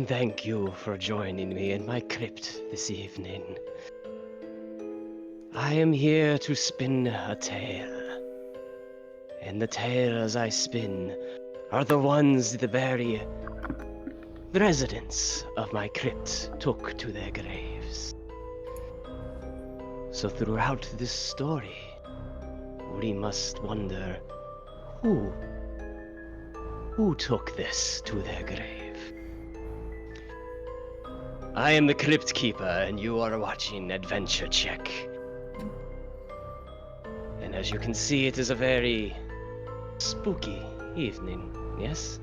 and thank you for joining me in my crypt this evening. I am here to spin a tale, and the tales I spin are the ones the very residents of my crypt took to their graves. So throughout this story, we must wonder who took this to their grave. I am the Crypt Keeper, and you are watching Adventure Check. And as you can see, it is a very spooky evening, yes?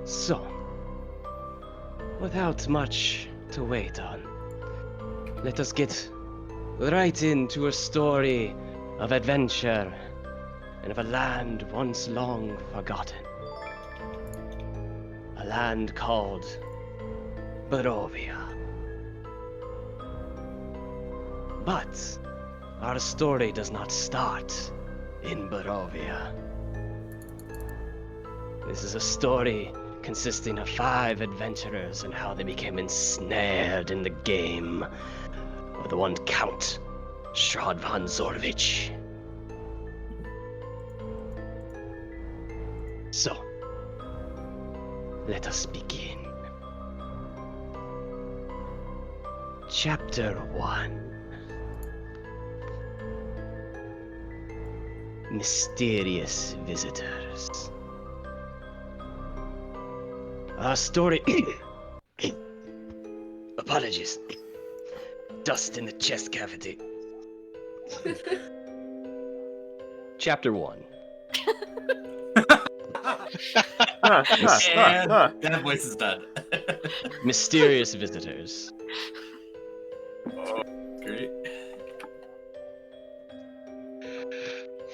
So, without much to wait on, let us get right into a story of adventure and of a land once long forgotten. A land called Barovia. But our story does not start in Barovia. This is a story consisting of 5 adventurers and how they became ensnared in the game of the one Count Strahd von Zorvich. So, let us begin. Chapter 1. Mysterious visitors. Our story... Apologies. Dust in the chest cavity. Chapter 1. And that voice is done. Mysterious visitors. Oh, great.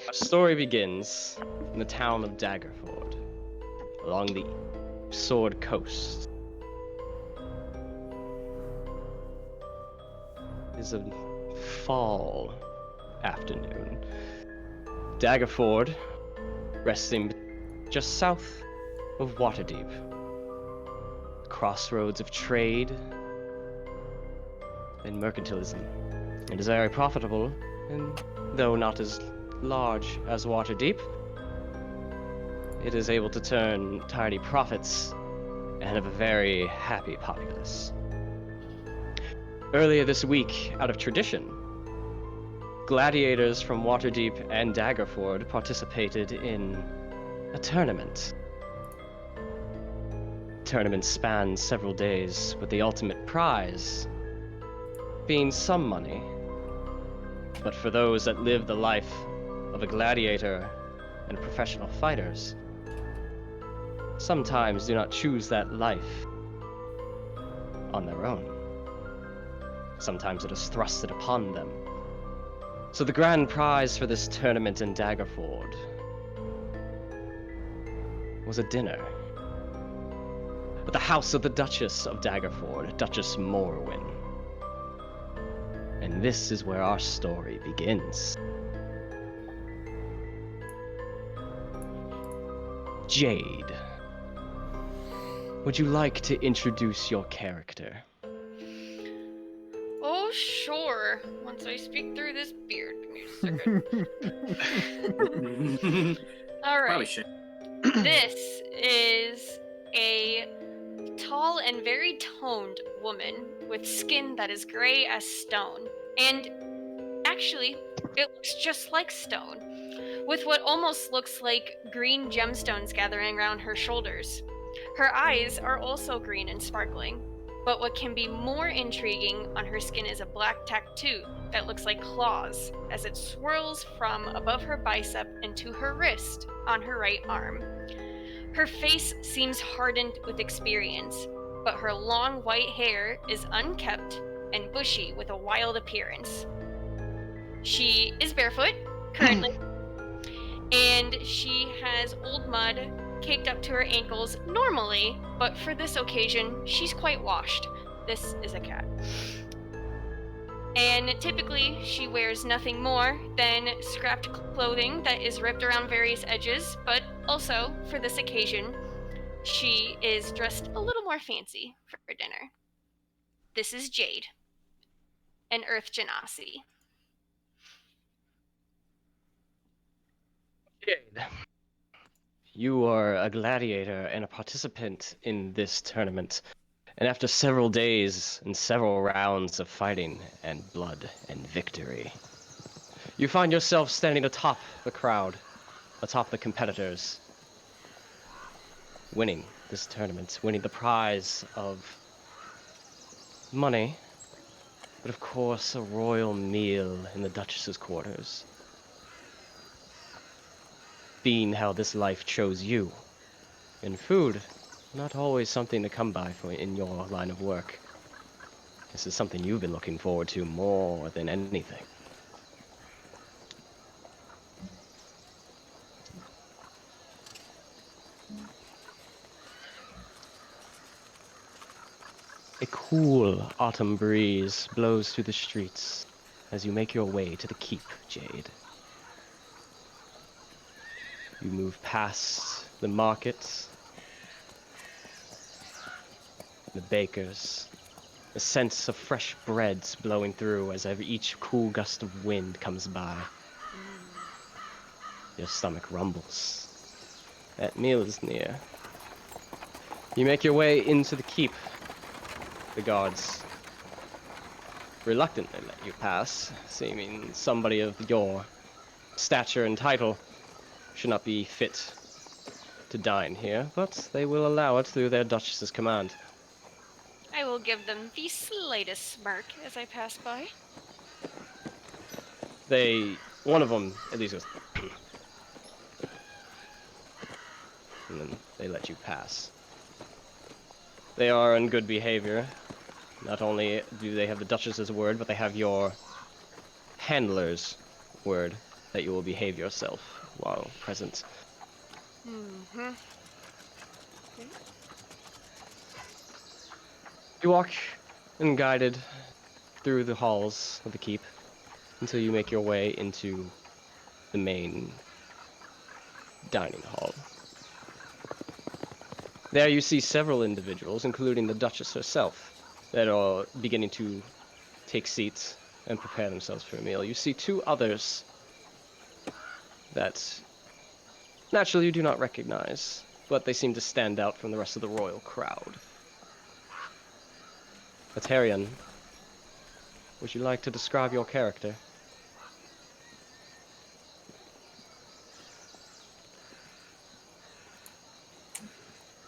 Our story begins in the town of Daggerford, along the Sword Coast. It is a fall afternoon. Daggerford, resting just south of Waterdeep, crossroads of trade and mercantilism. It is very profitable, and though not as large as Waterdeep, it is able to turn tidy profits and have a very happy populace. Earlier this week, out of tradition, gladiators from Waterdeep and Daggerford participated in a tournament. The tournament spanned several days, with the ultimate prize being some money. But for those that live the life of a gladiator and professional fighters, sometimes do not choose that life on their own. Sometimes it is thrusted upon them. So the grand prize for this tournament in Daggerford was a dinner at the house of the Duchess of Daggerford, Duchess Morwyn. And this is where our story begins. Jade, would you like to introduce your character? Oh, sure. Once I speak through this beard. Give me a second. Alright. Probably should. This is a tall and very toned woman with skin that is gray as stone. And actually, it looks just like stone, with what almost looks like green gemstones gathering around her shoulders. Her eyes are also green and sparkling, but what can be more intriguing on her skin is a black tattoo that looks like claws as it swirls from above her bicep and to her wrist on her right arm. Her face seems hardened with experience, but her long white hair is unkempt and bushy with a wild appearance. She is barefoot, currently, and she has old mud caked up to her ankles normally, but for this occasion, she's quite washed. This is a cat. And typically, she wears nothing more than scrapped clothing that is ripped around various edges, but also, for this occasion, she is dressed a little more fancy for dinner. This is Jade, an Earth Genasi. Jade, you are a gladiator and a participant in this tournament. And after several days and several rounds of fighting and blood and victory, you find yourself standing atop the crowd, atop the competitors, winning this tournament, winning the prize of money, but of course a royal meal in the Duchess's quarters. Being how this life chose you, and food, not always something to come by in your line of work. This is something you've been looking forward to more than anything. A cool autumn breeze blows through the streets as you make your way to the keep, Jade. You move past the markets, the bakers, the sense of fresh breads blowing through as each cool gust of wind comes by. Your stomach rumbles. That meal is near. You make your way into the keep. The guards reluctantly let you pass, seeming somebody of your stature and title should not be fit to dine here, but they will allow it through their Duchess's command. I will give them the slightest smirk as I pass by. One of them at least goes, and then they let you pass. They are in good behavior. Not only do they have the Duchess's word, but they have your handler's word that you will behave yourself while present. Mm-hmm. You walk and guided through the halls of the keep until you make your way into the main dining hall. There you see several individuals, including the Duchess herself, that are beginning to take seats and prepare themselves for a meal. You see two others that naturally you do not recognize, but they seem to stand out from the rest of the royal crowd. Atarian, would you like to describe your character?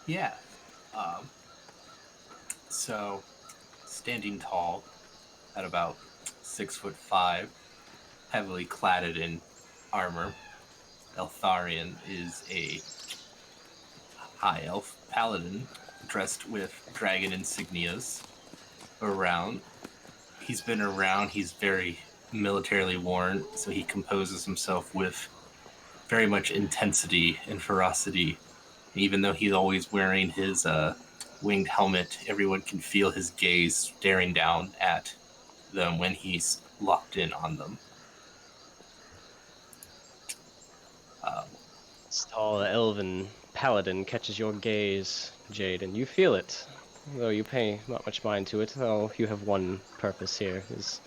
Yeah. So, standing tall, at about 6'5", heavily cladded in armor, Eltharion is a high elf paladin dressed with dragon insignias around. He's been around, he's very militarily worn, so he composes himself with very much intensity and ferocity. Even though he's always wearing his winged helmet, everyone can feel his gaze staring down at them when he's locked in on them. This tall elven paladin catches your gaze, Jade, and you feel it. Though you pay not much mind to it, though you have one purpose here, is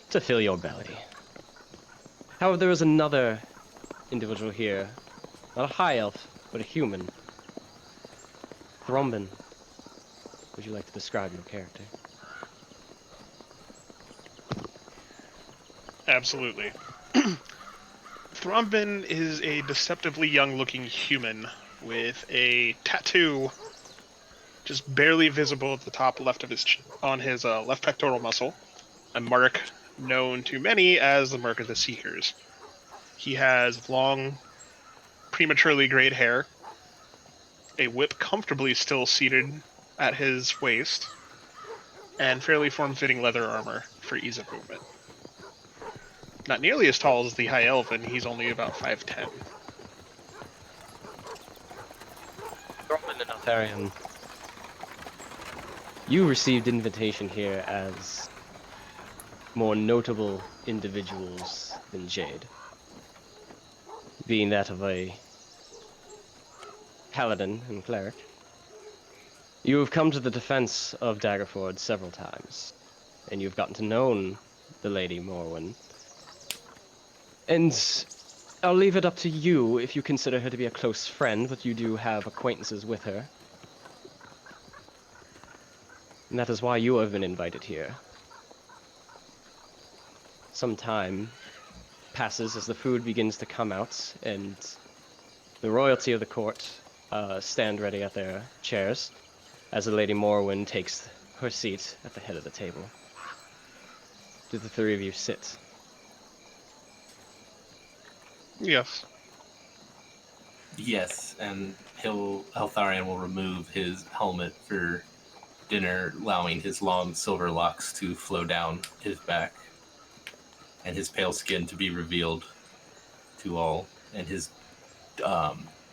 to fill your belly. However, there is another individual here, not a high elf, but a human. Thrombin, would you like to describe your character? Absolutely. Thrombin is a deceptively young-looking human with a tattoo just barely visible at the top left of on his left pectoral muscle, a mark known to many as the Mark of the Seekers. He has long, prematurely grayed hair, a whip comfortably still seated at his waist, and fairly form-fitting leather armor for ease of movement. Not nearly as tall as the High Elf, and he's only about 5'10". Thrombin and Altharian, you received invitation here as more notable individuals than Jade, being that of a paladin and cleric. You have come to the defense of Daggerford several times, and you've gotten to know the Lady Morwen. And I'll leave it up to you if you consider her to be a close friend, but you do have acquaintances with her. And that is why you have been invited here. Some time passes as the food begins to come out, and the royalty of the court stand ready at their chairs as the Lady Morwen takes her seat at the head of the table. Do the three of you sit? Yes. Yes, and Eltharion will remove his helmet for dinner, allowing his long silver locks to flow down his back, and his pale skin to be revealed to all, and his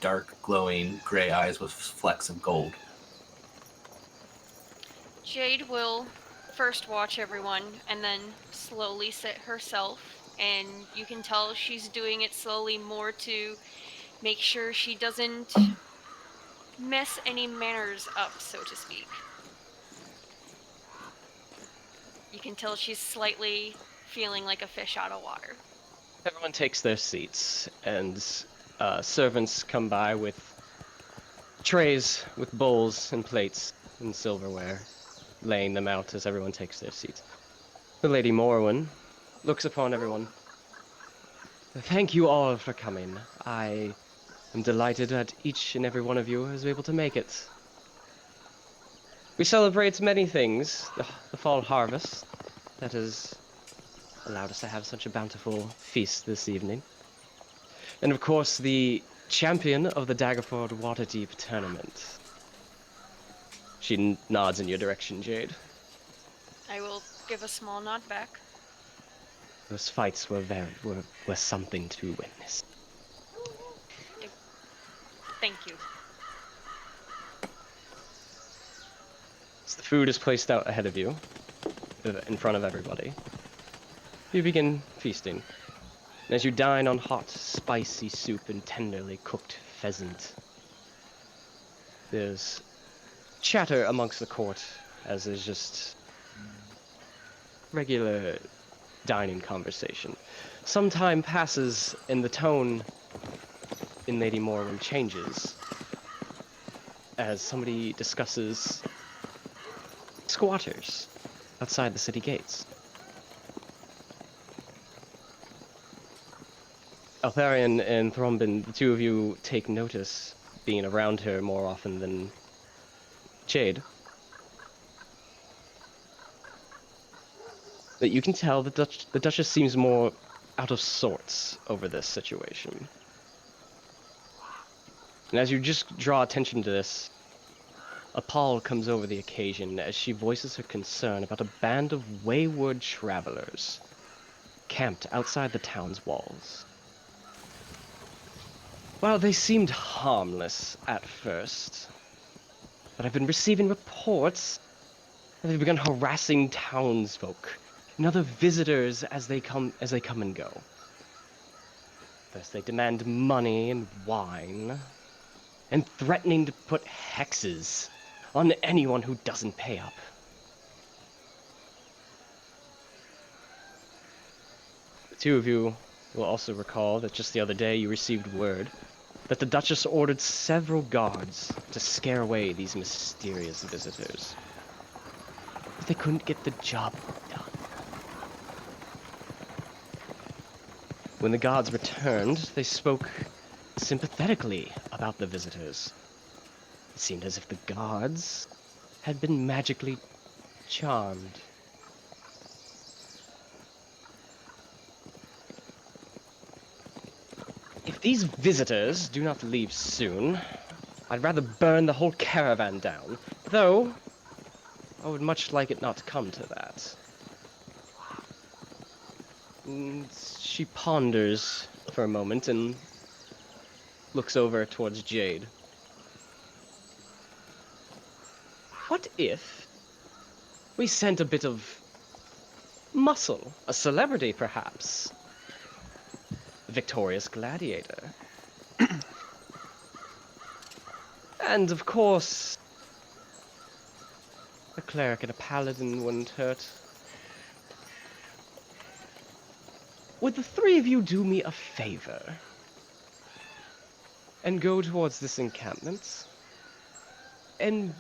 dark, glowing gray eyes with flecks of gold. Jade will first watch everyone and then slowly sit herself, and you can tell she's doing it slowly more to make sure she doesn't mess any manners up, so to speak. You can tell she's slightly feeling like a fish out of water. Everyone takes their seats, and servants come by with trays with bowls and plates and silverware, laying them out as everyone takes their seats. The Lady Morwen looks upon everyone. Thank you all for coming. I am delighted that each and every one of you is able to make it. We celebrate many things, the fall harvest that has allowed us to have such a bountiful feast this evening. And of course, the champion of the Daggerford Waterdeep tournament. She nods in your direction, Jade. I will give a small nod back. Those fights were something to witness. Thank you. As the food is placed out ahead of you, in front of everybody, you begin feasting. And as you dine on hot, spicy soup and tenderly cooked pheasant, there's chatter amongst the court as there's just regular dining conversation. Some time passes and the tone in Lady Morwen changes as somebody discusses squatters outside the city gates. Eltharion and Thrombin, the two of you take notice, being around her more often than Jade, that you can tell that the Duchess seems more out of sorts over this situation. And as you just draw attention to this, a pall comes over the occasion as she voices her concern about a band of wayward travelers camped outside the town's walls. Well, they seemed harmless at first, but I've been receiving reports that they've begun harassing townsfolk and other visitors as they come and go. First they demand money and wine, and threatening to put hexes on anyone who doesn't pay up. The two of you will also recall that just the other day you received word that the Duchess ordered several guards to scare away these mysterious visitors. But they couldn't get the job done. When the guards returned, they spoke sympathetically about the visitors. It seemed as if the guards had been magically charmed. If these visitors do not leave soon, I'd rather burn the whole caravan down, though I would much like it not to come to that. And she ponders for a moment and looks over towards Jade. What if we sent a bit of muscle, a celebrity perhaps, victorious gladiator. And of course, a cleric and a paladin wouldn't hurt. Would the three of you do me a favor and go towards this encampment and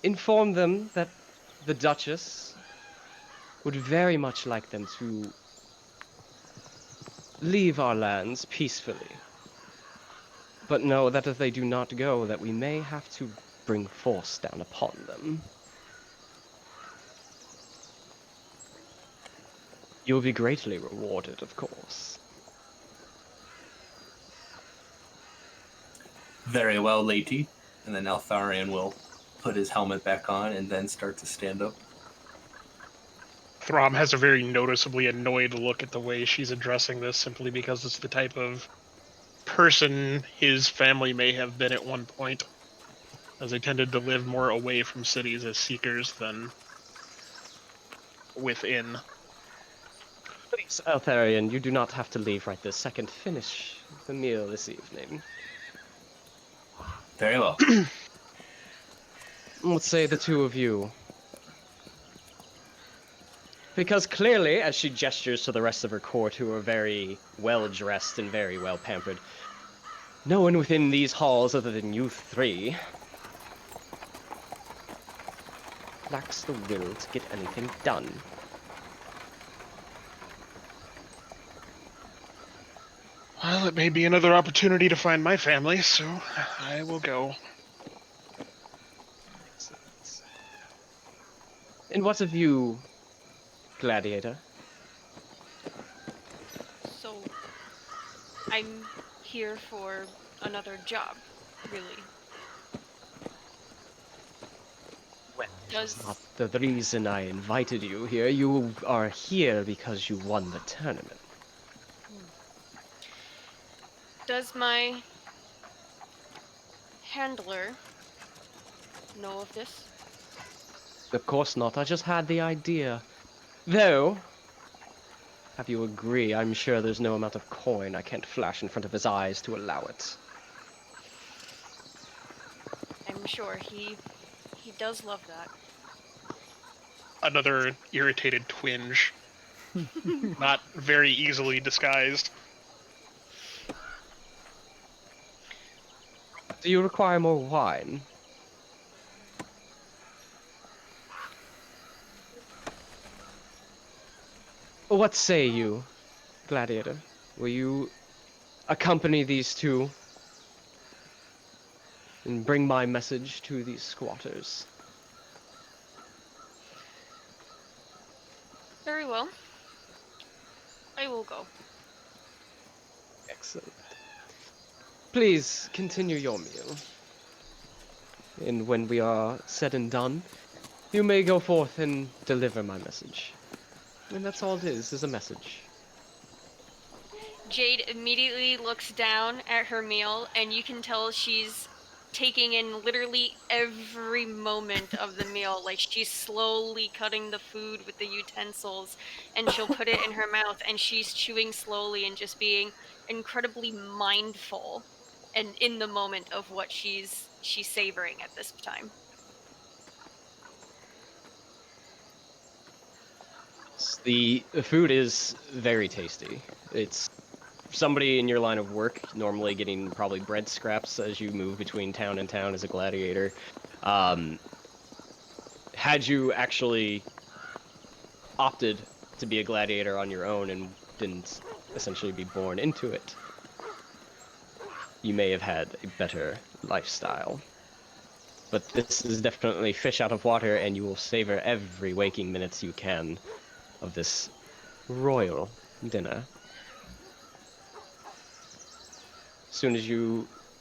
inform them that the Duchess would very much like them to leave our lands peacefully. But know that if they do not go, that we may have to bring force down upon them. You will be greatly rewarded, of course. Very well, lady. And then Eltharion will put his helmet back on and then start to stand up. Throm has a very noticeably annoyed look at the way she's addressing this, simply because it's the type of person his family may have been at one point, as they tended to live more away from cities as seekers than within. Please, Eltharion, you do not have to leave right this second. Finish the meal this evening. Very well. Let's say the two of you. Because clearly, as she gestures to the rest of her court, who are very well dressed and very well pampered, no one within these halls other than you three lacks the will to get anything done. Well, it may be another opportunity to find my family, so I will go. Excellent. And what of you, Gladiator? So, I'm here for another job, really. Well, Does that's not the reason I invited you here. You are here because you won the tournament. Does my handler know of this? Of course not, I just had the idea. Though, have you agree, I'm sure there's no amount of coin I can't flash in front of his eyes to allow it. I'm sure he does love that. Another irritated twinge. Not very easily disguised. Do you require more wine? What say you, Gladiator? Will you accompany these two and bring my message to these squatters? Very well. I will go. Excellent. Please continue your meal. And when we are said and done, you may go forth and deliver my message. And that's all it is a message. Jade immediately looks down at her meal, and you can tell she's taking in literally every moment of the meal. Like, she's slowly cutting the food with the utensils, and she'll put it in her mouth, and she's chewing slowly and just being incredibly mindful and in the moment of what she's savoring at this time. The food is very tasty. It's somebody in your line of work, normally getting probably bread scraps as you move between town and town as a gladiator. Had you actually opted to be a gladiator on your own and didn't essentially be born into it, you may have had a better lifestyle. But this is definitely fish out of water, and you will savor every waking minutes you can of this royal dinner. As soon as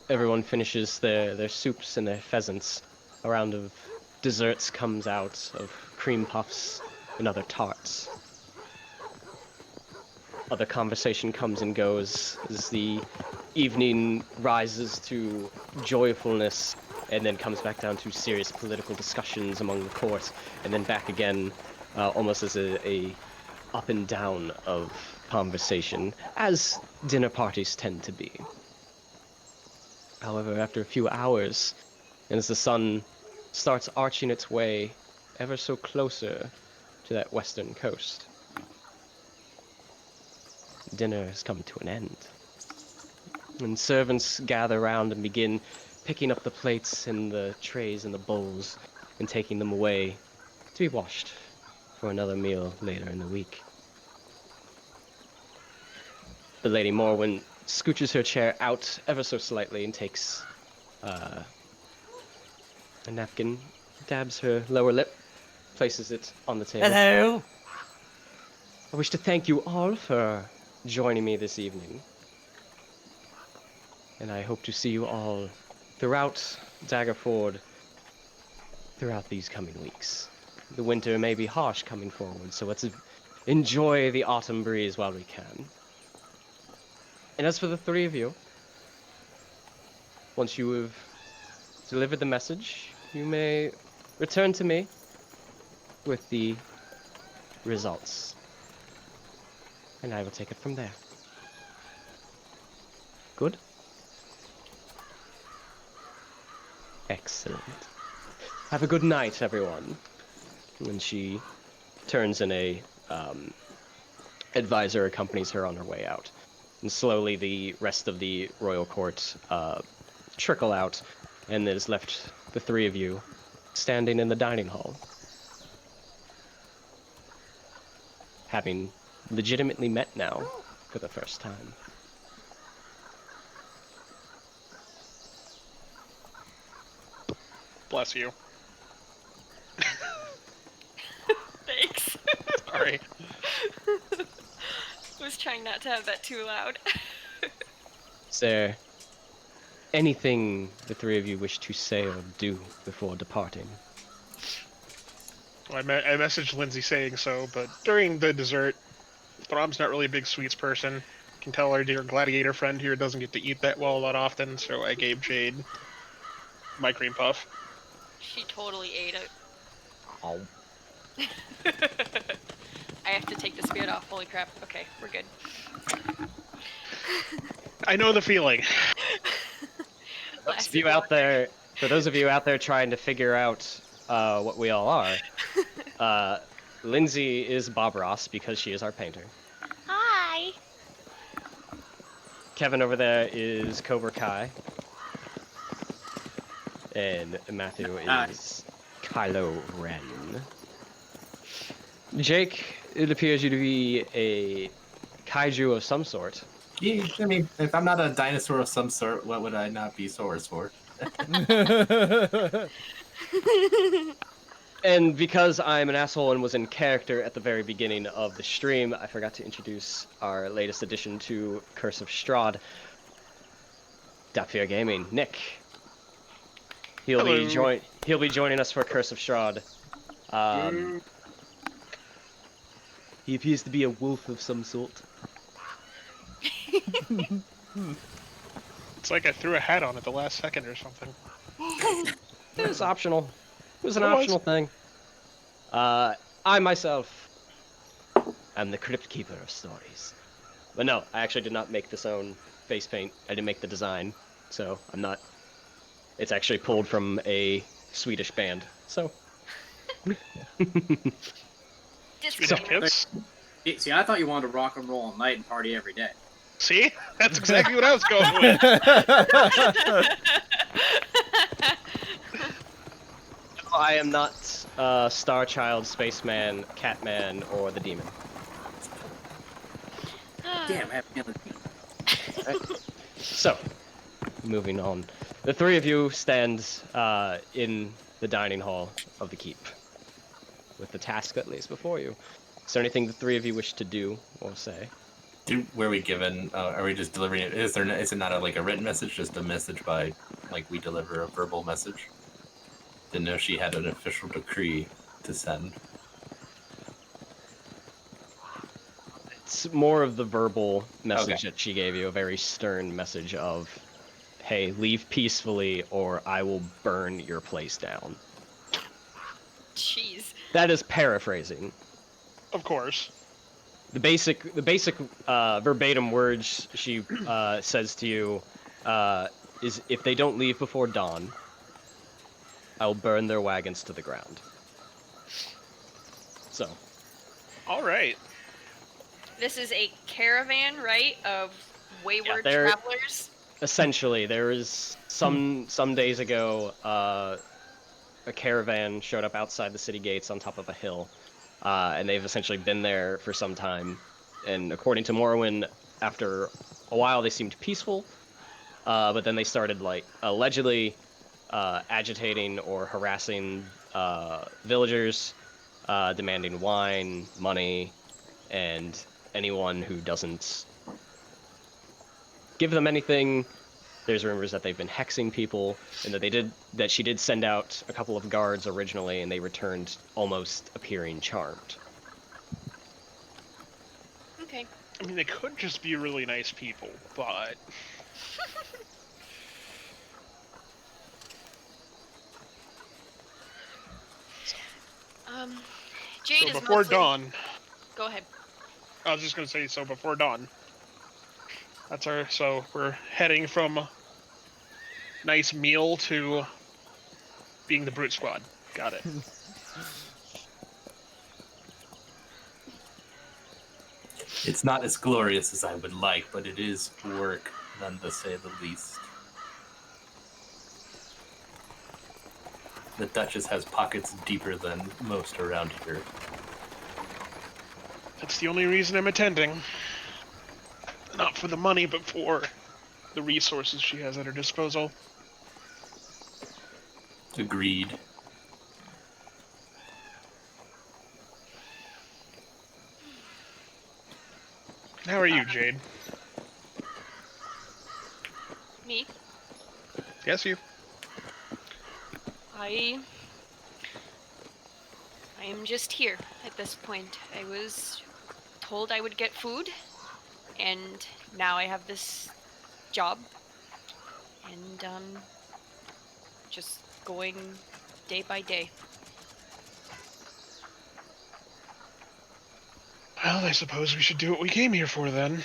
everyone finishes their soups and their pheasants, a round of desserts comes out of cream puffs and other tarts. Other conversation comes and goes as the evening rises to joyfulness and then comes back down to serious political discussions among the court, and then back again almost as a up and down of conversation, as dinner parties tend to be. However, after a few hours, and as the sun starts arching its way ever so closer to that western coast, dinner has come to an end. And servants gather around and begin picking up the plates and the trays and the bowls and taking them away to be washed for another meal later in the week. The Lady Morwen scooches her chair out ever so slightly and takes a napkin, dabs her lower lip, places it on the table. Hello. I wish to thank you all for joining me this evening. And I hope to see you all throughout Daggerford throughout these coming weeks. The winter may be harsh coming forward, so let's enjoy the autumn breeze while we can. And as for the three of you, once you have delivered the message, you may return to me with the results. And I will take it from there. Good? Excellent. Have a good night, everyone. And she turns and a advisor accompanies her on her way out. And slowly the rest of the royal court trickle out, and it is left the three of you standing in the dining hall, having legitimately met now for the first time. Bless you. Thanks. Sorry. I was trying not to have that too loud. Is there anything the three of you wish to say or do before departing? I messaged Lindsay saying so, but during the dessert, Throm's not really a big sweets person. Can tell our dear gladiator friend here doesn't get to eat that well that often, so I gave Jade my cream puff. She totally ate it. Oh. I have to take the spirit off. Holy crap. Okay, we're good. I know the feeling. For those of you out there trying to figure out what we all are, Lindsay is Bob Ross because she is our painter. Hi. Kevin over there is Cobra Kai. And Matthew is Kylo Ren. Jake, it appears you to be a kaiju of some sort. Yeah, I mean, if I'm not a dinosaur of some sort, what would I not be Saurus for? And because I'm an asshole and was in character at the very beginning of the stream, I forgot to introduce our latest addition to Curse of Strahd, Fear Gaming, Nick. He'll be joining us for Curse of Strahd. He appears to be a wolf of some sort. It's like I threw a hat on at the last second or something. It was optional. It was an optional thing. I myself am the Crypt Keeper of Stories. But no, I actually did not make this own face paint. I didn't make the design, so I'm not... It's actually pulled from a Swedish band, so... Swedish kids? See, I thought you wanted to rock and roll all night and party every day. See? That's exactly what I was going with. I am not Star Child, Spaceman, Catman, or the Demon. Damn, I have another So, moving on. The three of you stand in the dining hall of the keep, with the task that lays before you. Is there anything the three of you wish to do or say? Were we given? Are we just delivering it? Is it not a written message? Just a message by we deliver a verbal message? Didn't know she had an official decree to send. It's more of the verbal message that she gave you, a very stern message of, hey, leave peacefully or I will burn your place down. Jeez. That is paraphrasing. Of course. The basic verbatim words she says to you is, if they don't leave before dawn, I will burn their wagons to the ground. So. All right. This is a caravan, right, of wayward they're- travelers? Essentially, there is some days ago, a caravan showed up outside the city gates on top of a hill, and they've essentially been there for some time. And according to Morrowind, after a while, they seemed peaceful, but then they started, like, allegedly agitating or harassing villagers, demanding wine, money, and anyone who doesn't give them anything. There's rumors that they've been hexing people, and that she did send out a couple of guards originally, and they returned almost appearing charmed. Okay. I mean, they could just be really nice people, but... Jade So is before mostly... dawn... Go ahead. I was just going to say, so before dawn. That's our... So we're heading from nice meal to being the brute squad. Got it. It's not as glorious as I would like, but it is work, none to say the least. The Duchess has pockets deeper than most around here. That's the only reason I'm attending. Not for the money, but for the resources she has at her disposal. Agreed. How are you, Jade? Me? Yes, you. I am just here at this point. I was told I would get food, and now I have this job, and just going day by day. Well, I suppose we should do what we came here for, then.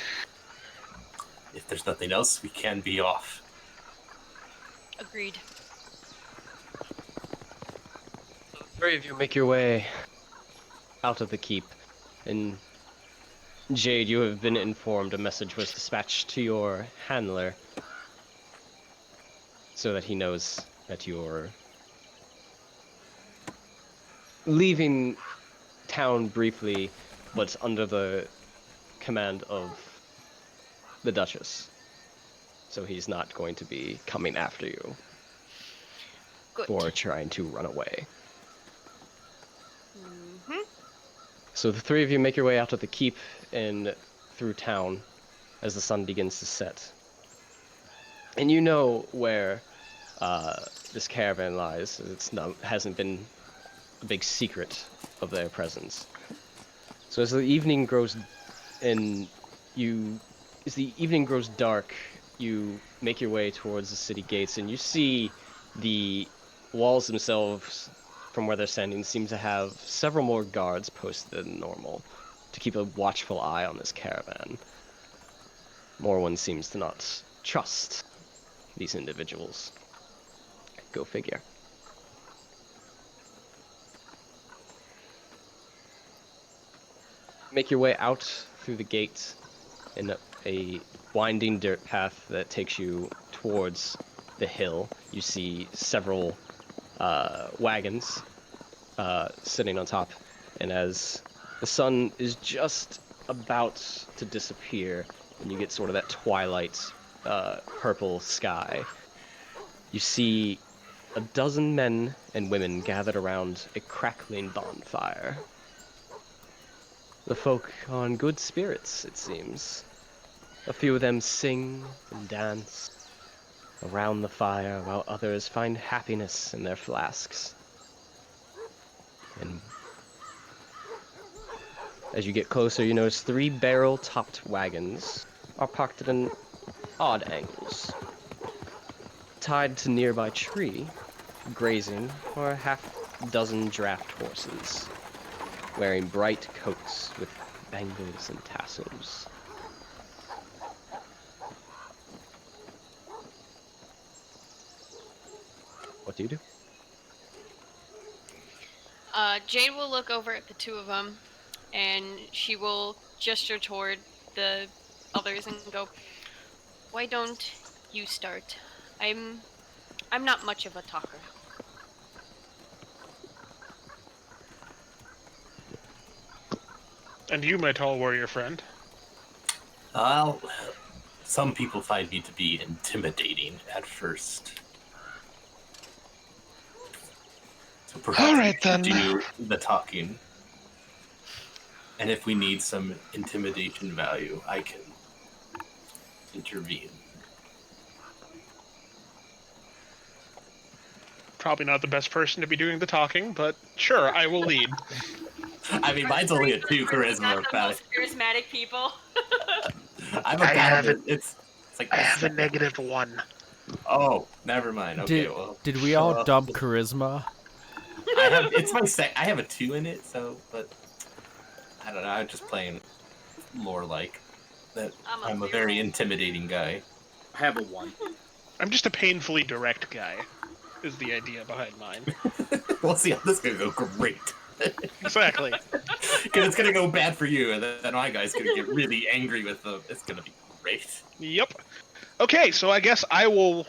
If there's nothing else, we can be off. Agreed. Three of you make your way out of the keep, and Jade, you have been informed a message was dispatched to your handler, so that he knows that you're leaving town briefly, but under the command of the Duchess. So he's not going to be coming after you Good. for trying to run away. Mm-hmm. So the three of you make your way out of the keep and through town as the sun begins to set. And you know where this caravan lies. Hasn't been a big secret of their presence. So as the evening grows dark, you make your way towards the city gates, and you see the walls themselves, from where they're standing, seem to have several more guards posted than normal to keep a watchful eye on this caravan. Morrowind seems to not trust these individuals. Go figure. Make your way out through the gate in a winding dirt path that takes you towards the hill. You see several wagons sitting on top, and as the sun is just about to disappear and you get sort of that twilight purple sky, you see a dozen men and women gathered around a crackling bonfire. The folk are in good spirits, it seems. A few of them sing and dance around the fire, while others find happiness in their flasks. And as you get closer, you notice 3 barrel-topped wagons are parked at an odd angles. Tied to nearby tree, grazing, are a dozen draft horses, wearing bright coats with bangles and tassels. What do you do? Jade will look over at the two of them, and she will gesture toward the others and go, "Why don't you start? I'm not much of a talker." And you, my tall warrior friend? Well, some people find me to be intimidating at first. So perhaps All right, you should then. do the talking. And if we need some intimidation value, I can intervene. Probably not the best person to be doing the talking, but sure, I will lead. I mean, mine's only a 2 charisma. Not the most charismatic people. I'm a paladin. It's like I have a -1. Oh, never mind. Okay, well. Did we all dump charisma? I have a 2 in it, so, but I don't know. I'm just playing lore-like. That I'm a very intimidating guy. I have a 1. I'm just a painfully direct guy, is the idea behind mine. We'll see how this is going to go great. Exactly. Because it's going to go bad for you, and then my guy's going to get really angry with them. It's going to be great. Yep. Okay, so I guess I will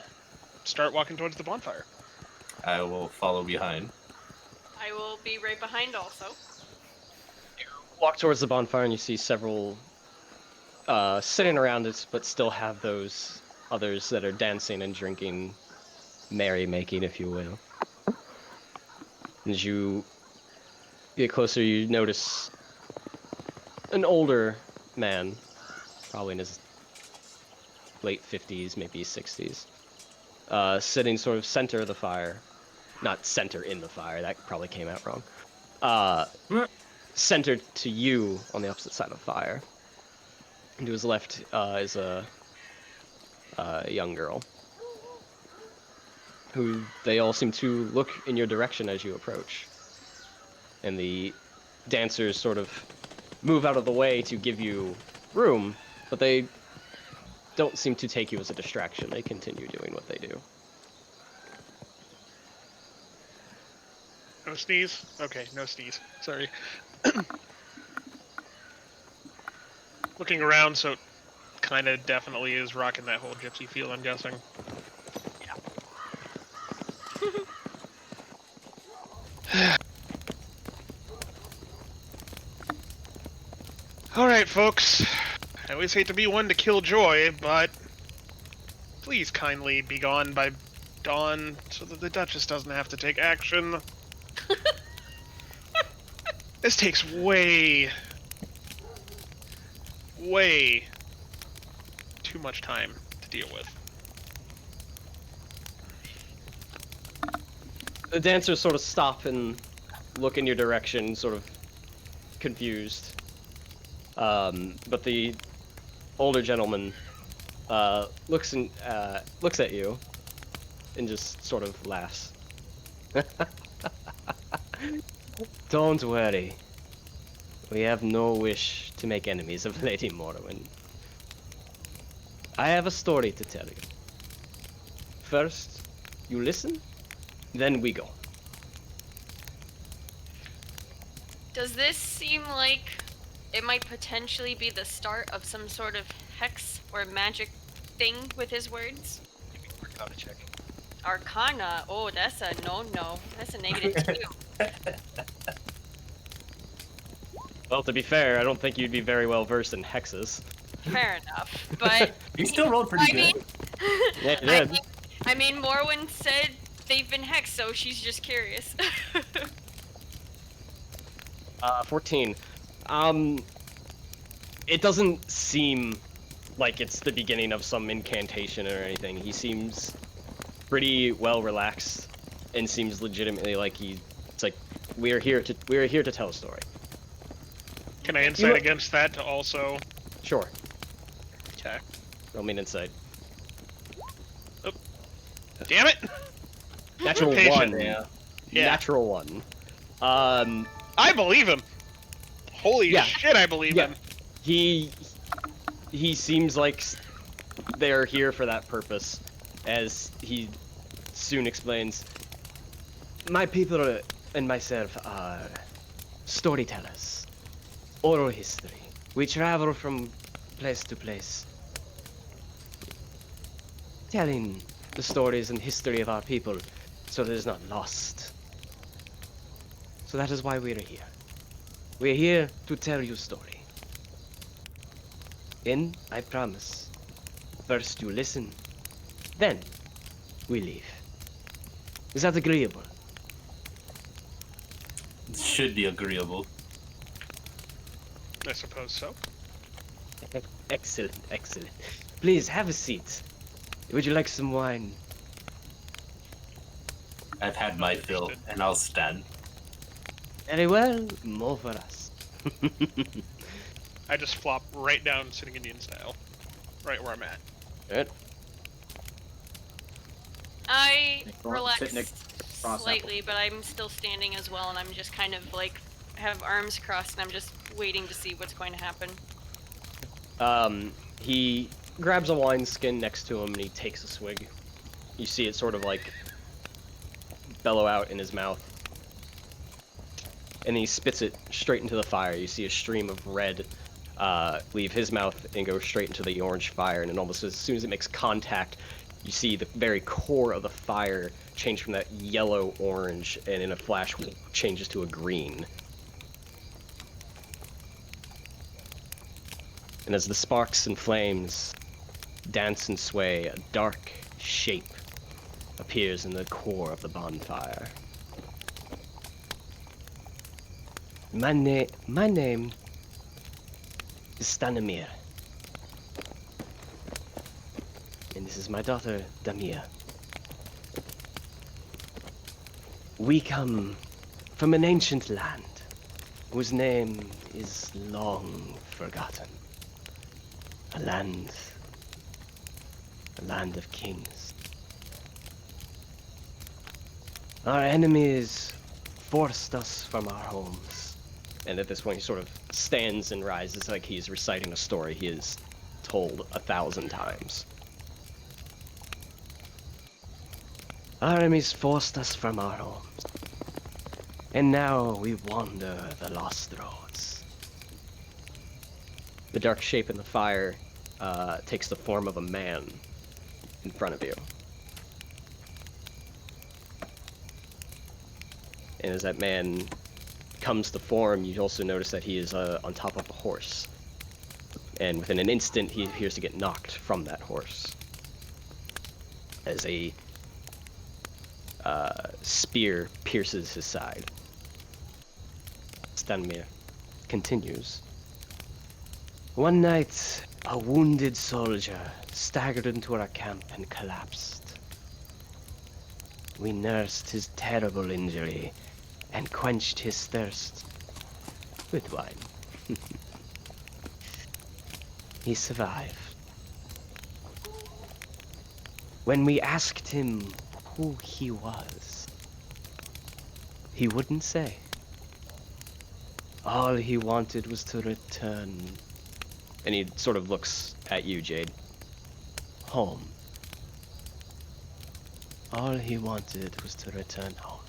start walking towards the bonfire. I will follow behind. I will be right behind also. Walk towards the bonfire and you see several sitting around it, but still have those others that are dancing and drinking, merry-making, if you will. As you get closer, you notice an older man, probably in his late 50s, maybe 60s, sitting sort of center of the fire. Not center in the fire, that probably came out wrong. Centered to you on the opposite side of the fire. And to his left is a young girl, who they all seem to look in your direction as you approach. And the dancers sort of move out of the way to give you room, but they don't seem to take you as a distraction. They continue doing what they do. No sneeze? Okay, no sneeze. Sorry. Looking around, so kind of definitely is rocking that whole gypsy feel, I'm guessing. Yeah. Alright, folks. I always hate to be one to kill joy, but please kindly be gone by dawn so that the Duchess doesn't have to take action. This takes way too much time to deal with. The dancers sort of stop and look in your direction, sort of confused. But the older gentleman looks at you and just sort of laughs. Don't worry. We have no wish to make enemies of Lady Morrowind. I have a story to tell you. First, you listen, then we go. Does this seem like it might potentially be the start of some sort of hex or magic thing with his words? Arcana check. Arcana? Oh, that's a no-no. That's a -2. Well, to be fair, I don't think you'd be very well versed in hexes. Fair enough, but... You still rolled pretty good. Yeah, you did. I mean, Morrowind said they've been hexed, so she's just curious. 14. It doesn't seem like it's the beginning of some incantation or anything. He seems pretty well relaxed and seems legitimately like it's like we're here to tell a story. Can I insight against that to also... Sure. Okay. Roll me an insight. Oh. Damn it! Natural Patient. 1. Yeah. Yeah. Natural one. I believe him. Holy Yeah. shit, I believe Yeah. him. He seems like they're here for that purpose, as he soon explains. My people and myself are storytellers, oral history. We travel from place to place, telling the stories and history of our people so that it is not lost. So that is why we are here. We are here to tell you story. And I promise, first you listen, then we leave. Is that agreeable? It should be agreeable. I suppose so. Excellent, excellent. Please, have a seat. Would you like some wine? I've had my fill, Understood. and I'll stand. Very well, more for us. I just flop right down, sitting Indian style. Right where I'm at. Good. I Sit relax next cross slightly, but I'm still standing as well, and I'm just kind of like have arms crossed, and I'm just waiting to see what's going to happen. He grabs a wineskin next to him and he takes a swig. You see it sort of like bellow out in his mouth. And he spits it straight into the fire. You see a stream of red leave his mouth and go straight into the orange fire, and then almost as soon as it makes contact, you see the very core of the fire change from that yellow-orange, and in a flash changes to a green. And as the sparks and flames dance and sway, a dark shape appears in the core of the bonfire. My name is Stanimir. And this is my daughter, Damir. We come from an ancient land whose name is long forgotten. A land of kings. Our enemies forced us from our homes. And at this point he sort of stands and rises like he's reciting a story he has told 1,000 times. Our enemies forced us from our homes. And now we wander the lost roads. The dark shape in the fire takes the form of a man in front of you. And as that man comes to form, you also notice that he is on top of a horse. And within an instant, he appears to get knocked from that horse. As a spear pierces his side. Stanimir continues. One night, a wounded soldier staggered into our camp and collapsed. We nursed his terrible injury and quenched his thirst with wine. He survived. When we asked him who he was, he wouldn't say. All he wanted was to return. And he sort of looks at you, Jade. Home. All he wanted was to return home.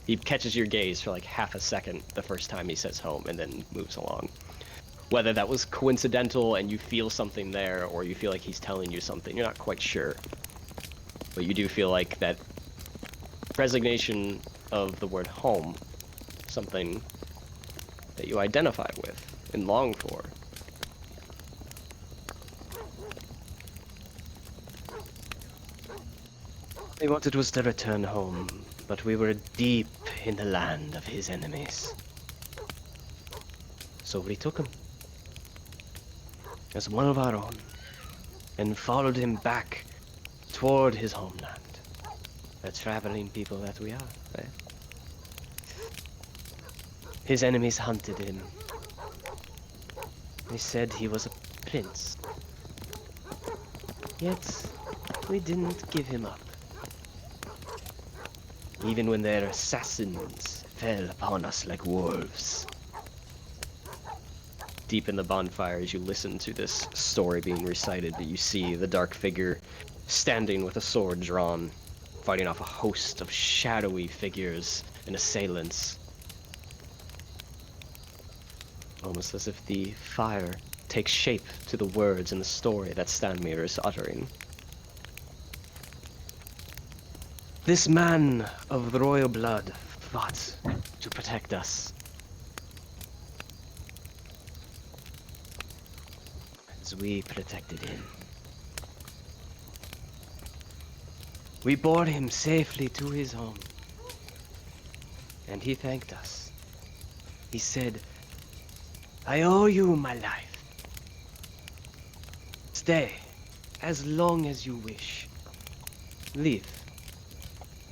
He catches your gaze for like half a second the first time he says home, and then moves along. Whether that was coincidental and you feel something there, or you feel like he's telling you something, you're not quite sure. But you do feel like that resignation of the word home, something that you identify with and long for. He wanted was to return home, but we were deep in the land of his enemies. So we took him as one of our own and followed him back toward his homeland. The traveling people that we are, right? His enemies hunted him. They said he was a prince. Yet, we didn't give him up. even when their assassins fell upon us like wolves. Deep in the bonfire, as you listen to this story being recited, you see the dark figure standing with a sword drawn, fighting off a host of shadowy figures and assailants. Almost as if the fire takes shape to the words in the story that Stanmir is uttering. This man of the royal blood fought to protect us. As we protected him. We bore him safely to his home. And he thanked us. He said, "I owe you my life. Stay as long as you wish. Leave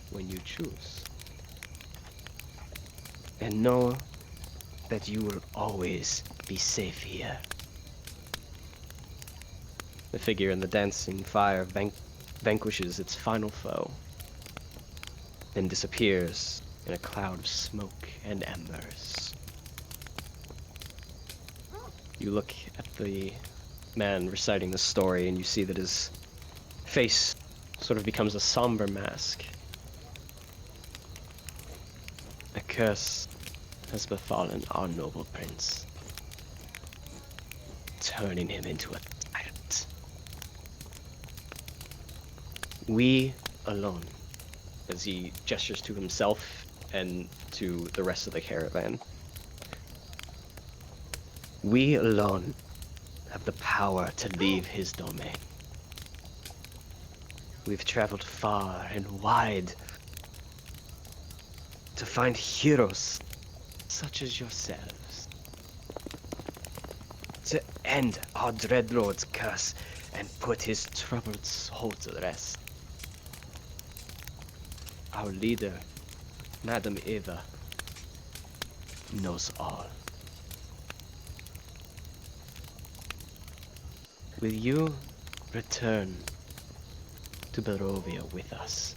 when you choose. And know that you will always be safe here." The figure in the dancing fire vanquishes its final foe, then disappears in a cloud of smoke and embers. You look at the man reciting the story and you see that his face sort of becomes a somber mask. A curse has befallen our noble prince, turning him into a tyrant. We alone, as he gestures to himself and to the rest of the caravan, we alone have the power to leave his domain. We've traveled far and wide to find heroes such as yourselves, to end our Dreadlord's curse and put his troubled soul to rest. Our leader, Madame Eva, knows all. Will you return to Barovia with us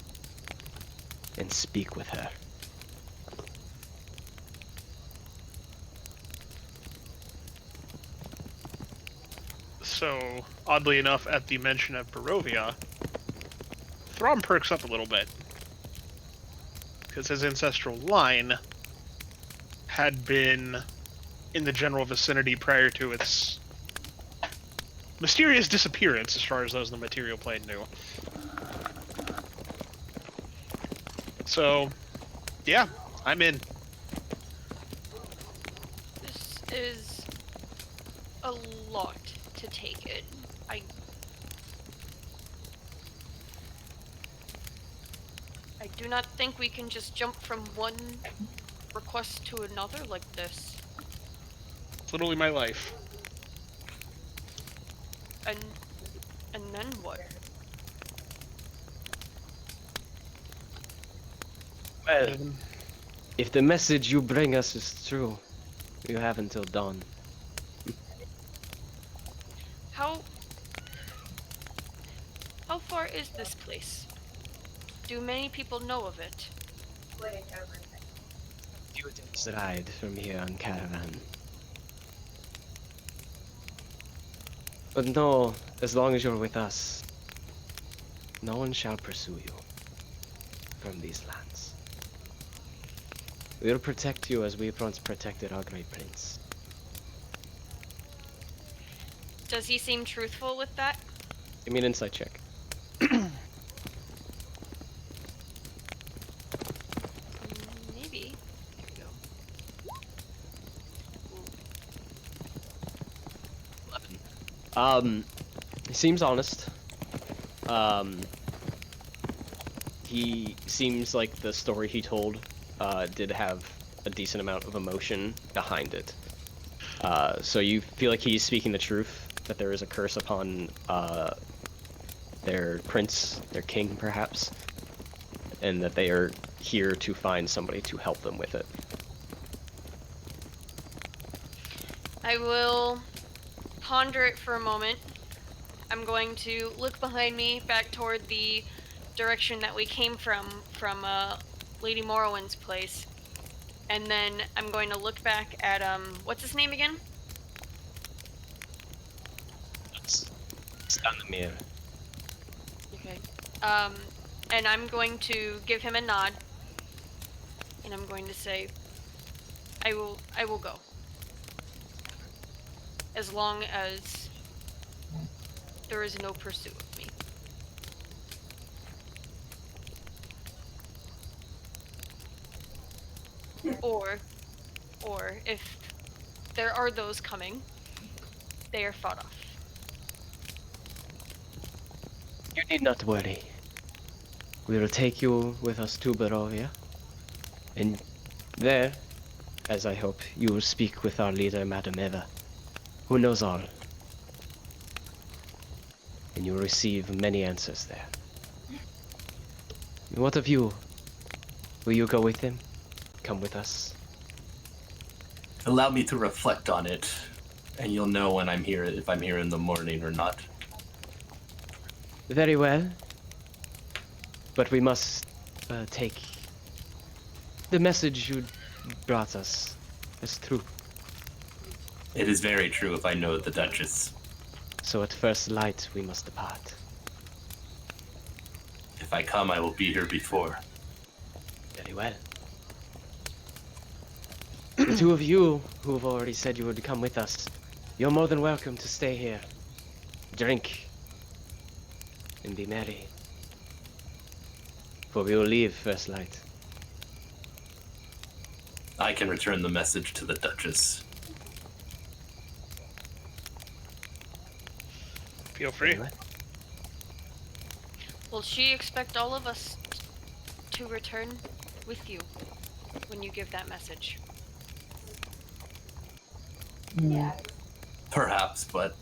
and speak with her? So, oddly enough, at the mention of Barovia, Thrawn perks up a little bit. Because his ancestral line had been in the general vicinity prior to its mysterious disappearance, as far as those in the material plane knew. So, yeah, I'm in. This is a lot to take in. I do not think we can just jump from one request to another like this. It's literally my life. And then what? Well, if the message you bring us is true, you have until dawn. How far is this place? Do many people know of it? Few days ride from here on caravan. But no, as long as you're with us, no one shall pursue you from these lands. We'll protect you as we once protected our great prince. Does he seem truthful with that? Give me an insight check. Maybe. There we go. 11. He seems honest. He seems like the story he told did have a decent amount of emotion behind it. So you feel like he's speaking the truth, that there is a curse upon their prince, their king perhaps, and that they are here to find somebody to help them with it. I will ponder it for a moment. I'm going to look behind me, back toward the direction that we came from Lady Morrowind's place. And then I'm going to look back at, what's his name again? It's Duntrimir. Okay. And I'm going to give him a nod. And I'm going to say, I will go. As long as there is no pursuit of me. Or if there are those coming, they are fought off. You need not worry. We will take you with us to Barovia. And there, as I hope, you will speak with our leader, Madame Eva, who knows all. And you will receive many answers there. And what of you? Will you go with him? Come with us? Allow me to reflect on it, and you'll know when I'm here, if I'm here in the morning or not. Very well. But we must take the message you brought us as Troupe. It is very true if I know the Duchess. So at first light we must depart. If I come, I will be here before. Very well. The two of you who have already said you would come with us, you're more than welcome to stay here. Drink. And be merry. For we will leave first light. I can return the message to the Duchess. Feel free. Very well. Will she expect all of us to return with you when you give that message? Perhaps, but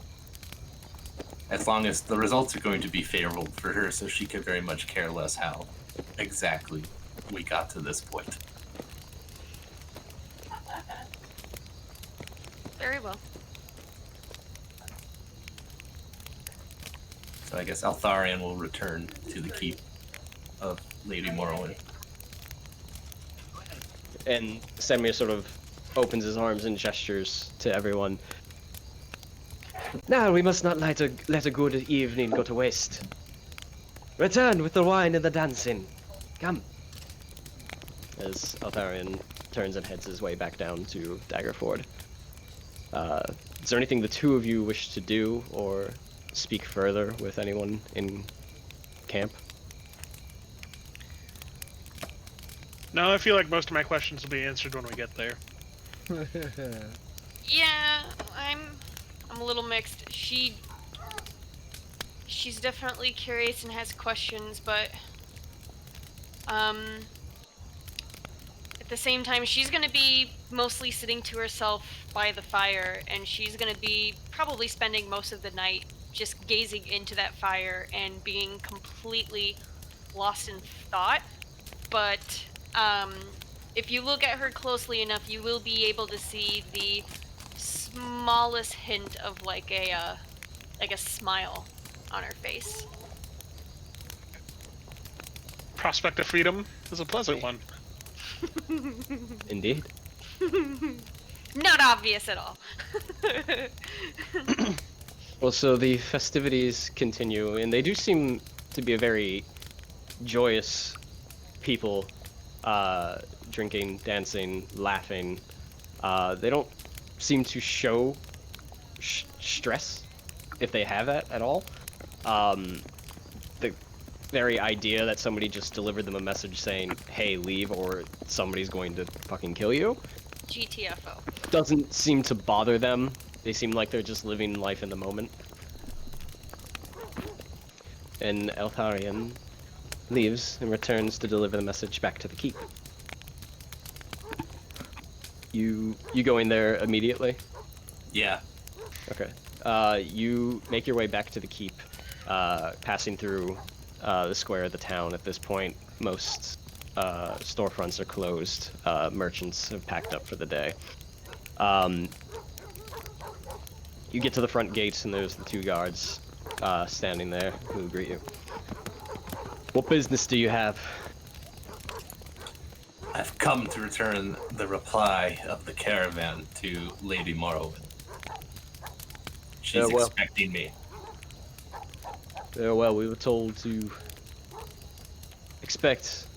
as long as the results are going to be favorable for her, so she could very much care less how exactly we got to this point. Very well. So I guess Altharion will return to the keep of Lady Morrowind. And Semir sort of opens his arms and gestures to everyone. Now we must not let a good evening go to waste. Return with the wine and the dancing. Come. As Altharion turns and heads his way back down to Daggerford. Is there anything the two of you wish to do or speak further with anyone in camp? No, I feel like most of my questions will be answered when we get there. Yeah, I'm a little mixed. She's definitely curious and has questions, but at the same time, she's gonna be mostly sitting to herself by the fire, and she's gonna be probably spending most of the night just gazing into that fire and being completely lost in thought. But if you look at her closely enough, you will be able to see the smallest hint of like a smile on her face. Prospect of freedom is a pleasant one. Indeed. Not obvious at all. Well, so the festivities continue, and they do seem to be a very joyous people, drinking, dancing, laughing. They don't seem to show stress, if they have that at all. The very idea that somebody just delivered them a message saying, hey, leave, or somebody's going to fucking kill you, GTFO. doesn't seem to bother them. They seem like they're just living life in the moment. And Altharion leaves and returns to deliver the message back to the keep. You go in there immediately? Yeah. Okay. You make your way back to the keep, passing through the square of the town. At this point, most storefronts are closed. Merchants have packed up for the day. You get to the front gates, and there's the two guards standing there who greet you. What business do you have? come to return the reply of the caravan to Lady Morrowind. She's expecting me. Well, we were told to expect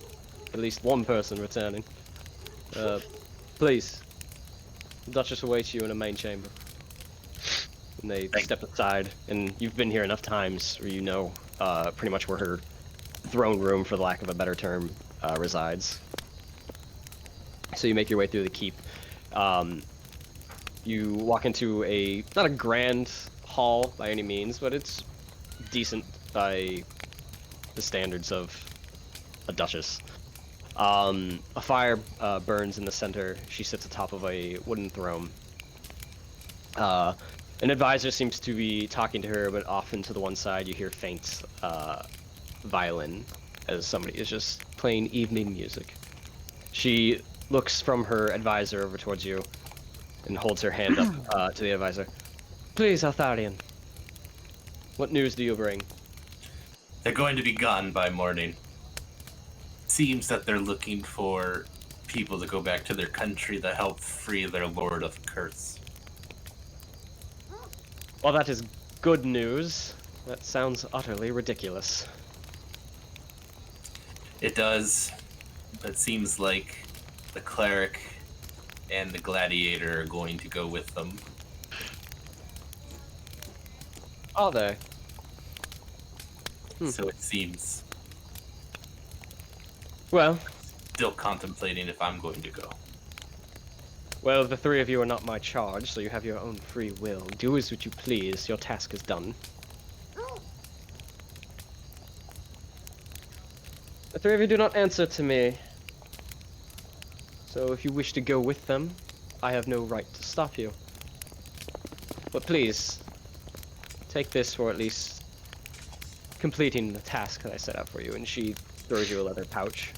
at least one person returning. Please, the Duchess awaits you in a main chamber. And they step aside, and you've been here enough times where you know pretty much where her throne room, for the lack of a better term, resides. So you make your way through the keep. You walk into not a grand hall by any means, but it's decent by the standards of a duchess. A fire burns in the center. She sits atop of a wooden throne. An advisor seems to be talking to her, but often to the one side you hear faint violin as somebody is just playing evening music. She looks from her advisor over towards you and holds her hand up to the advisor. Please, Altharian, what news do you bring? They're going to be gone by morning. Seems that they're looking for people to go back to their country to help free their lord of curse. Well, that is good news. That sounds utterly ridiculous. It does, but it seems like the cleric and the gladiator are going to go with them. Are they? So it seems. Well, Still contemplating if I'm going to go. well, the three of you are not my charge, so you have your own free will. Do as what you please. Your task is done. The three of you do not answer to me. So if you wish to go with them, I have no right to stop you. But please, take this for at least completing the task that I set out for you. And she throws you a leather pouch.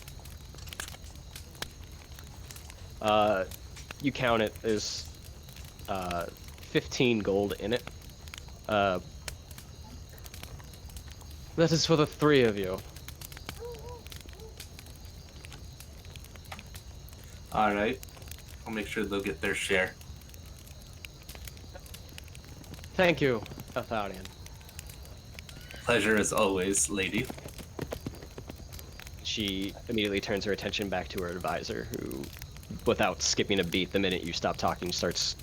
You count it, there's 15 gold in it. That is for the three of you. Alright. I'll make sure they'll get their share. Thank you, Altharian. Pleasure as always, lady. She immediately turns her attention back to her advisor, who, without skipping a beat, the minute you stop talking, starts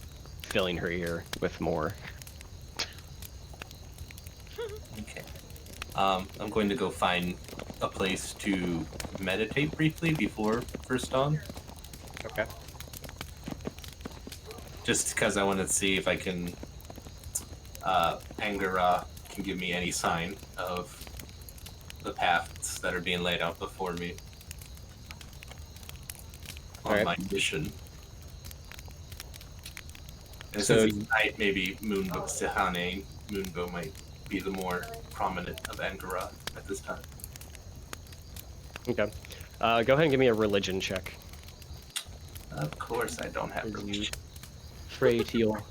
filling her ear with more. Okay. I'm going to go find a place to meditate briefly before first dawn. Okay. Just because I want to see if I can... Angara can give me any sign of the paths that are being laid out before me on my mission. And So since it's night, maybe Moonbo Sihane, Moonbo might be the more prominent of Angara at this time. Okay. Go ahead and give me a religion check. Of course I don't have As you religion. pray to your...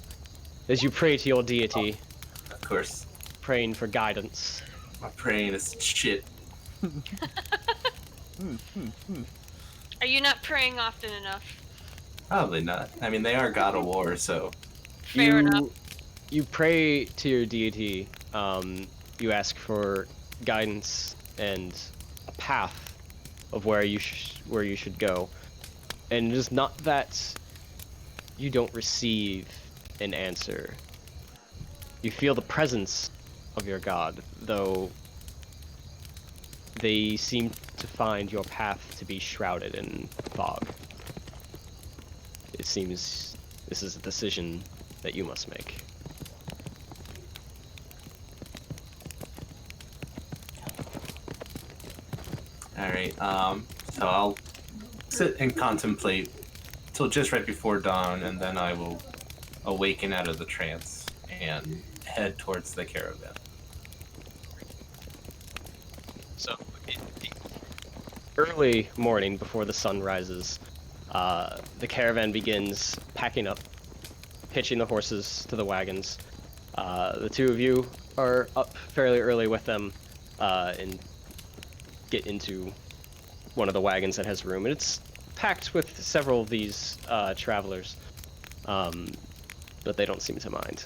As you pray to your deity, Of course. praying for guidance. My praying is shit. Are you not praying often enough? Probably not. I mean, they are God of War, so... Fair enough. You pray to your deity, you ask for guidance and a path of where you should go. And it is not that you don't receive an answer. You feel the presence of your god, though they seem to find your path to be shrouded in fog. It seems this is a decision that you must make. Alright, so I'll sit and contemplate till just right before dawn, and then I will awaken out of the trance and head towards the caravan. So, early morning before the sun rises, the caravan begins packing up, hitching the horses to the wagons. The two of you are up fairly early with them and get into one of the wagons that has room. And it's packed with several of these travelers, but they don't seem to mind.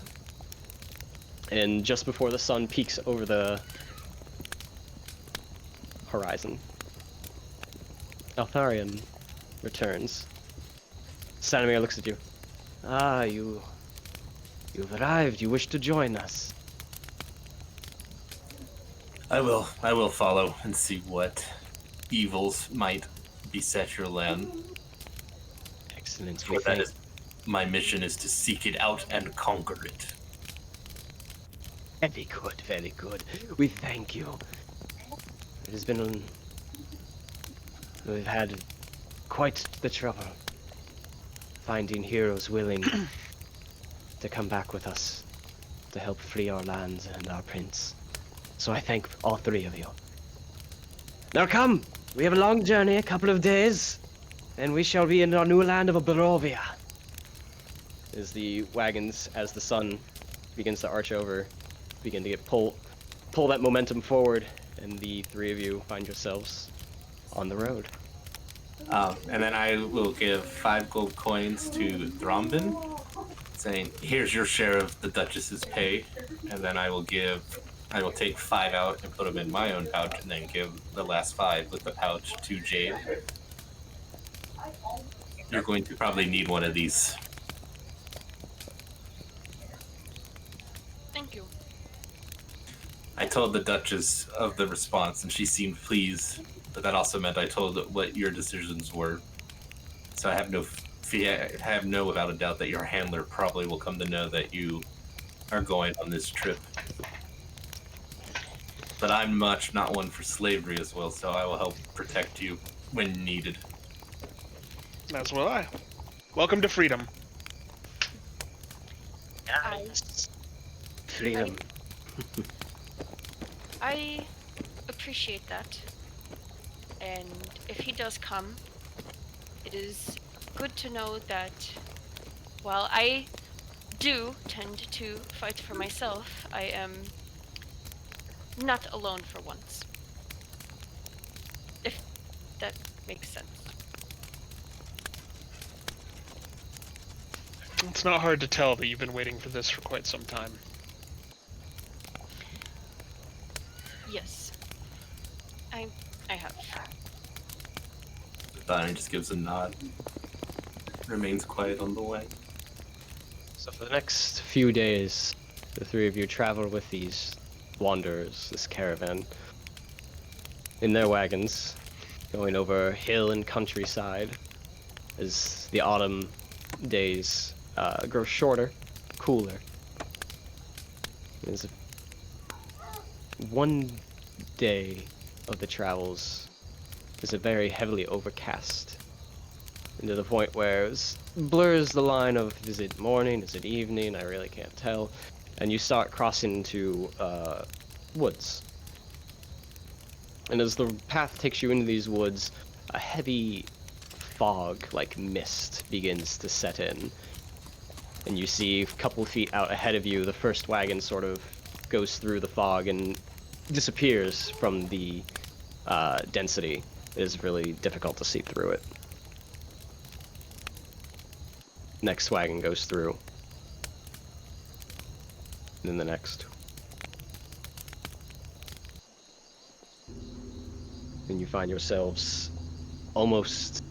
And just before the sun peaks over the horizon, Altharian returns. Stanimir looks at you. Ah, you've arrived. You wish to join us. I will follow and see what evils might beset your land. Excellent. For that is my mission, is to seek it out and conquer it. Very good, very good. We thank you. It has been... We've had quite the trouble finding heroes willing to come back with us to help free our lands and our prince. So I thank all three of you. Now come! We have a long journey, a couple of days, and we shall be in our new land of Barovia. As the wagons, as the sun begins to arch over, begin to get pull that momentum forward, and the three of you find yourselves on the road. And then I will give 5 gold coins to Thrombin, saying, here's your share of the Duchess's pay, and then I will take 5 out and put them in my own pouch, and then give the last 5 with the pouch to Jade. You're going to probably need one of these. Thank you. I told the Duchess of the response, and she seemed pleased, but that also meant I told her what your decisions were. So I have no without a doubt that your handler probably will come to know that you are going on this trip. But I'm much not one for slavery as well, so I will help protect you when needed. As will I. Welcome to freedom. Freedom. I appreciate that. And if he does come, it is good to know that while I do tend to fight for myself, I am not alone for once. If that makes sense. It's not hard to tell that you've been waiting for this for quite some time. Yes. I have. Donnie just gives a nod. Remains quiet on the way. So for the next few days, the three of you travel with these wanderers, this caravan, in their wagons, going over hill and countryside as the autumn days grow shorter, cooler. There's one day of the travels is a very heavily overcast, and to the point where it blurs the line of is it morning, is it evening, I really can't tell, and you start crossing into woods. And as the path takes you into these woods, a heavy fog, like mist, begins to set in. And you see a couple feet out ahead of you, the first wagon sort of goes through the fog and disappears from the density. It is really difficult to see through it. Next wagon goes through. And then the next. And you find yourselves almost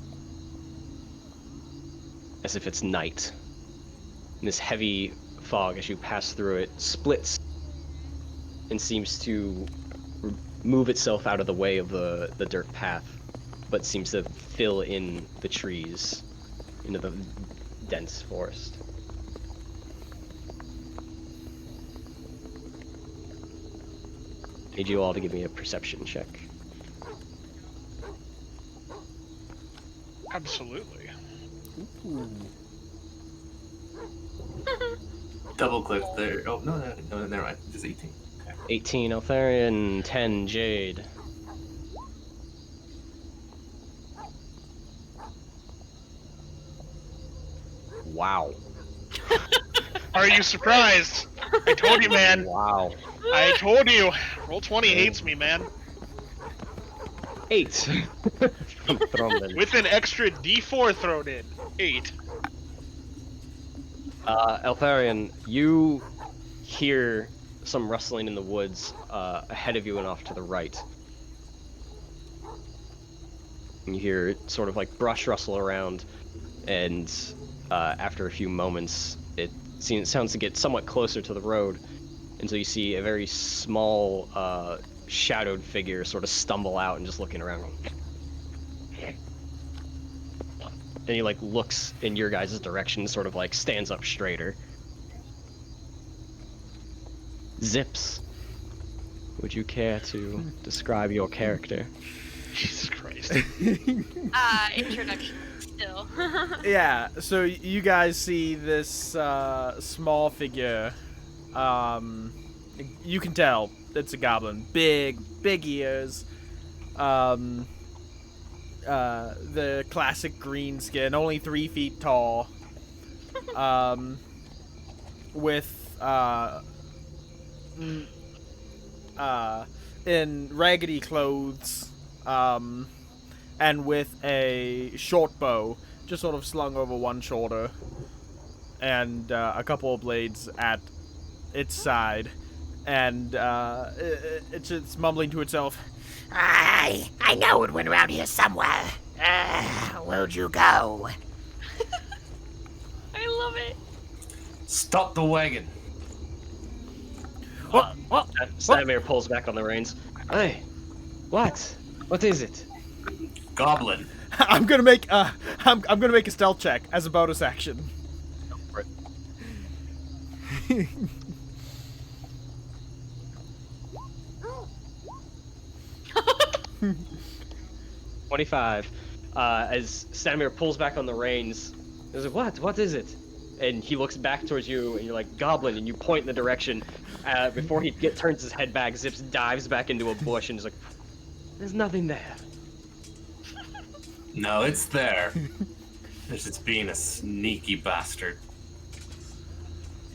as if it's night. And this heavy fog, as you pass through it, splits and seems to move itself out of the way of the dirt path, but seems to fill in the trees into the dense forest. I need you all to give me a perception check. Absolutely. Ooh. Double click there. Oh, no, never mind. Just 18. Okay. 18 Altharian, 10 Jade. Wow. Are you surprised? I told you, man. Wow. I told you. Roll 20 hates me, man. 8. With an extra D4 thrown in. 8. Eltharion, you hear some rustling in the woods ahead of you and off to the right. And you hear sort of like brush rustle around, and after a few moments, it sounds to get somewhat closer to the road until you see a very small, shadowed figure sort of stumble out and just looking around. And he like looks in your guys' direction, sort of like stands up straighter. Zips, would you care to describe your character? Jesus Christ. Introduction still. Yeah, so you guys see this small figure. You can tell it's a goblin. Big ears. The classic green skin, only 3 feet tall. With in raggedy clothes, and with a short bow, just sort of slung over one shoulder, and a couple of blades at its side, and it's mumbling to itself. I know it went around here somewhere. Where'd you go? I love it. Stop the wagon. Stanimir pulls back on the reins. Hey, what? What is it? Goblin. I'm gonna make a stealth check as a bonus action. Go for it. 25. As Stanimir pulls back on the reins, he's like, "What? What is it?" And he looks back towards you, and you're like, "Goblin," and you point in the direction. Before he turns his head back, Zips dives back into a bush and is like, "There's nothing there." No, it's there. It's just being a sneaky bastard.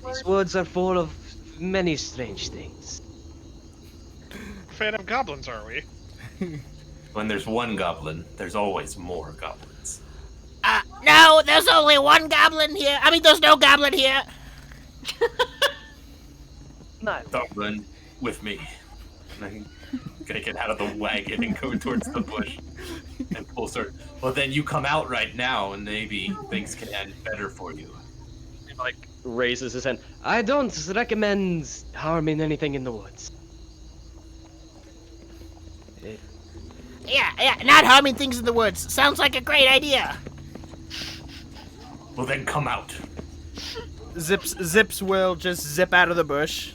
These woods are full of many strange things. Fan of goblins, are we? When there's one goblin, there's always more goblins. No, there's only one goblin here. I mean, there's no goblin here. Goblin with me. And I'm gonna get out of the wagon and go towards the bush and pull sword. Well, then you come out right now, and maybe things can end better for you. He like raises his hand. I don't recommend harming anything in the woods. Yeah, not harming things in the woods. Sounds like a great idea. Well, then come out. Zips will just zip out of the bush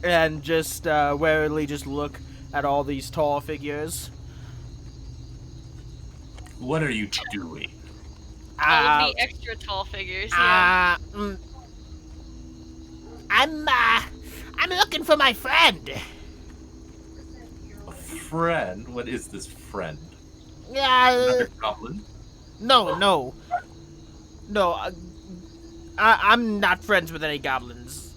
and just warily just look at all these tall figures. What are you doing? All of the extra tall figures. Yeah. I'm looking for my friend. A friend? What is this friend? Another goblin? No. I'm not friends with any goblins.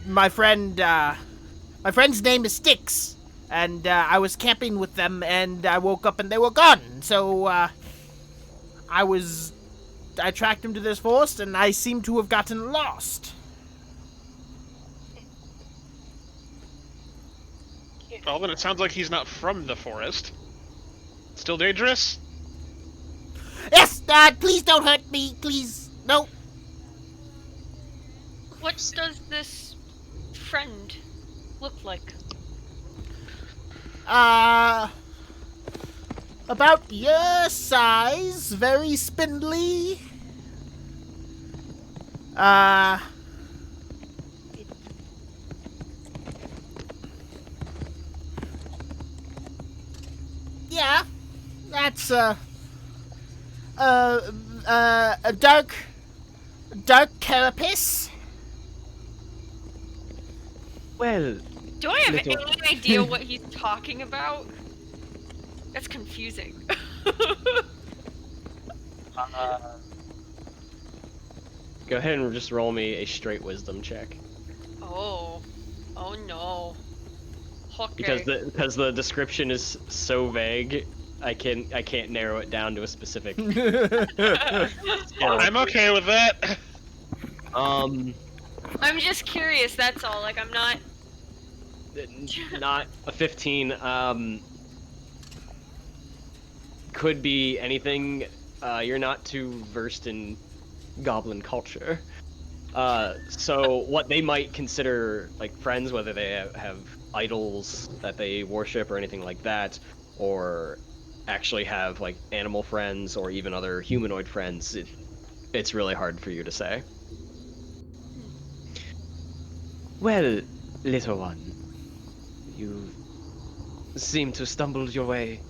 My friend's name is Styx, and I was camping with them, and I woke up and they were gone. So I tracked him to this forest, and I seem to have gotten lost. Well, then it sounds like he's not from the forest. Still dangerous? Yes, please don't hurt me, please. No. What does this friend look like? About your size, very spindly. Yeah, that's a dark carapace. Well, Do I have any idea what he's talking about? That's confusing. Go ahead and just roll me a straight wisdom check. Oh no. Okay. Because the description is so vague, I can't narrow it down to a specific. I'm okay with that. I'm just curious, that's all. Like, I'm not... Not a 15. Could be anything. You're not too versed in goblin culture. So what they might consider like friends, whether they have idols that they worship or anything like that, or actually have like animal friends or even other humanoid friends, it's really hard for you to say. Well, little one, you seem to stumble your way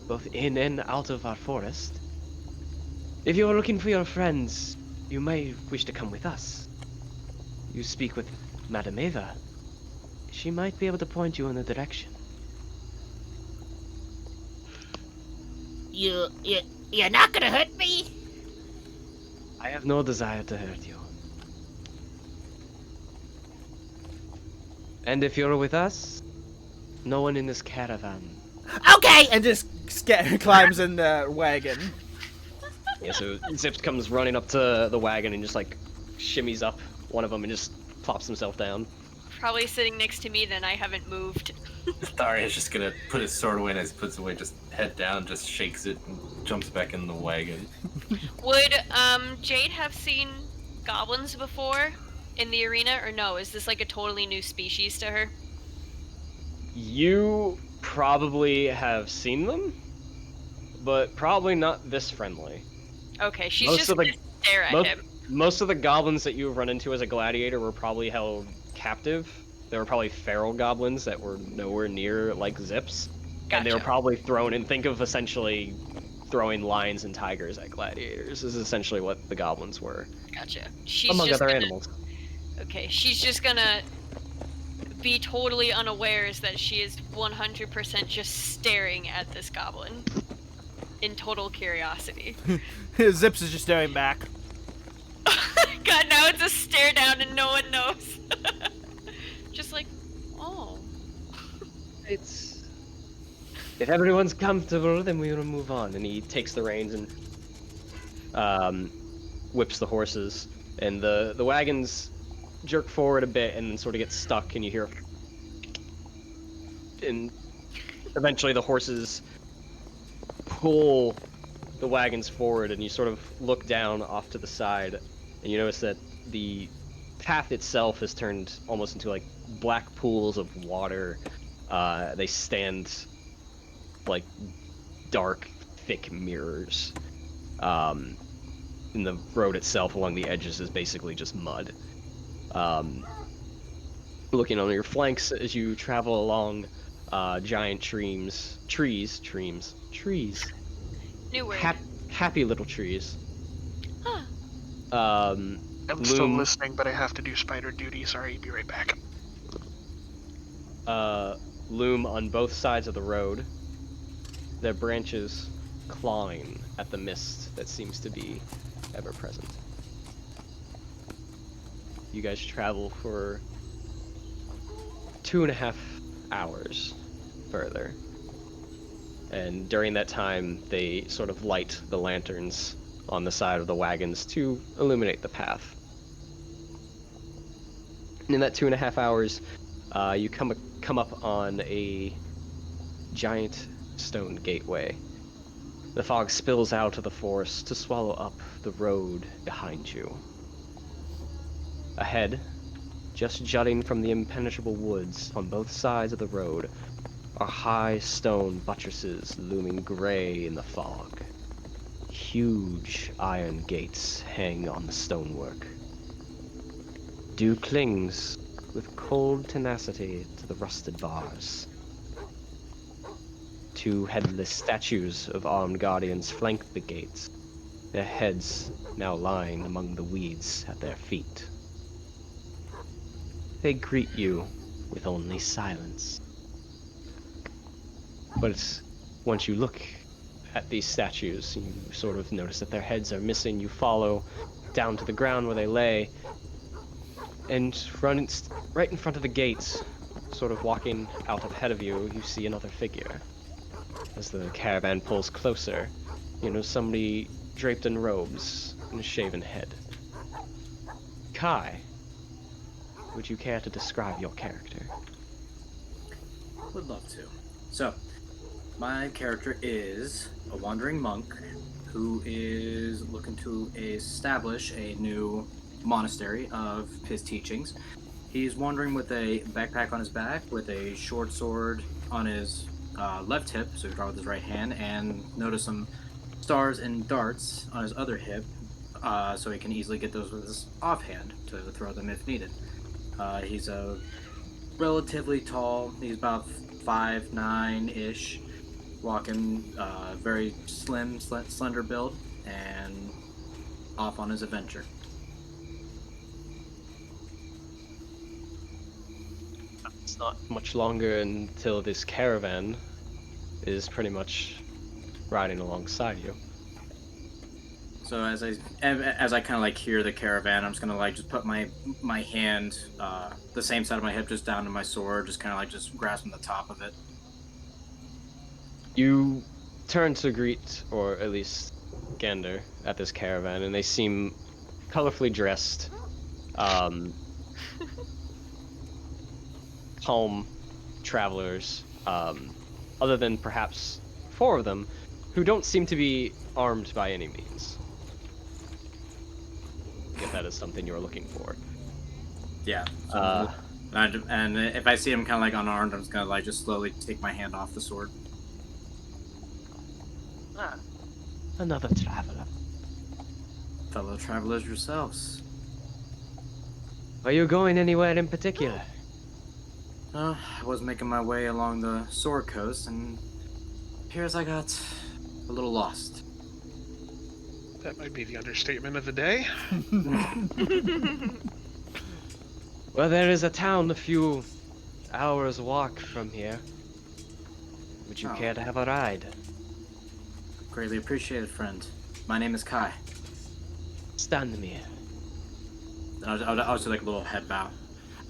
both in and out of our forest. If you are looking for your friends, you may wish to come with us. You speak with Madame Eva. She might be able to point you in the direction. You're not gonna hurt me? I have no desire to hurt you. And if you're with us, no one in this caravan. Okay! And just climbs in the wagon. Yeah, so Zips comes running up to the wagon and just like shimmies up one of them and just plops himself down. Probably sitting next to me, then I haven't moved. Tharia's just gonna put his sword away, and as he puts it away, just head down, just shakes it, and jumps back in the wagon. Would, Jade have seen goblins before in the arena, or no? Is this like a totally new species to her? You probably have seen them, but probably not this friendly. Okay, she's Most just of the- gonna stare at him. Most of the goblins that you run into as a gladiator were probably held captive. They were probably feral goblins that were nowhere near like Zips. Gotcha. And they were probably thrown in. Think of essentially throwing lions and tigers at gladiators. This is essentially what the goblins were. Gotcha. She's Among just other gonna... animals. Okay, she's just gonna be totally unawares that she is 100% just staring at this goblin in total curiosity. Zips is just staring back. God, now it's a stare down and no one knows. Just like, oh. It's... If everyone's comfortable, then we will move on. And he takes the reins and whips the horses. And the wagons jerk forward a bit and then sort of get stuck, and you hear... And eventually the horses pull the wagons forward, and you sort of look down off to the side, and you notice that the path itself has turned almost into like black pools of water. They stand like dark, thick mirrors. And the road itself along the edges is basically just mud. Looking on your flanks as you travel along, giant trees. New word. Happy little trees. Huh. I'm still listening, but I have to do spider duty. Sorry, be right back. Loom on both sides of the road, their branches clawing at the mist that seems to be ever present. You guys travel for 2.5 hours further. And during that time, they sort of light the lanterns on the side of the wagons to illuminate the path. And in that 2.5 hours, you come up on a giant stone gateway. The fog spills out of the forest to swallow up the road behind you. Ahead, just jutting from the impenetrable woods on both sides of the road, are high stone buttresses looming gray in the fog. Huge iron gates hang on the stonework. Dew clings with cold tenacity to the rusted bars. 2 headless statues of armed guardians flank the gates, their heads now lying among the weeds at their feet. They greet you with only silence. But once you look at these statues, you sort of notice that their heads are missing. You follow down to the ground where they lay, and right in front of the gates, sort of walking out ahead of you, you see another figure. As the caravan pulls closer, you know, somebody draped in robes and a shaven head. Kai, would you care to describe your character? Would love to. So, my character is a wandering monk who is looking to establish a new monastery of his teachings. He's wandering with a backpack on his back, with a short sword on his left hip, so he draws with his right hand, and notice some stars and darts on his other hip, so he can easily get those with his offhand to throw them if needed. He's a relatively tall. He's about 5'9" ish, walking, very slim, slender build, and off on his adventure. It's not much longer until this caravan is pretty much riding alongside you. So as I kind of like hear the caravan, I'm just gonna like just put my hand, the same side of my hip, just down to my sword, just kind of like just grasping the top of it. You turn to greet, or at least gander, at this caravan, and they seem colorfully dressed, calm travelers, other than perhaps 4 of them, who don't seem to be armed by any means. If that is something you're looking for. Yeah. And if I see him kind of like unarmed, I'm just gonna like just slowly take my hand off the sword. Another traveler. Fellow travelers yourselves. Are you going anywhere in particular? I was making my way along the Sword Coast, and appears I got a little lost. That might be the understatement of the day. Well, there is a town a few hours' walk from here. Would you care to have a ride? Greatly appreciated, friend. My name is Kai. Duntrimir. I'll just do like a little head bow.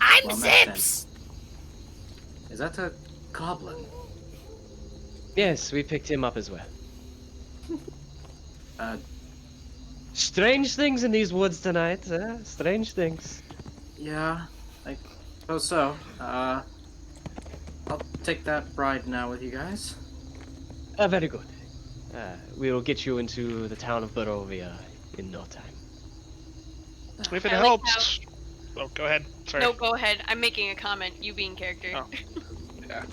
I'm Well met, then. Zips! Is that a goblin? Yes, we picked him up as well. Uh, Strange things in these woods tonight, strange things. yeah, I suppose so. I'll take that ride now with you guys. Very good. We will get you into the town of Barovia in no time. If it I like helps. Oh, go ahead. Sorry. No, go ahead. I'm making a comment. You being character. Oh. Yeah.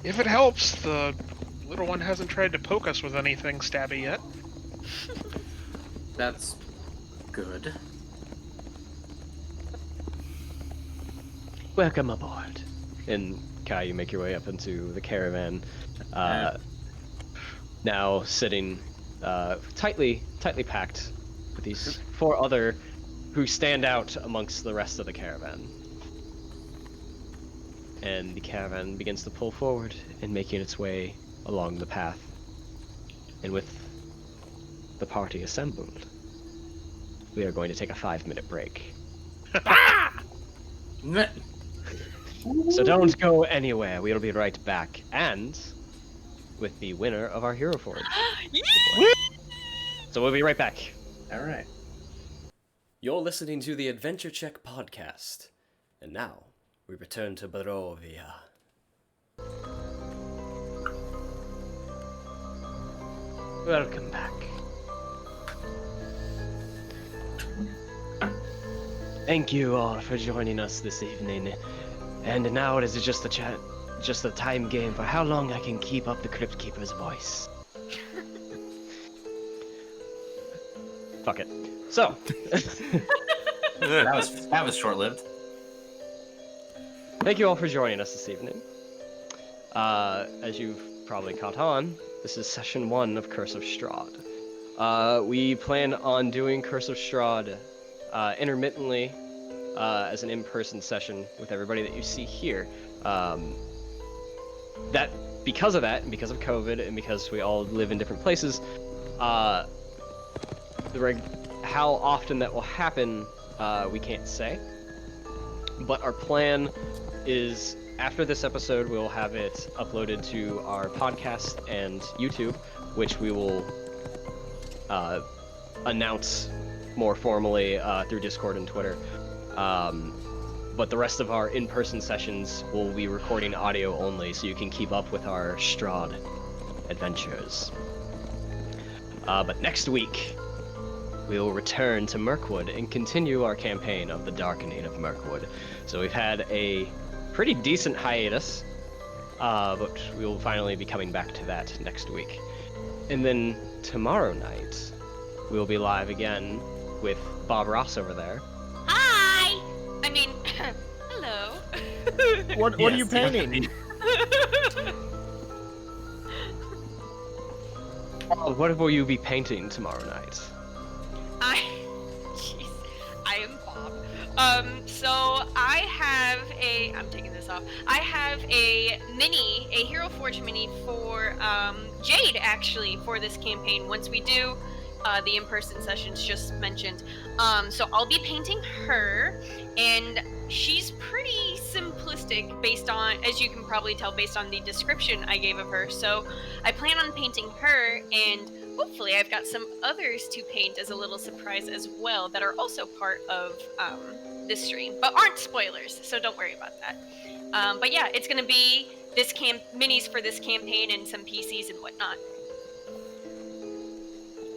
If it helps, the little one hasn't tried to poke us with anything stabby yet. That's good. Welcome aboard. And Kai, you make your way up into the caravan. Now sitting tightly packed with these 4 other who stand out amongst the rest of the caravan. And the caravan begins to pull forward and making its way along the path. And with the party assembled, we are going to take a 5-minute break. So don't go anywhere. We'll be right back. And with the winner of our Hero Forge. So we'll be right back. All right. You're listening to the Adventure Check podcast. And now, we return to Barovia. Welcome back. Thank you all for joining us this evening. And now it is just a time game for how long I can keep up the Crypt Keeper's voice. Fuck it. So, that was short-lived. thank you all for joining us this evening. As you've probably caught on, this is session 1 of Curse of Strahd. We plan on doing Curse of Strahd intermittently as an in-person session with everybody that you see here. That because of that, and because of COVID, and because we all live in different places, how often that will happen, we can't say. But our plan is after this episode, we'll have it uploaded to our podcast and YouTube, which we will announce more formally through Discord and Twitter. But the rest of our in-person sessions will be recording audio only, so you can keep up with our Strahd adventures. But next week, we will return to Mirkwood and continue our campaign of the Darkening of Mirkwood. So we've had a pretty decent hiatus, but we will finally be coming back to that next week. And then tomorrow night, we'll be live again with Bob Ross over there. Hi! I mean, hello. What are you painting? What will you be painting tomorrow night? Jeez, I am Bob. So I have I'm taking this off. I have a Hero Forge mini for, Jade, actually, for this campaign, once we do, the in-person sessions just mentioned. So I'll be painting her, and she's pretty simplistic based on, as you can probably tell, based on the description I gave of her. So I plan on painting her, and hopefully I've got some others to paint as a little surprise as well that are also part of this stream, but aren't spoilers, so don't worry about that. But yeah, it's going to be this minis for this campaign and some PCs and whatnot.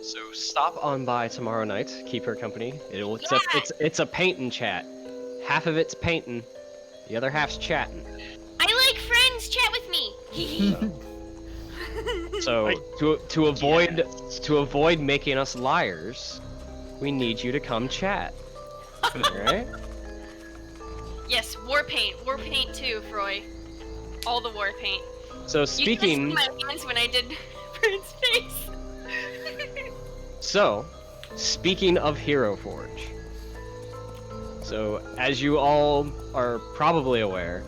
So stop on by tomorrow night. Keep her company. It's a painting chat. Half of it's painting, the other half's chatting. I like friends. Chat with me. So to avoid making us liars, we need you to come chat. Alright? Yes, war paint too, Froy. All the war paint. So speaking. You touched my hands when I did Prince's face. So, speaking of Hero Forge. So, as you all are probably aware,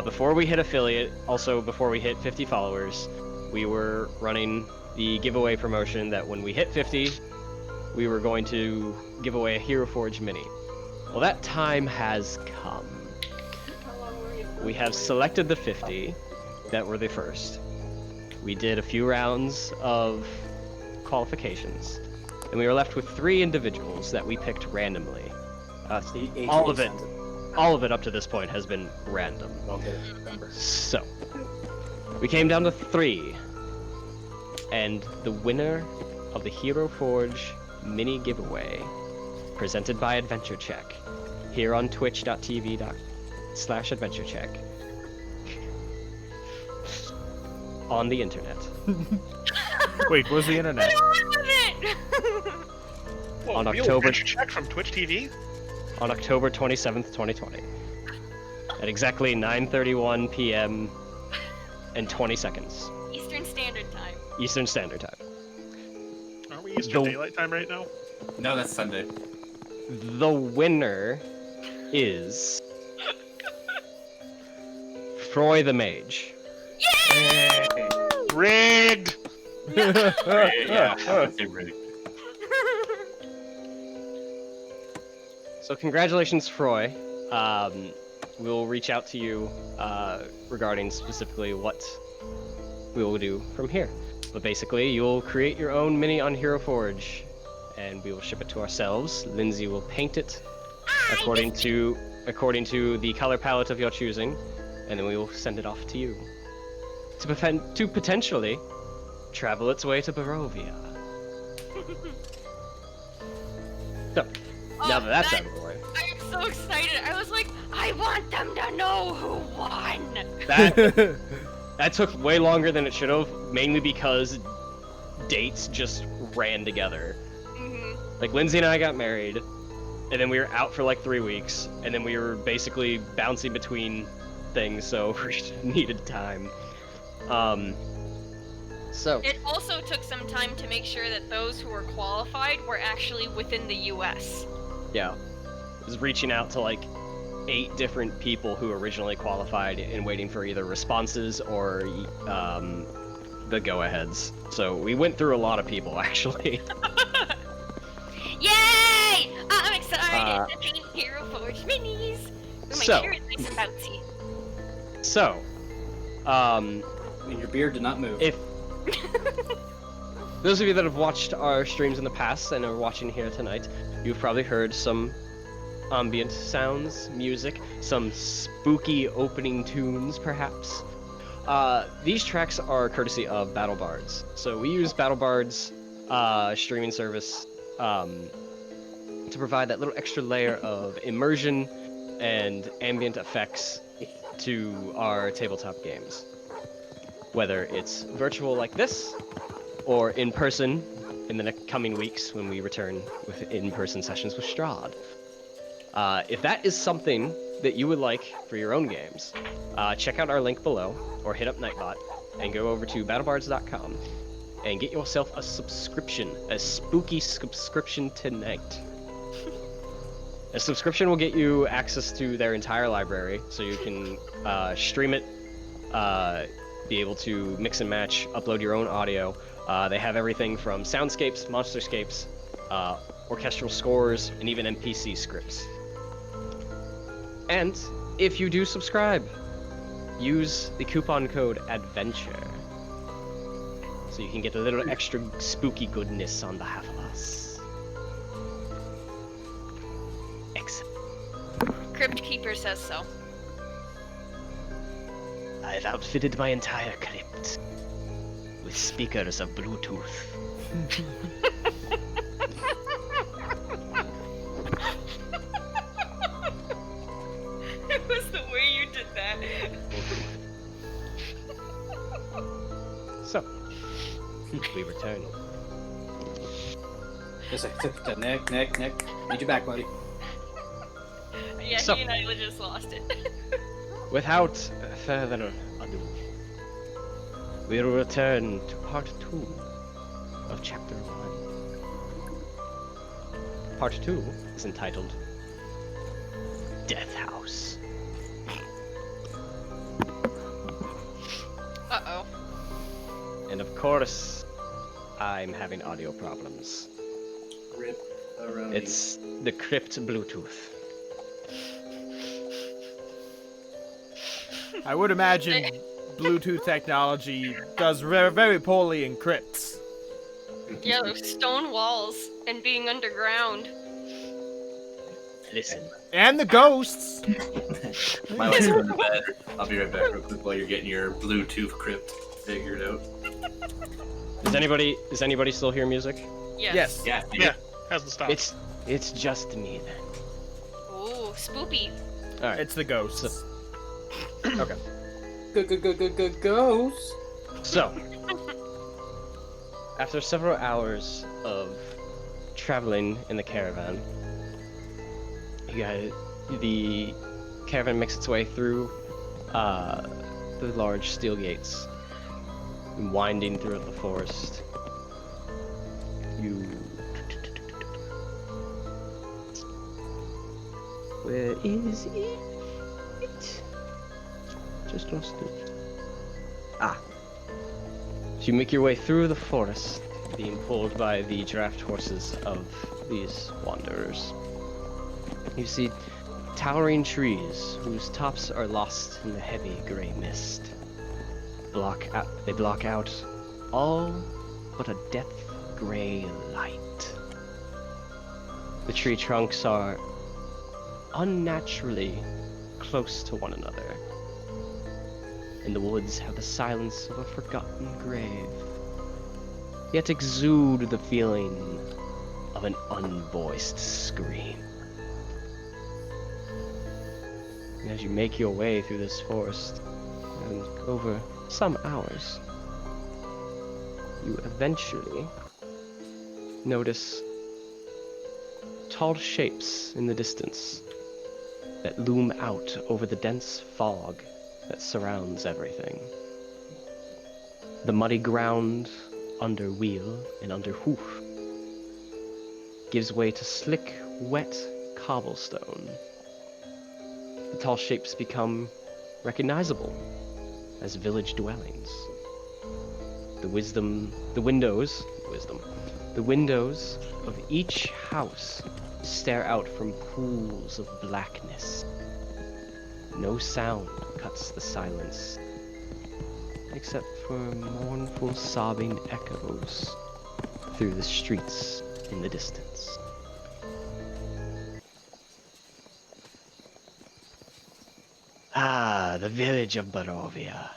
before we hit affiliate, also before we hit 50 followers, we were running the giveaway promotion that when we hit 50, we were going to give away a Hero Forge mini. Well, that time has come. We have selected the 50 that were the first. We did a few rounds of qualifications, and we were left with 3 individuals that we picked randomly. All of it up to this point has been random. Okay, remember. So, we came down to 3, and the winner of the Hero Forge mini giveaway, presented by Adventure Check, here on twitch.tv/AdventureCheck, on the internet. Wait, where's the internet? Whoa, On real October- Adventure Check from Twitch TV? On October 27th, 2020, at exactly 9:31 p.m. and 20 seconds. Eastern Standard Time. Eastern Standard Time. Are we Eastern Daylight Time right now? No, that's Sunday. The winner is Froy the Mage. Rigged! Yeah, I would say rigged. So congratulations, Froy. We'll reach out to you regarding specifically what we will do from here. But basically, you'll create your own mini on Hero Forge, and we will ship it to ourselves. Lindsay will paint it according to the color palette of your choosing, and then we will send it off to you to potentially travel its way to Barovia. So, now that that's out of the way. I'm so excited. I was like, I want them to know who won. That took way longer than it should have, mainly because dates just ran together. Mm-hmm. Like, Lindsay and I got married, and then we were out for like 3 weeks, and then we were basically bouncing between things, so we just needed time. So It also took some time to make sure that those who were qualified were actually within the U.S. yeah, I was reaching out to like 8 different people who originally qualified and waiting for either responses or the go-aheads. So we went through a lot of people, actually. Yay! I'm excited to paint Hero Forge minis. Ooh, my so- chair is nice and bouncy. So, And your beard did not move. if those of you that have watched our streams in the past and are watching here tonight, you've probably heard some ambient sounds, music, some spooky opening tunes, perhaps. These tracks are courtesy of Battle Bards. So we use Battle Bards streaming service to provide that little extra layer of immersion and ambient effects to our tabletop games. Whether it's virtual like this, or in person in the coming weeks when we return with in-person sessions with Strahd. If that is something that you would like for your own games, check out our link below, or hit up Nightbot, and go over to battlebards.com and get yourself a subscription, a spooky subscription tonight. A subscription will get you access to their entire library, so you can stream it, be able to mix and match, upload your own audio. They have everything from soundscapes, monsterscapes, orchestral scores, and even NPC scripts. And if you do subscribe, use the coupon code ADVENTURE, so you can get a little extra spooky goodness on behalf of us. Excellent. Crypt Keeper says so. I've outfitted my entire crypt with speakers of Bluetooth. It was the way you did that. So, we return. Just like, Nick. Need you back, buddy. Yeah, So- he and I just lost it. Without further ado, we will return to part 2 of chapter 1. Part 2 is entitled Death House. Uh-oh. And of course, I'm having audio problems. Rip around. It's the crypt Bluetooth. I would imagine Bluetooth technology does very, very poorly in crypts. Yeah, those stone walls and being underground. Listen, And the ghosts! My wife's going to bed. I'll be right back real quick while you're getting your Bluetooth crypt figured out. does anybody still hear music? Yes. Yeah. Yeah, hasn't stopped. It's just me then. Ooh, spoopy. All right. It's the ghosts. Okay. Ghost. So, after several hours of traveling in the caravan, the caravan makes its way through the large steel gates, and winding through the forest. Where is it? Just lost it. So you make your way through the forest, being pulled by the draft horses of these wanderers. You see towering trees whose tops are lost in the heavy gray mist. They block out all but a depth gray light. The tree trunks are unnaturally close to one another, and the woods have the silence of a forgotten grave, yet exude the feeling of an unvoiced scream. And as you make your way through this forest, and over some hours, you eventually notice tall shapes in the distance that loom out over the dense fog that surrounds everything. The muddy ground under wheel and under hoof gives way to slick, wet cobblestone. The tall shapes become recognizable as village dwellings. The windows of each house stare out from pools of blackness. No sound cuts the silence, except for mournful sobbing echoes through the streets in the distance. Ah, the village of Barovia.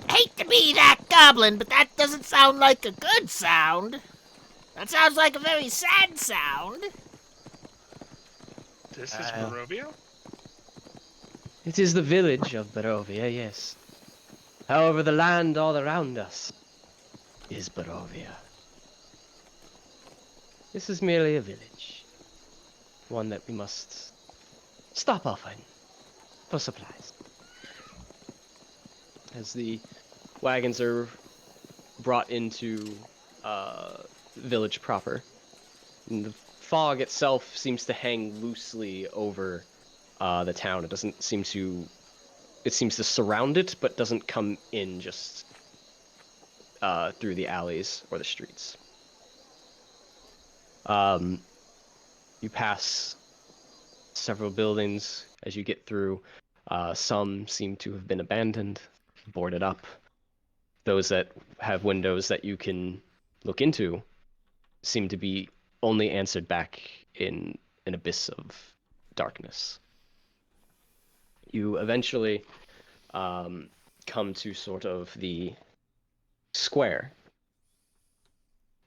Hate to be that goblin, but that doesn't sound like a good sound. That sounds like a very sad sound. This is Barovia? It is the village of Barovia, yes. However, the land all around us is Barovia. This is merely a village. One that we must stop often for supplies. As the wagons are brought into village proper, and the fog itself seems to hang loosely over the town. It doesn't seem to. It seems to surround it, but doesn't come in just through the alleys or the streets. You pass several buildings as you get through. Some seem to have been abandoned, boarded up. Those that have windows that you can look into seem to be only answered back in an abyss of darkness. You eventually come to sort of the square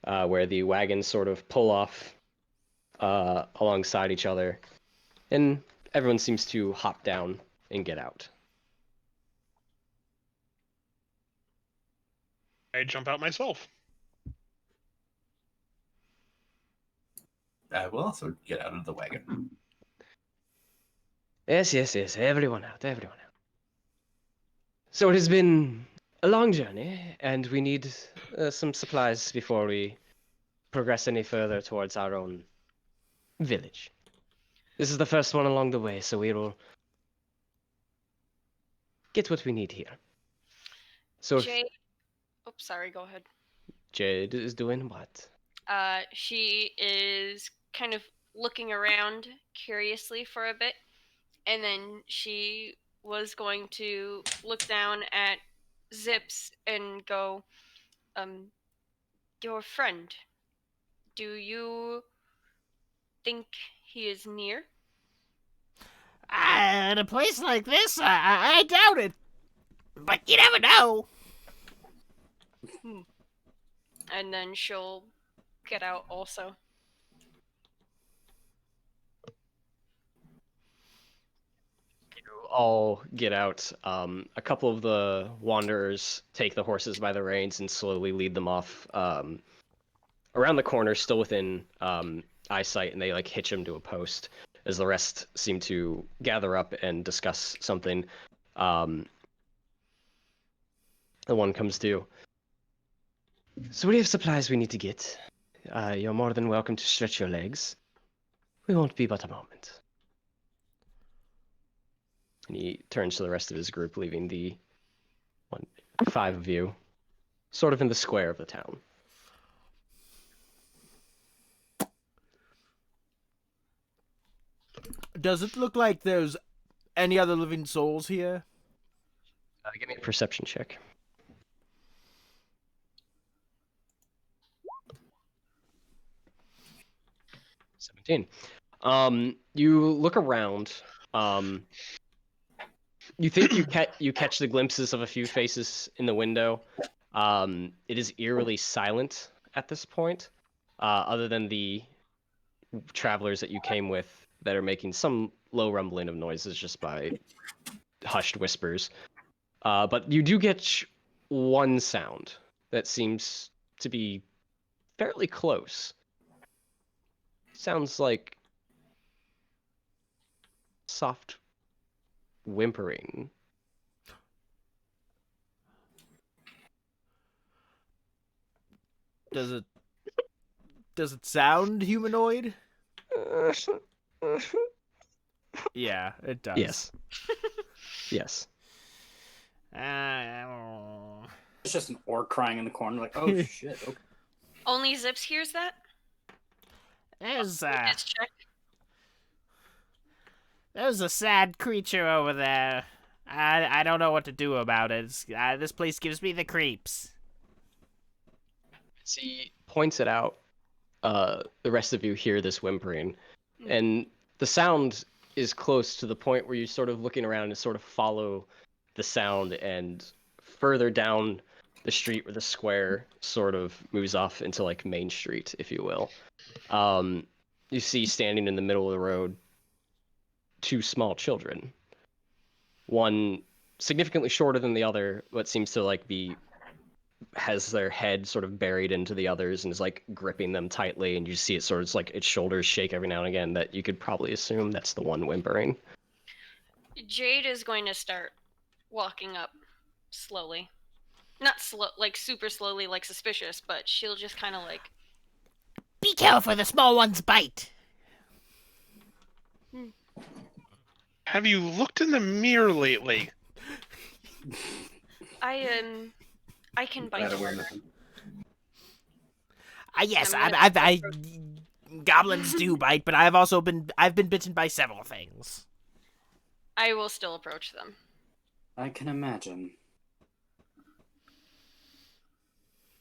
where the wagons sort of pull off alongside each other, and everyone seems to hop down and get out. I jump out myself. I will also get out of the wagon. Yes, everyone out. So it has been a long journey, and we need some supplies before we progress any further towards our own village. This is the first one along the way, so we will get what we need here. So Jade. Oops, sorry, go ahead. Jade is doing what? She is kind of looking around curiously for a bit, and then she was going to look down at Zips and go, your friend, do you think he is near? In a place like this, I doubt it. But you never know. And then she'll get out also. All get out. A couple of the wanderers take the horses by the reins and slowly lead them off around the corner, still within eyesight, and they like hitch them to a post as the rest seem to gather up and discuss something. The one comes to. So we have supplies we need to get. You're more than welcome to stretch your legs. We won't be but a moment. And he turns to the rest of his group, leaving the 5 of you sort of in the square of the town. Does it look like there's any other living souls here? Give me a perception check. 17. You look around. You think you catch the glimpses of a few faces in the window. It is eerily silent at this point, other than the travelers that you came with that are making some low rumbling of noises just by hushed whispers. But you do get one sound that seems to be fairly close. Sounds like soft whimpering. Does it sound humanoid? Yeah, it does. Yes. Yes. It's just an orc crying in the corner, like, oh shit, okay. Only Zips hears that? There's, Let's check. There's a sad creature over there. I don't know what to do about it. This place gives me the creeps. As he points it out, the rest of you hear this whimpering, and the sound is close to the point where you're sort of looking around and sort of follow the sound, and further down the street where the square sort of moves off into like Main Street, if you will. You see standing in the middle of the road 2 small children. One significantly shorter than the other, but seems to like has their head sort of buried into the others and is like gripping them tightly, and you see it sort of like its shoulders shake every now and again. That you could probably assume that's the one whimpering. Jade is going to start walking up slowly. Not slow, like super slowly, like suspicious, but she'll just kind of like... Be careful, the small ones bite. Have you looked in the mirror lately? I can bite harder. Yes, I'm goblins do bite, but I've been bitten by several things. I will still approach them. I can imagine.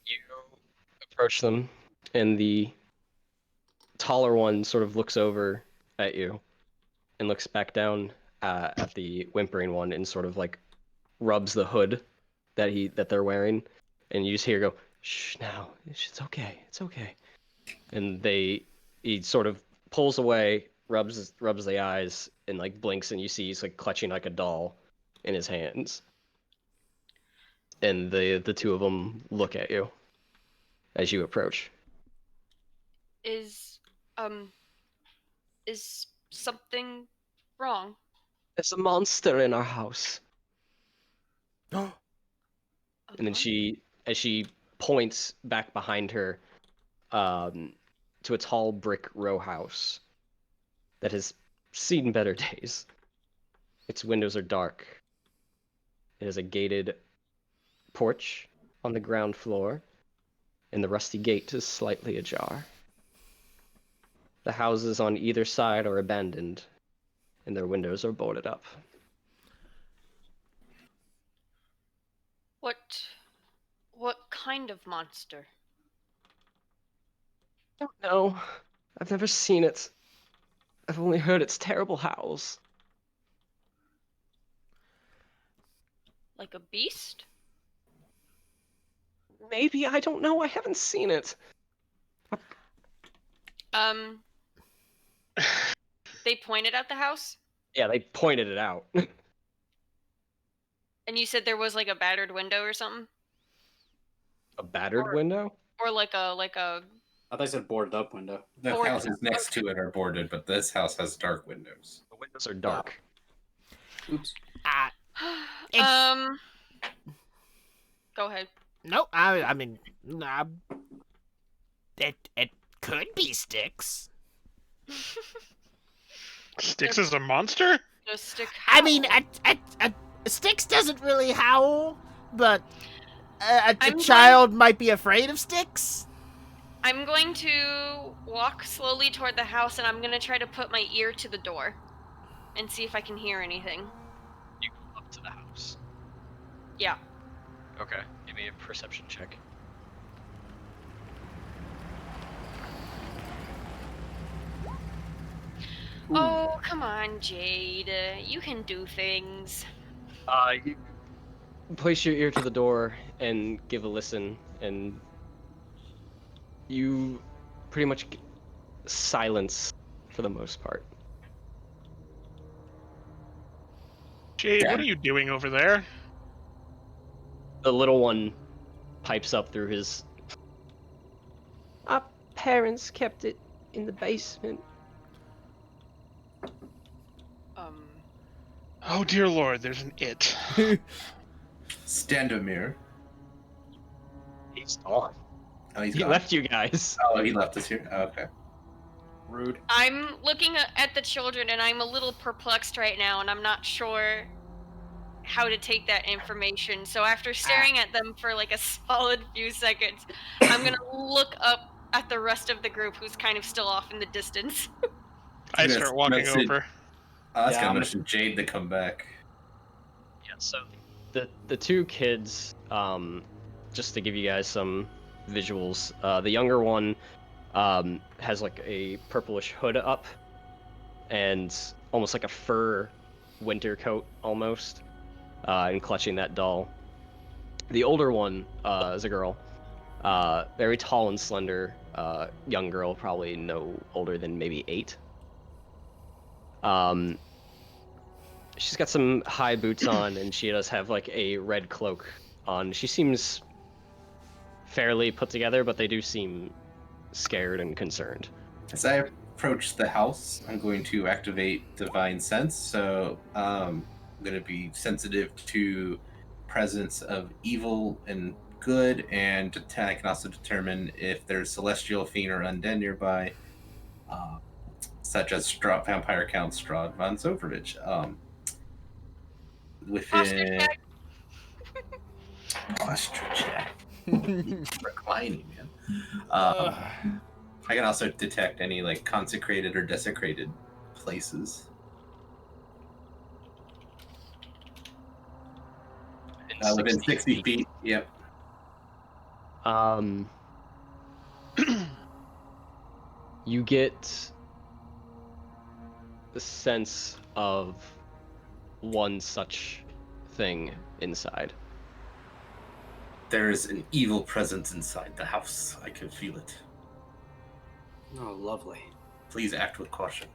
You approach them, and the taller one sort of looks over at you and looks back down at the whimpering one and sort of like rubs the hood that they're wearing, and you just hear go, "Shh, now, it's okay, it's okay." And he sort of pulls away, rubs the eyes, and like blinks, and you see he's like clutching like a doll in his hands. And the 2 of them look at you as you approach. Is something wrong? There's a monster in our house. And then as she points back behind her, to a tall brick row house that has seen better days. Its windows are dark. It has a gated porch on the ground floor, and the rusty gate is slightly ajar. The houses on either side are abandoned, and their windows are boarded up. What kind of monster? I don't know. I've never seen it. I've only heard its terrible howls. Like a beast? Maybe, I don't know. I haven't seen it. They pointed at the house? Yeah, they pointed it out. And you said there was like a battered window or something? A battered window? Or like a I thought you said boarded up window. The Boarded. houses next to it are boarded, but this house has dark windows. The windows are dark. Oops. Go ahead. No, I mean, it could be Styx. Styx is a monster? Just stick. I mean, Styx doesn't really howl, but a child might be afraid of Styx. I'm going to walk slowly toward the house, and I'm going to try to put my ear to the door and see if I can hear anything. You go up to the house. Yeah. Okay, give me a perception check. Oh, come on, Jade. You can do things. You place your ear to the door and give a listen, and you pretty much silence for the most part. Jade, what are you doing over there? The little one pipes up through his... Our parents kept it in the basement. Oh dear lord, there's an it. Standomir. He's gone. Oh, he's He gone. left you guys. Oh, he left us here. Oh, okay. Rude. I'm looking at the children, and I'm a little perplexed right now, and I'm not sure how to take that information. So after staring at them for like a solid few seconds, I'm going to look up at the rest of the group who's kind of still off in the distance. I Yes, start walking that's it. over. I was gonna mention Jade to come back. Yeah, so the two kids, just to give you guys some visuals, the younger one has like a purplish hood up and almost like a fur winter coat almost, and clutching that doll. The older one is a girl, very tall and slender, young girl, probably no older than maybe 8. She's got some high boots on, and she does have like a red cloak on. She seems fairly put together, but they do seem scared and concerned. As I approach the house, I'm going to activate Divine Sense, so I'm going to be sensitive to presence of evil and good, and I can also determine if there's celestial, fiend, or undead nearby, such as Vampire Count Strahd von Zovrovich. Within posture check. Reclining, man. I can also detect any like consecrated or desecrated places. Within 60 feet. Yep. You get the sense of one such thing inside. There is an evil presence inside the house. I can feel it. Oh, lovely. Please act with caution.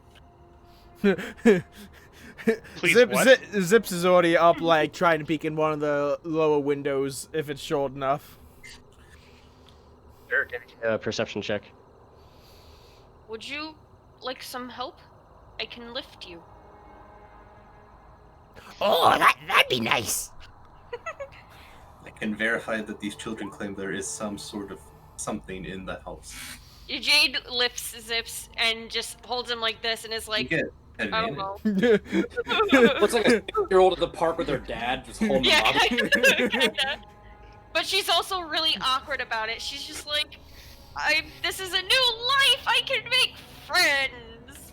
Zips is already up, like, trying to peek in one of the lower windows, if it's short enough. Sure, give me a perception check. Would you like some help? I can lift you. Oh, that'd be nice. I can verify that these children claim there is some sort of something in the house. Jade lifts Zips and just holds him like this and is like, You get I don't know. Looks like a 6-year-old at the park with their dad, just holding him up. Kinda. But she's also really awkward about it. She's just like, this is a new life. I can make friends.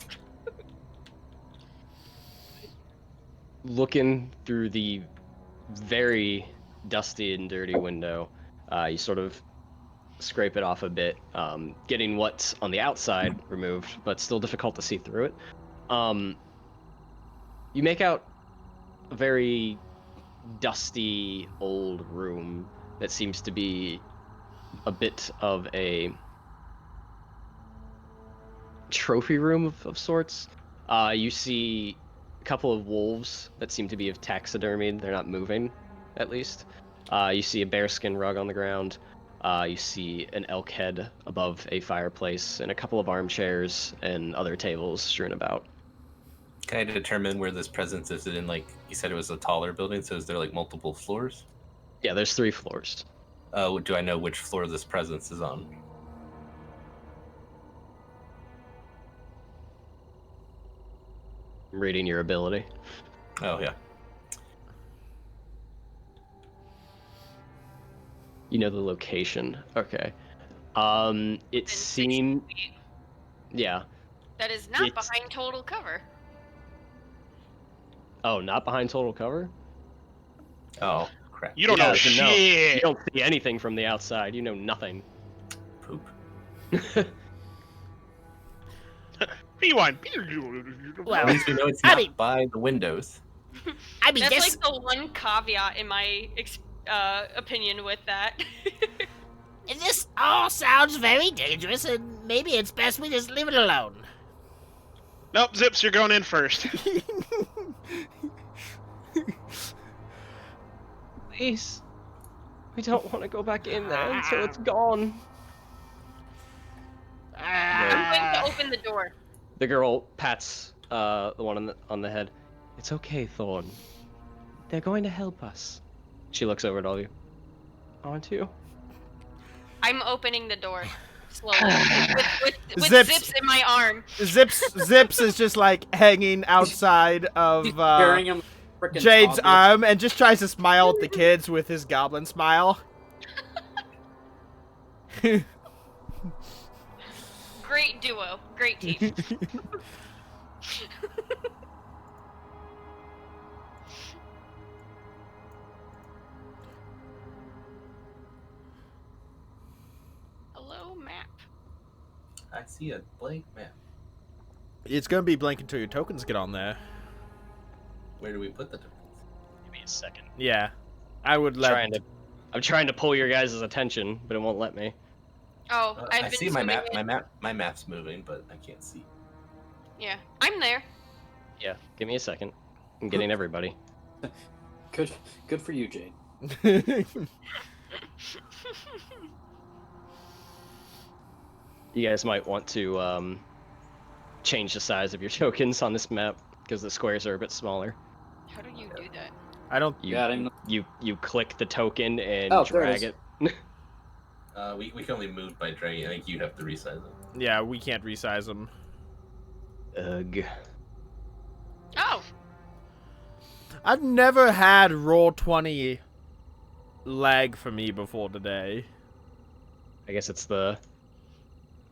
Looking through the very dusty and dirty window, you sort of scrape it off a bit, getting what's on the outside removed, but still difficult to see through it. You make out a very dusty old room that seems to be a bit of a trophy room of sorts. You see a couple of wolves that seem to be of taxidermied. They're not moving, at least. You see a bearskin rug on the ground. You see an elk head above a fireplace and a couple of armchairs and other tables strewn about. Can I determine where this presence is? In, like, you said it was a taller building, so is there like multiple floors? Yeah, there's 3 floors. Do I know which floor this presence is on? I'm reading your ability. Oh, yeah. You know the location. Okay. It seemed... Yeah. That is not behind total cover. Oh, not behind total cover? Oh, crap. You don't know shit. No. You don't see anything from the outside. You know nothing. Poop. Rewind. Well, At least we know it's not by the windows. I mean, That's like the one caveat in my opinion with that. this all sounds very dangerous, and maybe it's best we just leave it alone. Nope, Zips, you're going in first. Please. We don't want to go back in there until it's gone. I'm going to open the door. The girl pats the one on the head. It's okay, Thorn. They're going to help us. She looks over at all of you. Aren't you? I'm opening the door slowly with Zips. Zips in my arm. Zips is just like hanging outside of Carrying him frickin' Jade's toddler. arm and just tries to smile at the kids with his goblin smile. Great duo. Great team. I see a blank map. It's gonna be blank until your tokens get on there. Where do we put the tokens? Give me a second. Yeah, I would let. I'm trying to pull your guys' attention, but it won't let me. Oh, I I've been see my map. swimming My map's moving, but I can't see. Yeah, I'm there. Yeah, give me a second. I'm getting everybody. Good for you, Jade. You guys might want to change the size of your tokens on this map because the squares are a bit smaller. How do you do that? I don't. Yeah, I didn't You click the token and Oh, there it drag it. We can only move by dragging. I think you have to resize it. Yeah, we can't resize them. Ugh. Oh, I've never had Roll20 lag for me before today. I guess it's the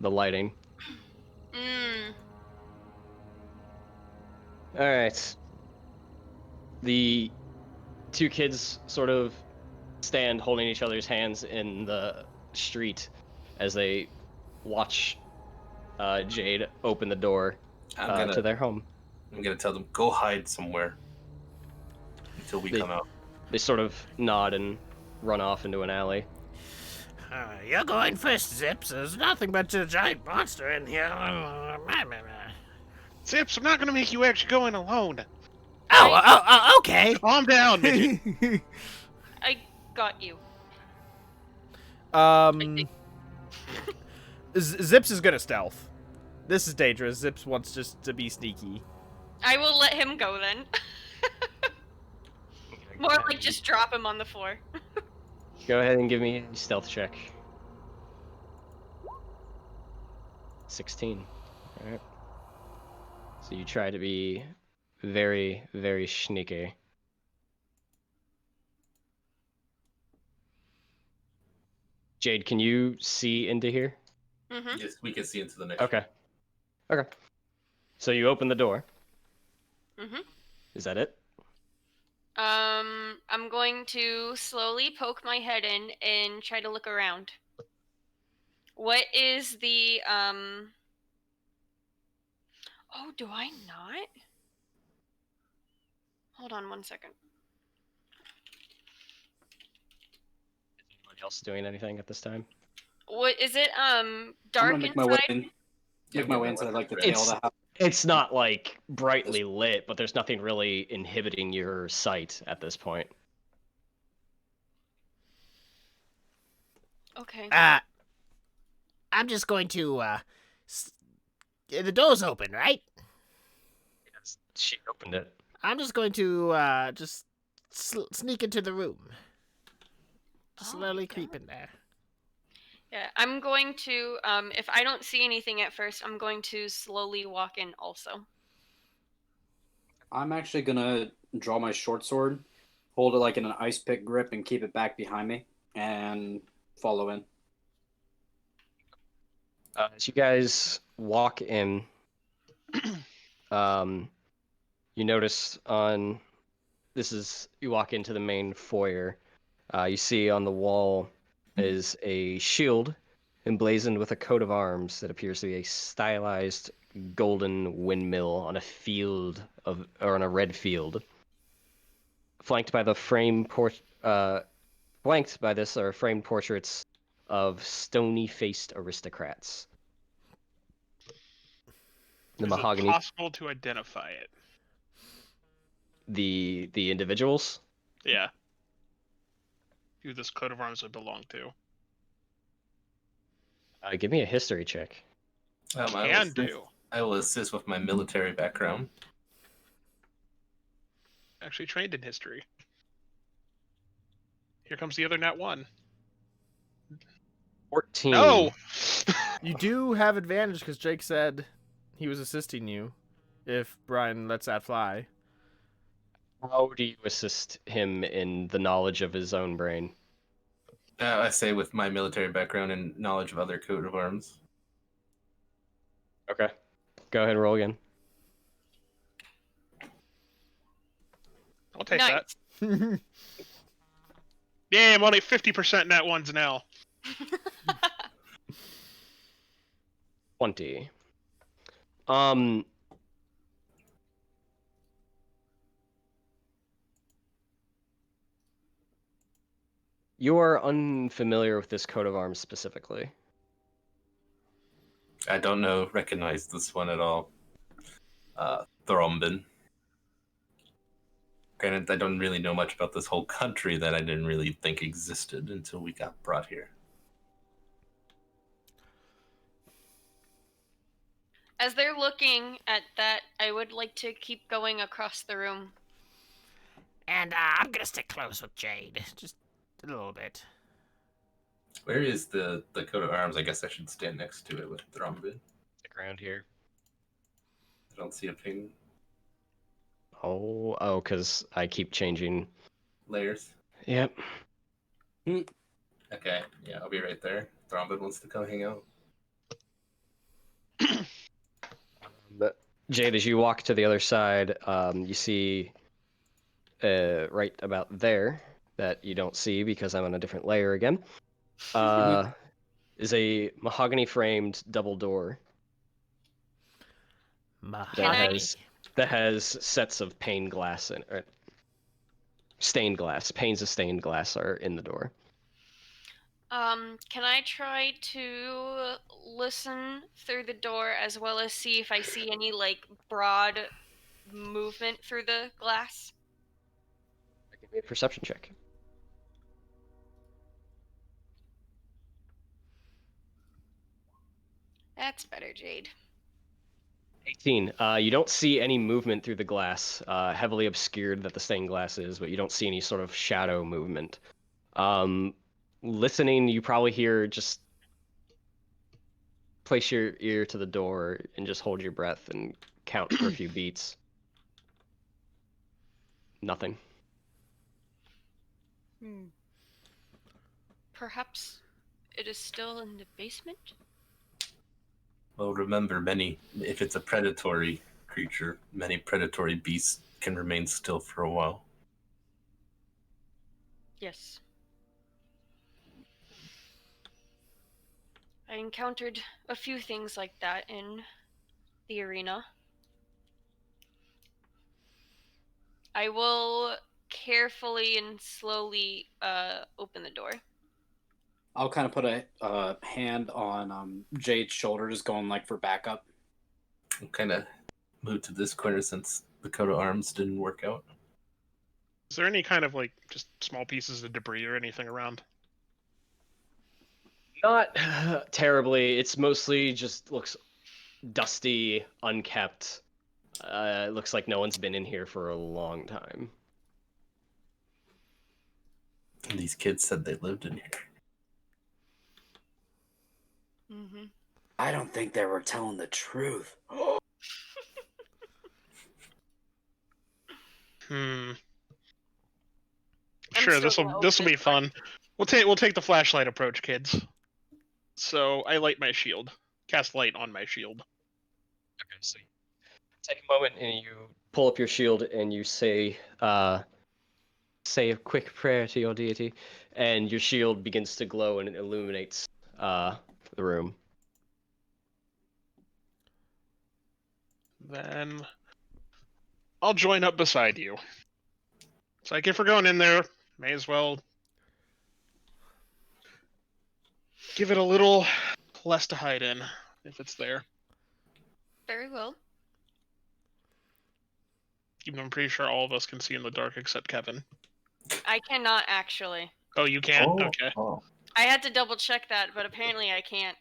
lighting. All right. The two kids sort of stand holding each other's hands in the street as they watch Jade open the door to their home. I'm gonna tell them, go hide somewhere until we come out. They sort of nod and run off into an alley. You're going first, Zips. There's nothing but a giant monster in here. Zips, I'm not gonna make you actually go in alone. Oh, okay. Calm down, midget. I got you. Zips is good at stealth. This is dangerous. Zips wants just to be sneaky. I will let him go then. More like just drop him on the floor. Go ahead and give me a stealth check. 16. All right. So you try to be very, very sneaky. Jade, can you see into here? Mm-hmm. Yes, we can see into the next. Okay. Okay. So you open the door. Mm-hmm. Is that it? I'm going to slowly poke my head in and try to look around. What is the, Oh, do I not? Hold on 1 second. Is anyone else doing anything at this time? What is it, I'm dark gonna make my inside? way in. Make my way inside like the tail of the house. It's not like brightly lit, but there's nothing really inhibiting your sight at this point. Okay. I'm just going to, the door's open, right? Yes, she opened it. I'm just going to, just sneak into the room. Slowly creep in there. Yeah, I'm going to, if I don't see anything at first, I'm going to slowly walk in also. I'm actually gonna draw my short sword, hold it like in an ice pick grip, and keep it back behind me, and follow in. As you guys walk in, you notice you walk into the main foyer. You see on the wall is a shield emblazoned with a coat of arms that appears to be a stylized golden windmill on a red field. Flanked by framed portraits of stony-faced aristocrats. The Is mahogany. it possible to identify it? The individuals? Yeah. Who this coat of arms would belong to? Give me a history check. I will assist with my military background. Actually trained in history. Here comes the other nat 1. 14. No! You do have advantage because Jake said he was assisting you if Brian lets that fly. How do you assist him in the knowledge of his own brain? I say with my military background and knowledge of other coat of arms. Okay. Go ahead and roll again. I'll take Nice. that. Yeah, I'm only 50% nat 1s now. 20. You are unfamiliar with this coat of arms specifically. I don't recognize this one at all. Thrombin. Granted, I don't really know much about this whole country that I didn't really think existed until we got brought here. As they're looking at that, I would like to keep going across the room. And I'm gonna stick close with Jade, just a little bit. Where is the coat of arms? I guess I should stand next to it with Thrombin. The ground here. I don't see a ping. Oh, because I keep changing Layers. Yep. Okay, yeah, I'll be right there. Thrombin wants to come hang out. But Jade, as you walk to the other side, you see right about there that you don't see because I'm on a different layer again. Is a mahogany framed double door that has sets of stained glass panes of stained glass are in the door. Can I try to listen through the door as well as see if I see any, like, broad movement through the glass? Give me a perception check. That's better, Jade. 18. You don't see any movement through the glass, heavily obscured that the stained glass is, but you don't see any sort of shadow movement. Listening, you probably hear just place your ear to the door and just hold your breath and count for a few beats. Nothing. Perhaps it is still in the basement? Well, remember, if it's a predatory creature, many predatory beasts can remain still for a while. Yes. I encountered a few things like that in the arena. I will carefully and slowly open the door. I'll kind of put a hand on Jade's shoulder, just going like for backup. I'll kind of move to this corner since the coat of arms didn't work out. Is there any kind of like just small pieces of debris or anything around? Not terribly. It's mostly just looks dusty, unkept. It looks like no one's been in here for a long time. And these kids said they lived in here. Mm-hmm. I don't think they were telling the truth. Sure, this will be fun. We'll take the flashlight approach, kids. So I light my shield. Cast light on my shield. Okay, so you take a moment and you pull up your shield and you say a quick prayer to your deity, and your shield begins to glow and it illuminates the room. Then I'll join up beside you. It's like if we're going in there, may as well give it a little less to hide in, if it's there. Very well. Even though I'm pretty sure all of us can see in the dark except Kevin. I cannot actually. Oh, you can't? Okay. Oh. I had to double check that, but apparently I can't.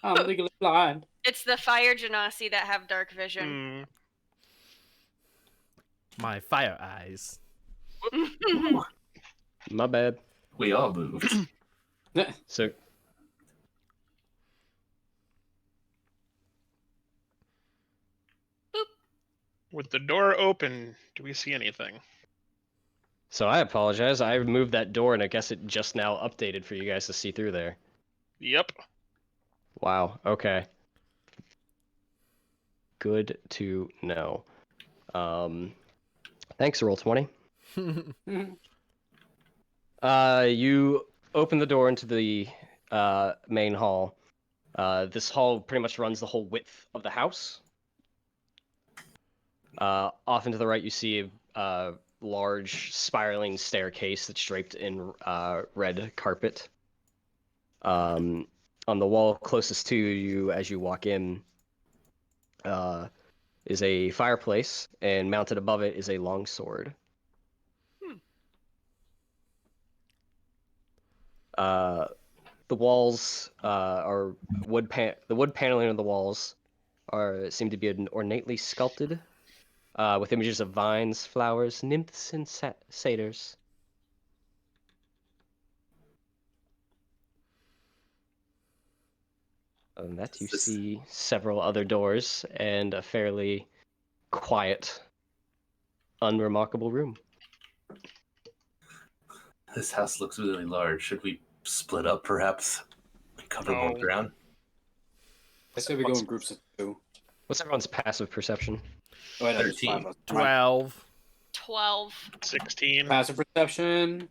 I'm legally blind. It's the fire genasi that have dark vision. My fire eyes. My bad. We all moved. So With the door open, do we see anything? So I apologize. I removed that door, and I guess it just now updated for you guys to see through there. Yep. Wow. Okay. Good to know. Thanks, Roll20. You open the door into the main hall, This hall pretty much runs the whole width of the house. Off and to the right, you see a large spiraling staircase that's draped in red carpet. On the wall closest to you as you walk in is a fireplace, and mounted above it is a long sword. The walls are the wood paneling of the walls seem to be ornately sculpted, with images of vines, flowers, nymphs, and satyrs. Other than that, you see several other doors and a fairly quiet, unremarkable room. This house looks really large. Should we split up, perhaps? And cover more No. ground? I say we go in groups of 2. What's everyone's passive perception? Oh, wait, no, there's 13. 5 of us. 12. 12. 16. Passive perception.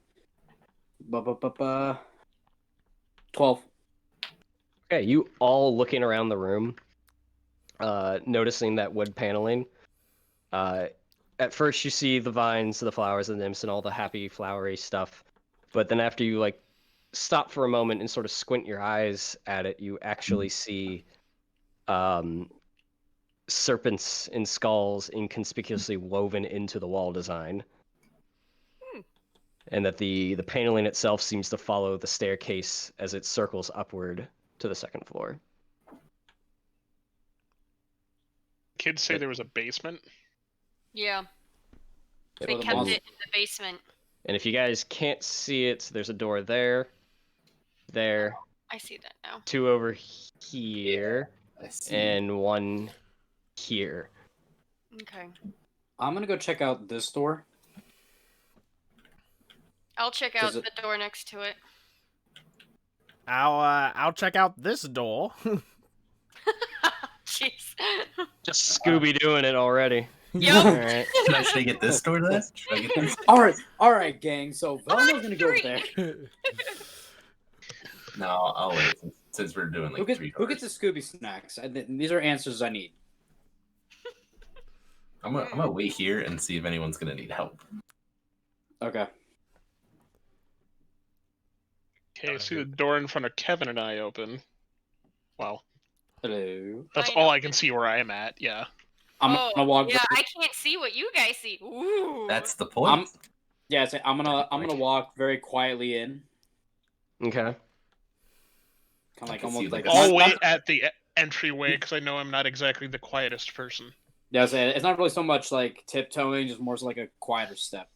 12. Okay, you all looking around the room, noticing that wood paneling. At first, you see the vines, the flowers, the nymphs, and all the happy, flowery stuff. But then after you stop for a moment and sort of squint your eyes at it, you actually see serpents and skulls inconspicuously woven into the wall design. And that the paneling itself seems to follow the staircase as it circles upward to the second floor. Kids say there was a basement. Yeah. Yep. They the kept monster- it in the basement. And if you guys can't see it, there's a door there, I see that now. 2 over here, I see. and 1 here. Okay. I'm gonna go check out this door. I'll check Does out it- the door next to it. I'll check out this door. Jeez. Just Scooby doing it already. Yup. Alright. Should I get this door then? Should I get this? All right, gang. So Velma's gonna go over there. No, I'll wait since we're doing like three Who gets doors. the Scooby snacks? These are answers I need. I'm gonna wait here and see if anyone's gonna need help. Okay. Okay, see the door in front of Kevin and I open. Well, Hello. that's I all know. I can see where I am at, yeah. I'm gonna walk. Yeah, I can't see what you guys see. Ooh. That's the point. I'm gonna walk very quietly in, Okay. kind of I like can see almost like like a- I'll not- wait at the entryway because I know I'm not exactly the quietest person. Yeah, it's not really so much like tiptoeing, just more so like a quieter step.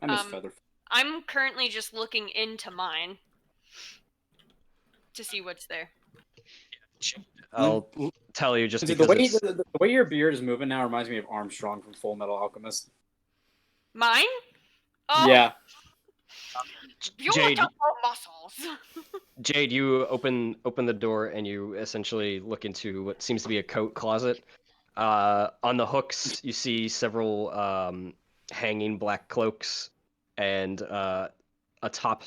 I miss Feather. I'm currently just looking into mine to see what's there. I'll tell you just See, because it's... the way your beard is moving now reminds me of Armstrong from Full Metal Alchemist. Mine? Oh, Yeah. You Jade. want to talk muscles. Jade, you open the door and you essentially look into what seems to be a coat closet. On the hooks, you see several hanging black cloaks, and a top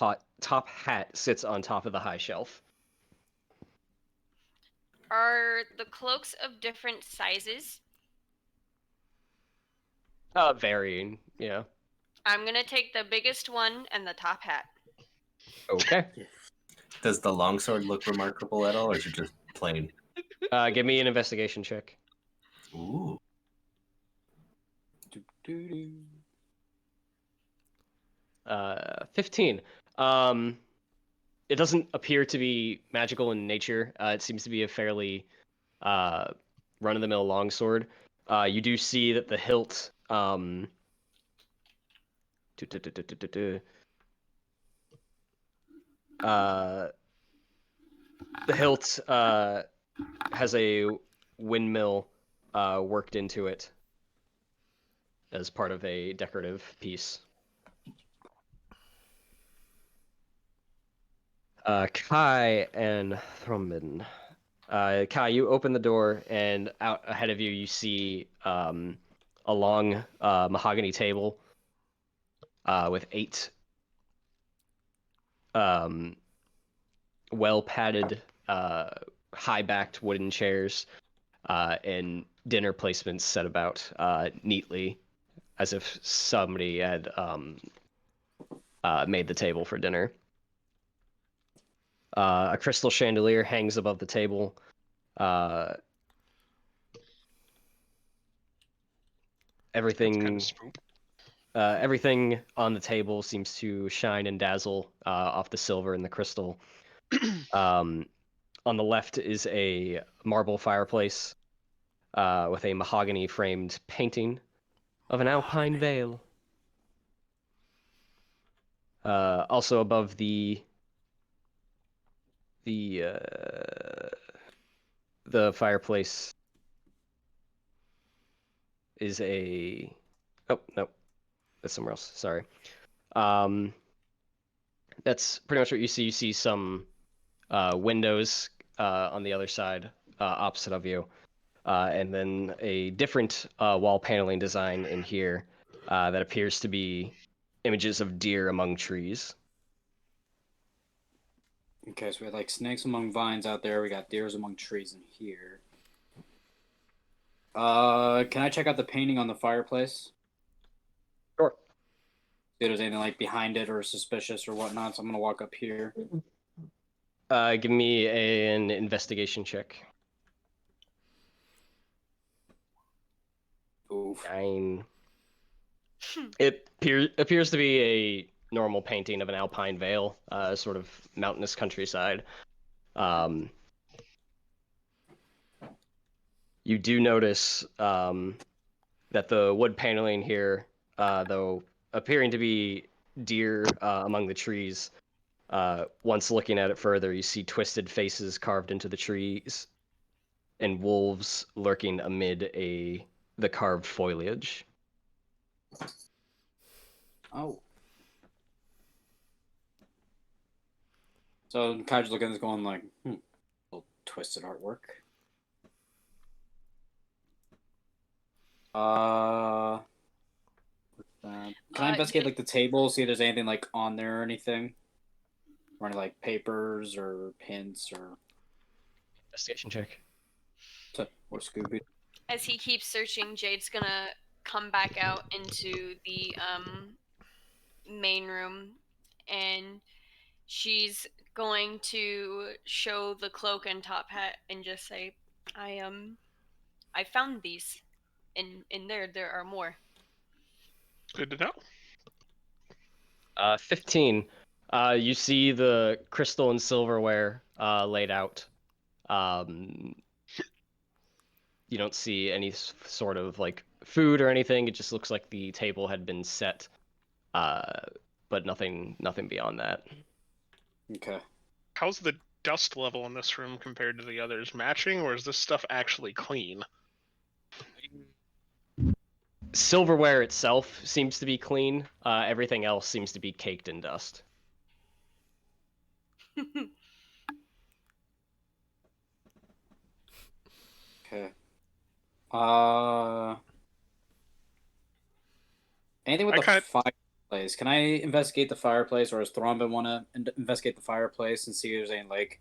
hat sits on top of the high shelf. Are the cloaks of different sizes? Varying, yeah. I'm gonna take the biggest one and the top hat. Okay. Does the longsword look remarkable at all, or is it just plain? Give me an investigation check. Ooh. 15. It doesn't appear to be magical in nature. It seems to be a fairly run-of-the-mill longsword. You do see that the hilt has a windmill worked into it as part of a decorative piece. Kai and Thrombin. Kai, you open the door, and out ahead of you, you see a long mahogany table with 8 well-padded high-backed wooden chairs and dinner placements set about neatly, as if somebody had made the table for dinner. A crystal chandelier hangs above the table. Everything, Kind of spook. everything on the table seems to shine and dazzle off the silver and the crystal. On the left is a marble fireplace with a mahogany-framed painting of an alpine vale. Also above the fireplace is a... Oh, no. That's somewhere else. Sorry. That's pretty much what you see. You see some windows on the other side, opposite of you. And then a different wall paneling design in here that appears to be images of deer among trees. Okay, so we had like snakes among vines out there. We got deers among trees in here. Can I check out the painting on the fireplace? Sure. See if there's anything like behind it or suspicious or whatnot. So I'm gonna walk up here. Give me an investigation check. Oof. 9. It appears to be a normal painting of an alpine vale, sort of mountainous countryside. You do notice that the wood paneling here, though appearing to be deer among the trees, once looking at it further, you see twisted faces carved into the trees and wolves lurking amid the carved foliage. Oh. So Kai's looking at this going like, little twisted artwork. Can I investigate like the table, see if there's anything like on there or anything? Or any like papers or hints or Investigation check. or Scooby? As he keeps searching, Jade's gonna come back out into the main room, and she's going to show the cloak and top hat and just say, I found these. In there are more. Good to know. 15. You see the crystal and silverware laid out. You don't see any sort of like food or anything. It just looks like the table had been set, but nothing beyond that. Okay. How's the dust level in this room compared to the others? Matching, or is this stuff actually clean? Silverware itself seems to be clean. Everything else seems to be caked in dust. Okay. Anything with the fireplace? Can I investigate the fireplace, or does Thrombin want to investigate the fireplace and see if there's any like,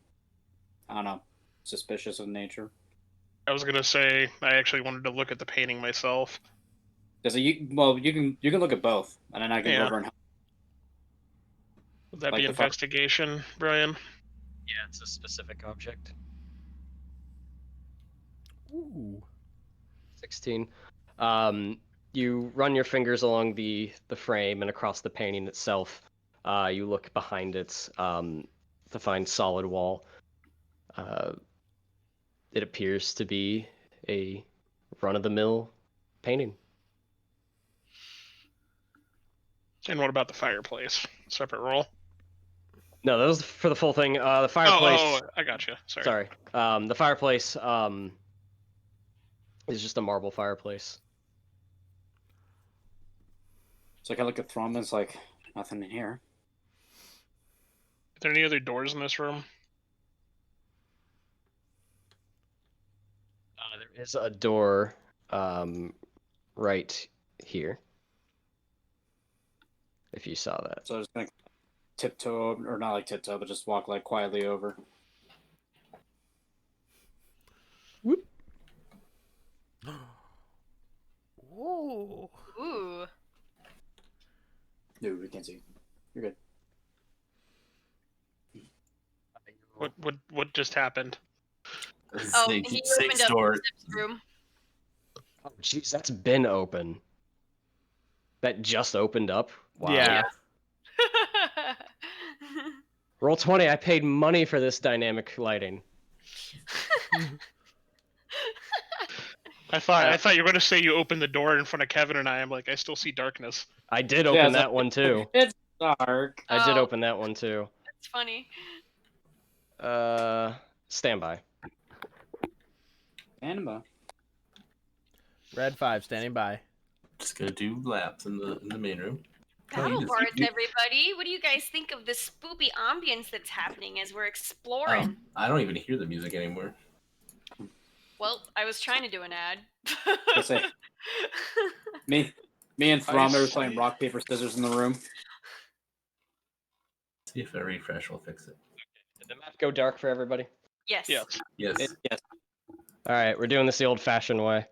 I don't know, suspicious of nature? I was gonna say I actually wanted to look at the painting myself. Does it? Well, you can look at both, and then I can go over and help. Would that Like be the investigation, Brian? Yeah, it's a specific object. Ooh. 16. You run your fingers along the frame and across the painting itself. You look behind it to find solid wall. It appears to be a run-of-the-mill painting. And what about the fireplace? Separate roll? No, that was for the full thing. The fireplace... Oh, I got you. Sorry. The fireplace is just a marble fireplace. So I can look at Thrombin. It's like nothing in here. Are there any other doors in this room? There is a door right here. If you saw that. So I'm just gonna tiptoe, or not like tiptoe, but just walk like quietly over. just happened. Oh, Say, he say opened up store. Zip's room. Oh, jeez, that's been open. That just opened up? Wow. Yeah. Roll 20, I paid money for this dynamic lighting. I thought you were going to say you opened the door in front of Kevin and I. I'm like, I still see darkness. I did open that one too. It's dark. I did Oh. open that one too. That's funny. Stand by. Anima. Red 5 standing by. Just gonna do laps in the main room. Battle bards, everybody. What do you guys think of the spoopy ambience that's happening as we're exploring? I don't even hear the music anymore. Well, I was trying to do an ad. Let's say, me and Thrombey were playing rock, paper, scissors in the room. See if a refresh will fix it. Did the map go dark for everybody? Yes. Yes. Yes. Yes. Alright, we're doing this the old-fashioned way.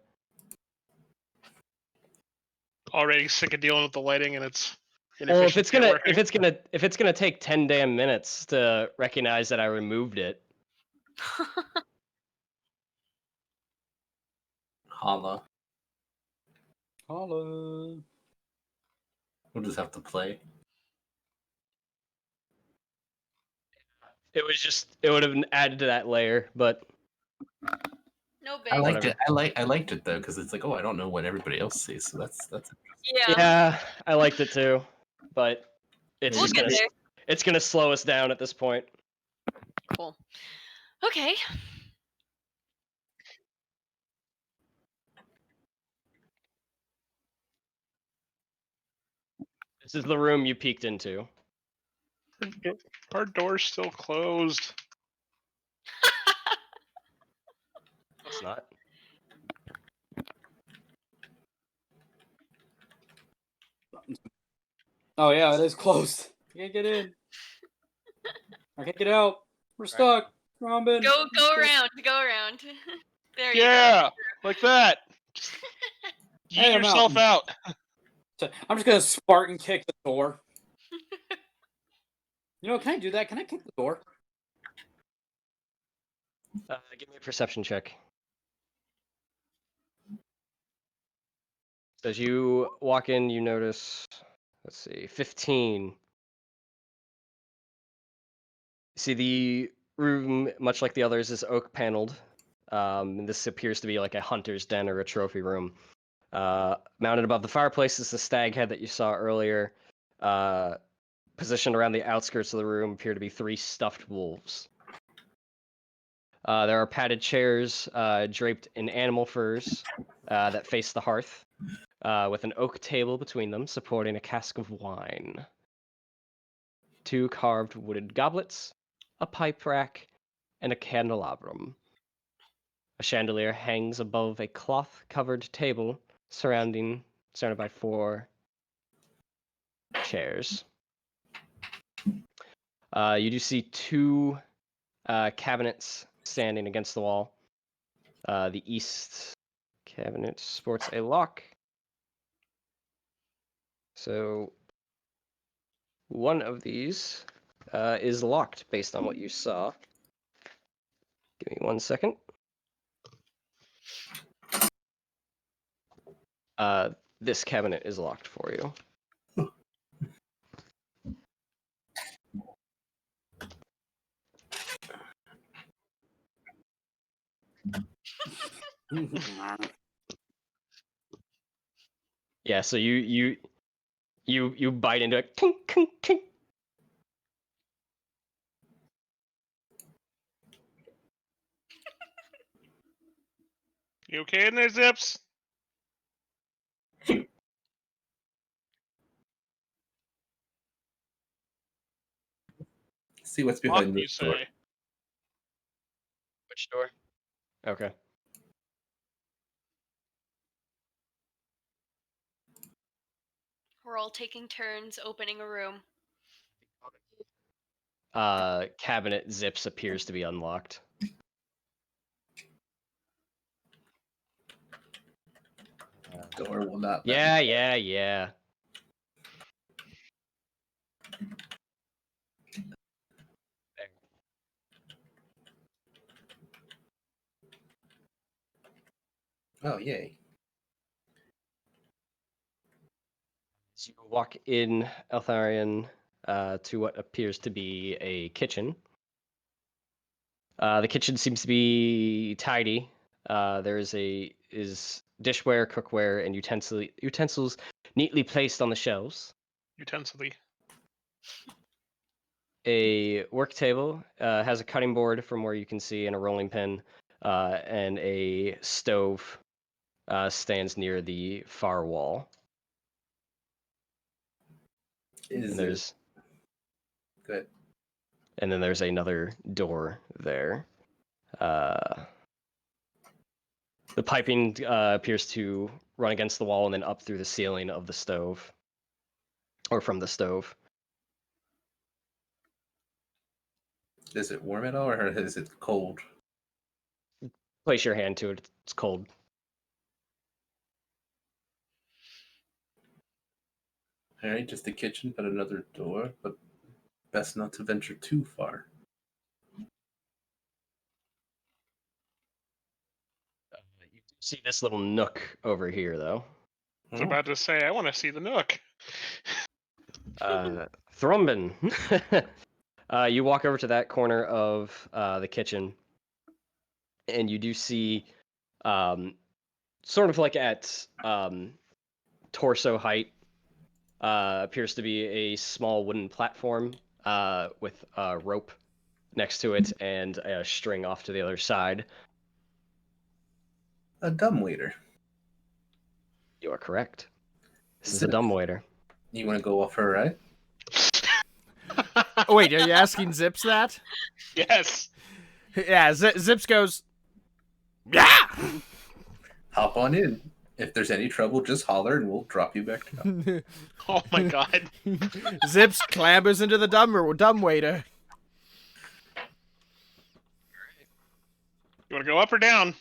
Already sick of dealing with the lighting and its Well, if it's inefficiency at working. gonna take 10 damn minutes to recognize that I removed it. Holla. Holla. We'll just have to play. It would have added to that layer, but No big. I liked Whatever. it. I liked it though because it's like, oh, I don't know what everybody else sees, so that's. Yeah. yeah, I liked it too. But it's We'll just get there. it's gonna slow us down at this point. Cool. Okay. This is the room you peeked into. Our door's still closed. It's not. Oh yeah, it is closed. I can't get in. I can't get out. We're stuck. Robin. Go around. Go around. There you Yeah, like that. Just Hey, yeet I'm yourself out. So I'm just gonna Spartan kick the door. You know, can I do that? Can I kick the door? Give me a perception check. So as you walk in, you notice, let's see, 15. See, the room, much like the others, is oak paneled. And this appears to be like a hunter's den or a trophy room. Mounted above the fireplace is the stag head that you saw earlier. Positioned around the outskirts of the room appear to be 3 stuffed wolves. There are padded chairs draped in animal furs that face the hearth, with an oak table between them supporting a cask of wine. 2 carved wooden goblets, a pipe rack, and a candelabrum. A chandelier hangs above a cloth-covered table surrounded by 4 chairs. You do see 2 cabinets standing against the wall. The east cabinet sports a lock. So one of these is locked based on what you saw. Give me 1 second. This cabinet is locked for you. Yeah, so you bite into it. Tink, tink, tink. You okay in there, Zips? See what's Lock, behind you this door. say? Which door? Okay. We're all taking turns opening a room. Cabinet Zips appears to be unlocked. Door will not. Yeah. Oh, yay. As you walk in, Eltharion, to what appears to be a kitchen. The kitchen seems to be tidy. There is dishware, cookware, and utensils neatly placed on the shelves. Utensily. A work table has a cutting board from where you can see, and a rolling pin, and a stove stands near the far wall. Good. And then there's another door there. The piping appears to run against the wall and then up through the ceiling of the stove, or from the stove. Is it warm at all, or is it cold? Place your hand to it. It's cold. All right, just the kitchen, but another door. But best not to venture too far. You see this little nook over here, though. I was about to say, I want to see the nook. Thrumbin. You walk over to that corner of the kitchen, and you do see, sort of like at torso height, appears to be a small wooden platform with a rope next to it and a string off to the other side. A dumbwaiter. You are correct. This is a dumbwaiter. You want to go off her, right? Wait, are you asking Zips that? Yes. Yeah, Zips goes, yeah! Hop on in. If there's any trouble, just holler and we'll drop you back down. Oh my god. Zips clambers into the dumbwaiter. You want to go up or down?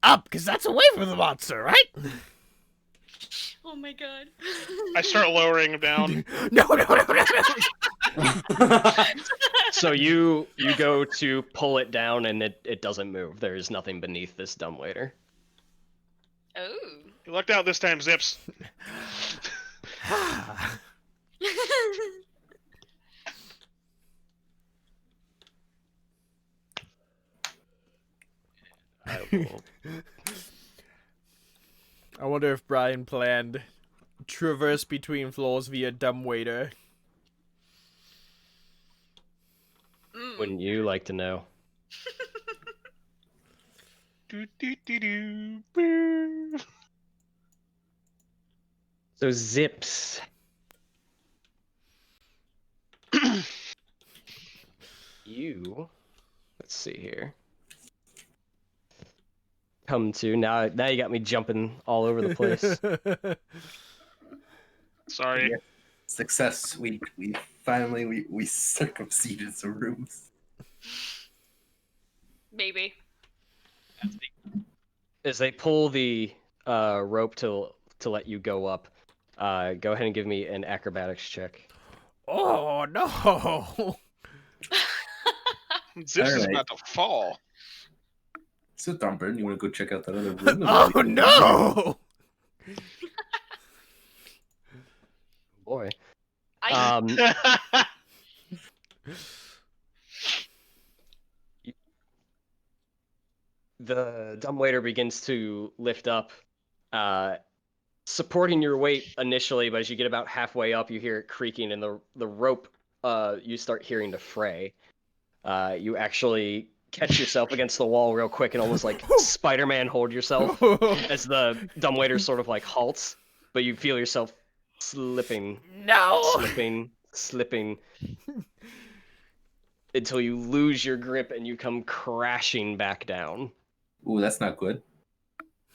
Up, because that's away from the monster, right? Oh my god. I start lowering him down. No. So you go to pull it down and it doesn't move. There is nothing beneath this dumbwaiter. Oh. You lucked out this time, Zips. I wonder if Brian planned traverse between floors via dumbwaiter. Wouldn't you like to know? Boo. So Zips. Let's see here. Come to now you got me jumping all over the place. Sorry. Yeah. Success. We finally circumvented some rooms. Maybe. As they pull the rope to let you go up, go ahead and give me an acrobatics check. Oh, no. Zips is about to fall. So, Thumper, you want to go check out that other room? Oh, no. Boy. The dumbwaiter begins to lift up, supporting your weight initially, but as you get about halfway up, you hear it creaking, and the rope, you start hearing the fray. You actually catch yourself against the wall real quick and almost like Spider-Man hold yourself as the dumbwaiter sort of like halts, but you feel yourself slipping until you lose your grip and you come crashing back down. Ooh, that's not good.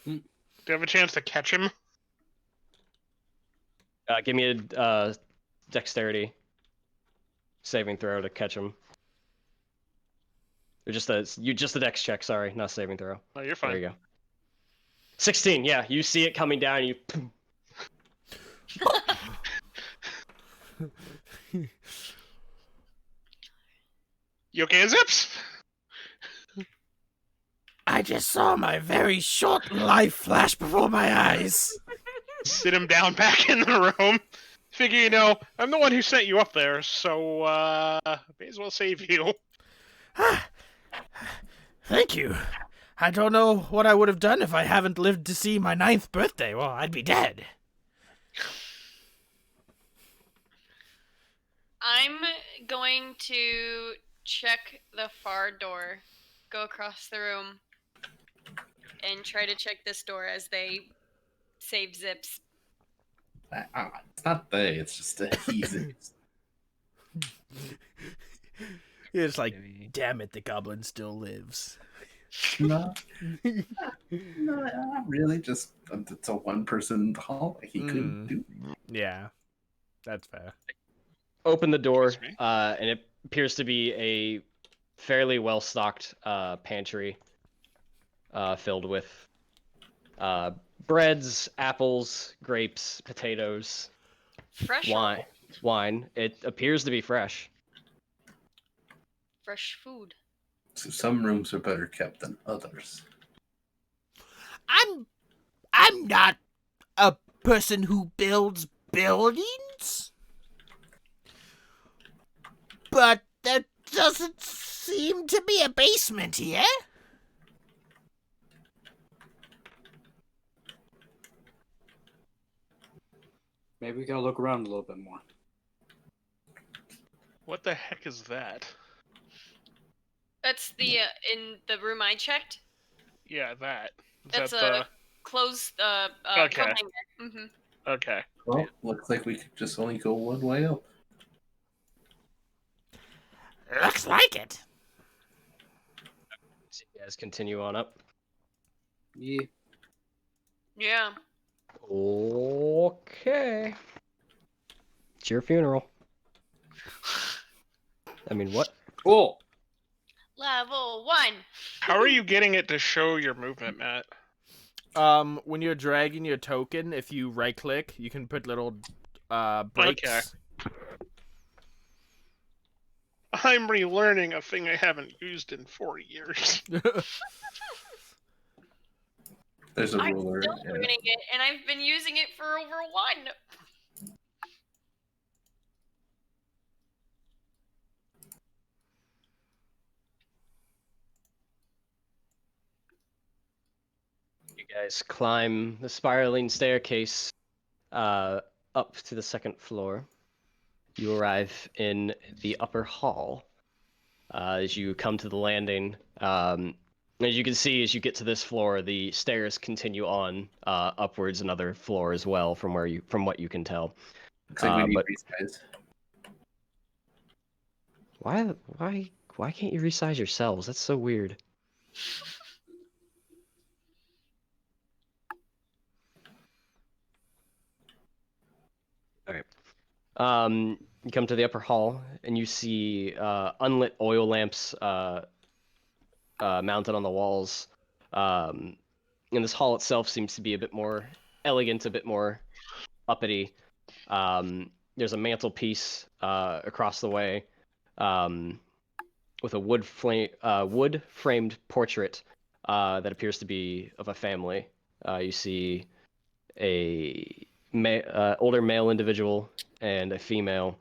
Do you have a chance to catch him? Give me a dexterity saving throw to catch him. Or just a dex check, sorry, not a saving throw. Oh, you're fine. There you go. 16, yeah, you see it coming down, and you... You okay, Zips? I just saw my very short life flash before my eyes. Sit him down back in the room. Figure, I'm the one who sent you up there, so, may as well save you. Thank you. I don't know what I would have done if I haven't lived to see my 9th birthday. Well, I'd be dead. I'm going to check the far door, go across the room, and try to check this door as they save Zips. It's not they, it's just that he's. It's like, damn it, the goblin still lives. No, not really. Just it's a one-person in the hallway. He couldn't do. Yeah, that's fair. Open the door, and it appears to be a fairly well-stocked pantry filled with breads, apples, grapes, potatoes, Fresh wine. It appears to be fresh. Fresh food. So some rooms are better kept than others. I'm not a person who builds buildings. But there doesn't seem to be a basement here. Maybe we gotta look around a little bit more. What the heck is that? That's the in the room I checked. Yeah, that. That's that a closed Okay. coat hanger. Mm-hmm. Okay. Well, looks like we could just only go one way up. Looks like it. So you guys continue on up. Yeah. Yeah. Okay. It's your funeral. I mean, what? Cool. Level 1. How are you getting it to show your movement, Matt? When you're dragging your token, if you right-click, you can put little breaks. Okay. I'm relearning a thing I haven't used in 4 years. There's a I'm ruler. still learning it, and I've been using it for over 1. You guys climb the spiraling staircase up to the 2nd floor. You arrive in the upper hall. As you come to the landing, as you can see, as you get to this floor, the stairs continue on upwards another floor as well, from what you can tell. Looks like we need but resize. why can't you resize yourselves? That's so weird. All right. You come to the upper hall, and you see unlit oil lamps mounted on the walls. And this hall itself seems to be a bit more elegant, a bit more uppity. There's a mantelpiece across the way with a wood-framed portrait that appears to be of a family. You see a older male individual and a female,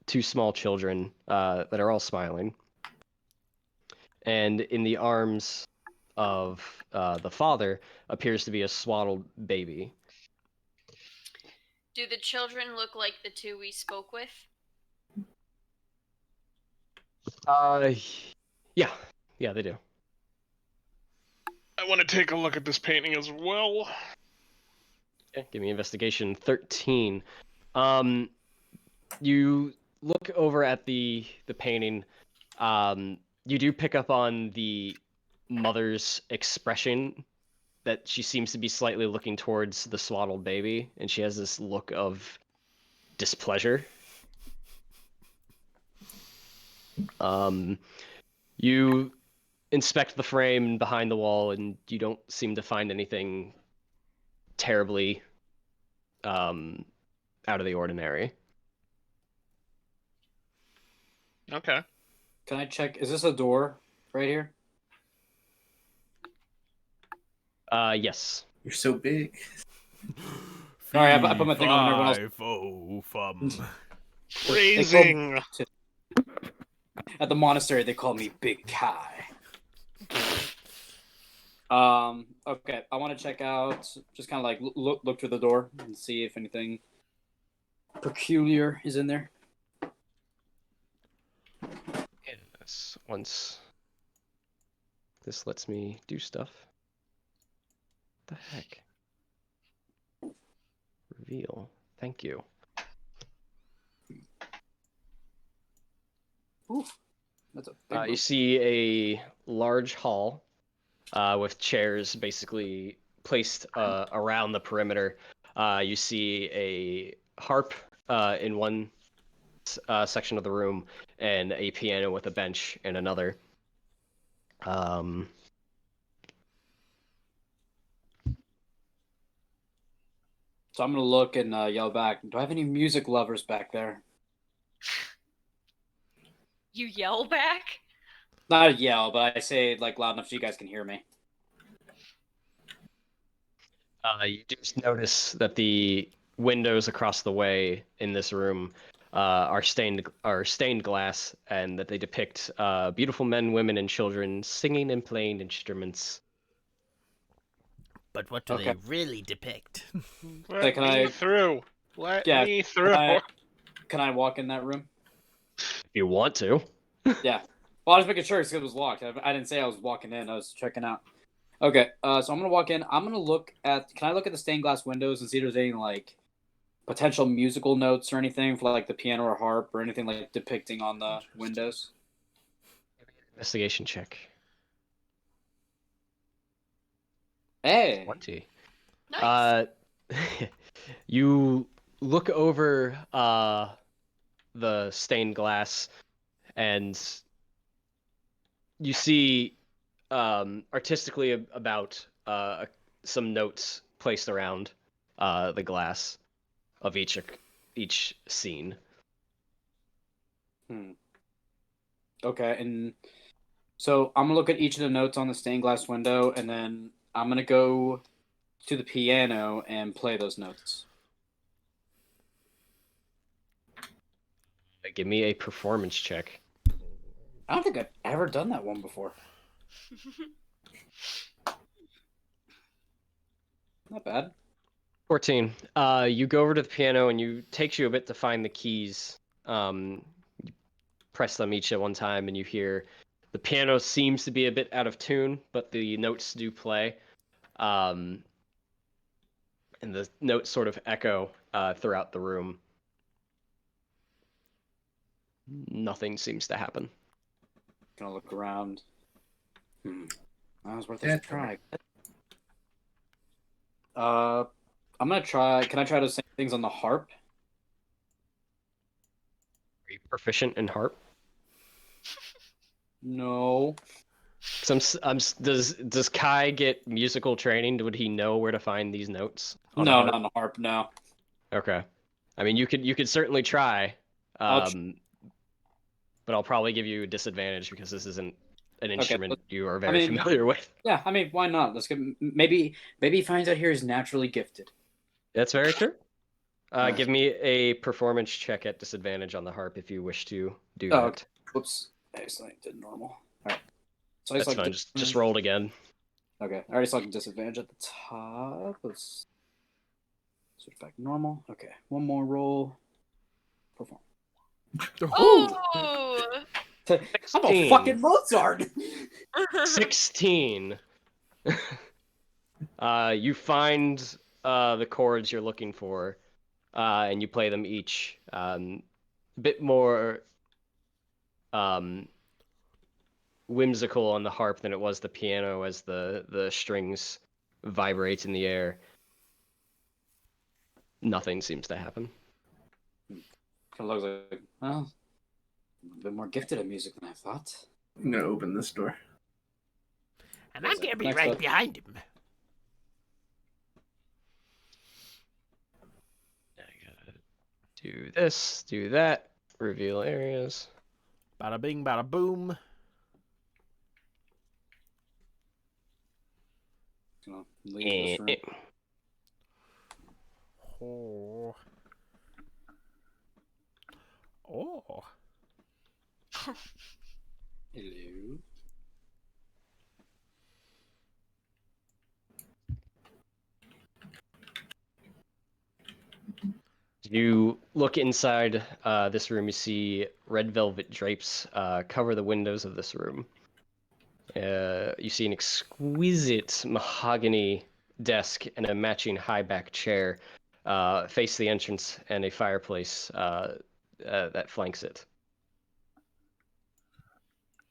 2 small children that are all smiling. And in the arms of the father appears to be a swaddled baby. Do the children look like the 2 we spoke with? Yeah, they do. I want to take a look at this painting as well. Okay, give me investigation 13. You look over at the painting. You do pick up on the mother's expression, that she seems to be slightly looking towards the swaddled baby, and she has this look of displeasure. You inspect the frame behind the wall, and you don't seem to find anything terribly out of the ordinary. Okay. Can I check? Is this a door right here? Yes. You're so big. Sorry, I put my thing on when everyone else. Phrasing. At the monastery, they call me Big Kai. Okay, I want to check out, just kind of like look through the door and see if anything peculiar is in there. Yes. Once this lets me do stuff. What the heck? Reveal. Thank you. Ooh, that's a big You room. see a large hall with chairs basically placed around the perimeter. You see a harp in one section of the room and a piano with a bench in another. So I'm gonna look and yell back. Do I have any music lovers back there? You yell back? Not a yell, but I say it like loud enough so you guys can hear me. You just notice that the windows across the way in this room are stained glass, and that they depict beautiful men, women, and children singing and playing instruments. But what do they really depict? Let can me I- through. Let Yeah, me through. Can I walk in that room? If you want to. Yeah. Well, I was making sure because it was locked. I didn't say I was walking in. I was checking out. Okay, so I'm gonna walk in. I'm gonna look at. Can I look at the stained glass windows and see if there's any like potential musical notes or anything for like the piano or harp or anything like depicting on the windows? Investigation check. Hey. 20. Nice. You look over the stained glass, and you see artistically about some notes placed around the glass of each scene. Okay, and so I'm gonna look at each of the notes on the stained glass window, and then I'm gonna go to the piano and play those notes. Give me a performance check. I don't think I've ever done that one before. Not bad. 14. You go over to the piano, and it takes you a bit to find the keys. You press them each at one time, and you hear the piano seems to be a bit out of tune, but the notes do play. And the notes sort of echo throughout the room. Nothing seems to happen. Gonna look around. That was worth a try. I'm gonna try. Can I try those same things on the harp? Are you proficient in harp? No. Does Kai get musical training? Would he know where to find these notes? No, not on the harp. No. Okay. I mean, you could certainly try, but I'll probably give you a disadvantage because this isn't an instrument you are very familiar with. Yeah, I mean, why not? Let's get maybe he finds out here is naturally gifted. That's very true. Give me a performance check at disadvantage on the harp if you wish to do that. Okay. Whoops. I accidentally did normal. All right. So that's fine. Just rolled again. Okay. I already saw disadvantage at the top. Let's switch back to normal. Okay. One more roll. Perform. Oh! I'm a fucking Mozart. 16. You find the chords you're looking for, and you play them each. A bit more whimsical on the harp than it was the piano, as the strings vibrate in the air. Nothing seems to happen. Kind of looks like, well, a bit more gifted at music than I thought. I'm gonna open this door. And I'm gonna be right behind him. I gotta do this, do that, reveal areas. Bada bing, bada boom. Gonna leave this room. Oh. Oh. Hello. You look inside this room, you see red velvet drapes cover the windows of this room. You see an exquisite mahogany desk and a matching high-back chair face the entrance, and a fireplace that flanks it.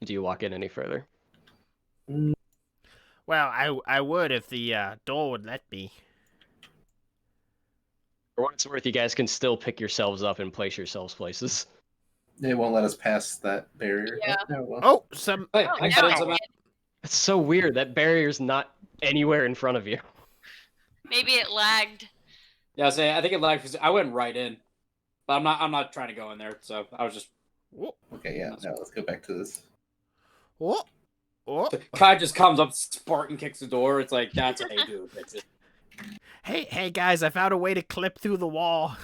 Do you walk in any further? Well, I would if the door would let me. For what it's worth, you guys can still pick yourselves up and place yourselves places. They won't let us pass that barrier. Yeah. Oh, no, well. Oh, some. Hey, Oh, I now got I some. see it. It's so weird. That barrier's not anywhere in front of you. Maybe it lagged. Yeah, I think it lagged because I went right in, but I'm not trying to go in there. So I was just. Oh, Okay, yeah. Now let's go back to this. oh, oh. Kai just comes up, Spartan kicks the door. It's like that's how you do it. Fix it. Hey, guys! I found a way to clip through the wall.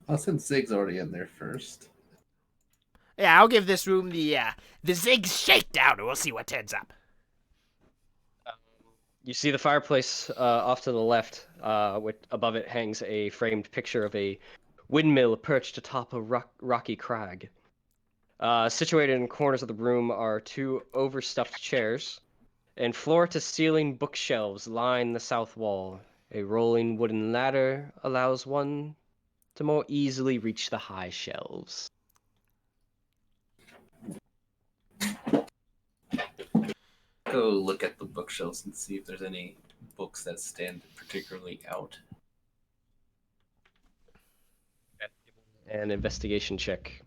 Well, since Zig's already in there first. Yeah, I'll give this room the Zig shakedown, and we'll see what turns up. You see the fireplace off to the left. Above it hangs a framed picture of a windmill perched atop a rocky crag. Situated in corners of the room are two overstuffed chairs, and floor-to-ceiling bookshelves line the south wall. A rolling wooden ladder allows one to more easily reach the high shelves. Go look at the bookshelves and see if there's any books that stand particularly out. An investigation check.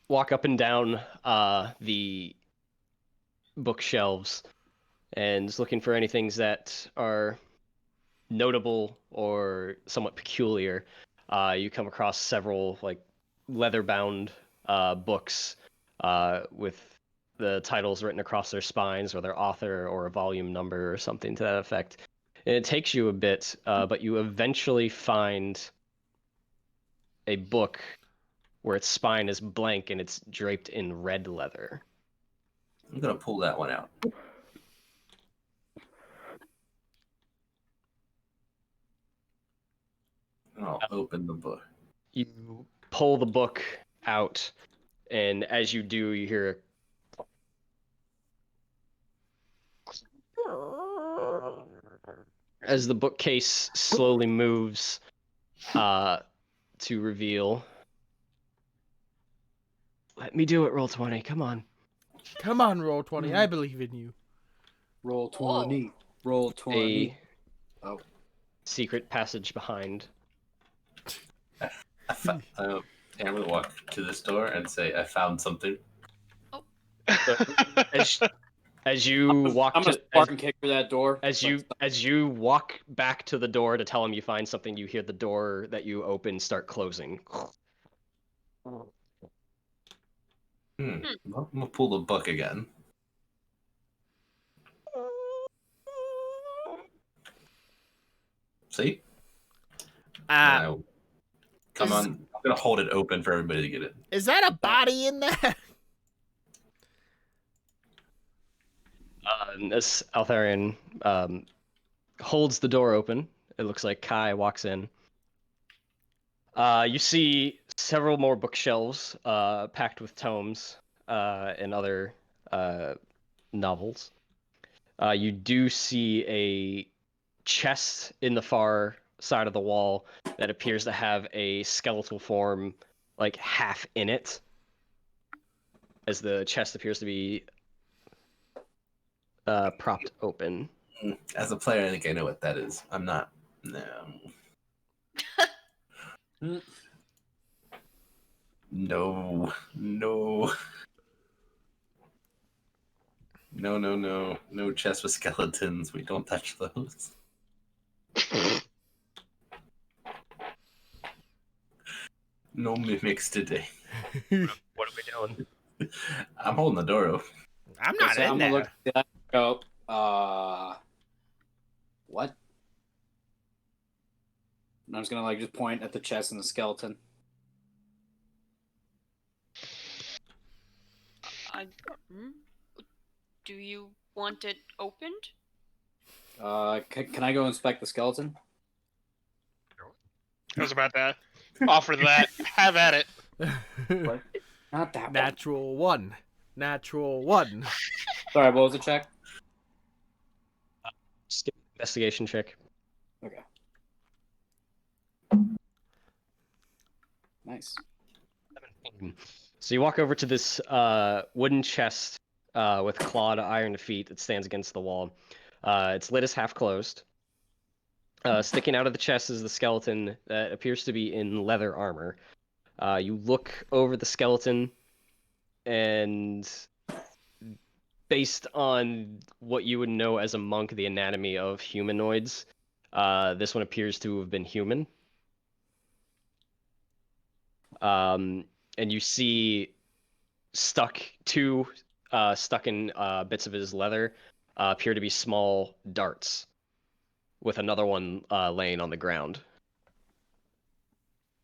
Walk up and down the bookshelves and looking for any things that are notable or somewhat peculiar. You come across several like leather-bound books with the titles written across their spines, or their author or a volume number or something to that effect. And it takes you a bit, but you eventually find a book where its spine is blank and it's draped in red leather. I'm gonna pull that one out. And I'll open the book. You pull the book out, and as you do, you hear as the bookcase slowly moves to reveal. Let me do it, Roll20. Come on. Come on, Roll20. I believe in you. Roll 20. Roll 20. Oh. Secret passage behind. I'm gonna walk to this door and say, I found something. As you walk I'm to gonna Spartan kick through that door. as you walk back to the door to tell him you find something, you hear the door that you open start closing. I'm gonna pull the book again. See? Come on. I'm gonna hold it open for everybody to get it. Is that a body in there? As Altharian holds the door open, it looks like Kai walks in. You see several more bookshelves packed with tomes and other novels. You do see a chest in the far side of the wall that appears to have a skeletal form like half in it, as the chest appears to be propped open. As a player, I think I know what that is. I'm not. No. No. No. No. No chests with skeletons. We don't touch those. No mimics today. What are we doing? I'm holding the door open. I'm not so in I'm there. gonna look at go. What? And I'm just gonna just point at the chest and the skeleton. Do you want it opened? Can I go inspect the skeleton? I was about to offer that. Have at it. What? Not that one. Natural one. Natural one. Sorry, what was the check? Skip investigation check. Okay. Nice. So you walk over to this wooden chest with clawed iron feet that stands against the wall. Its lid is half closed. Sticking out of the chest is the skeleton that appears to be in leather armor. You look over the skeleton, and based on what you would know as a monk, the anatomy of humanoids, this one appears to have been human. And you see stuck in bits of his leather appear to be small darts, with another one laying on the ground.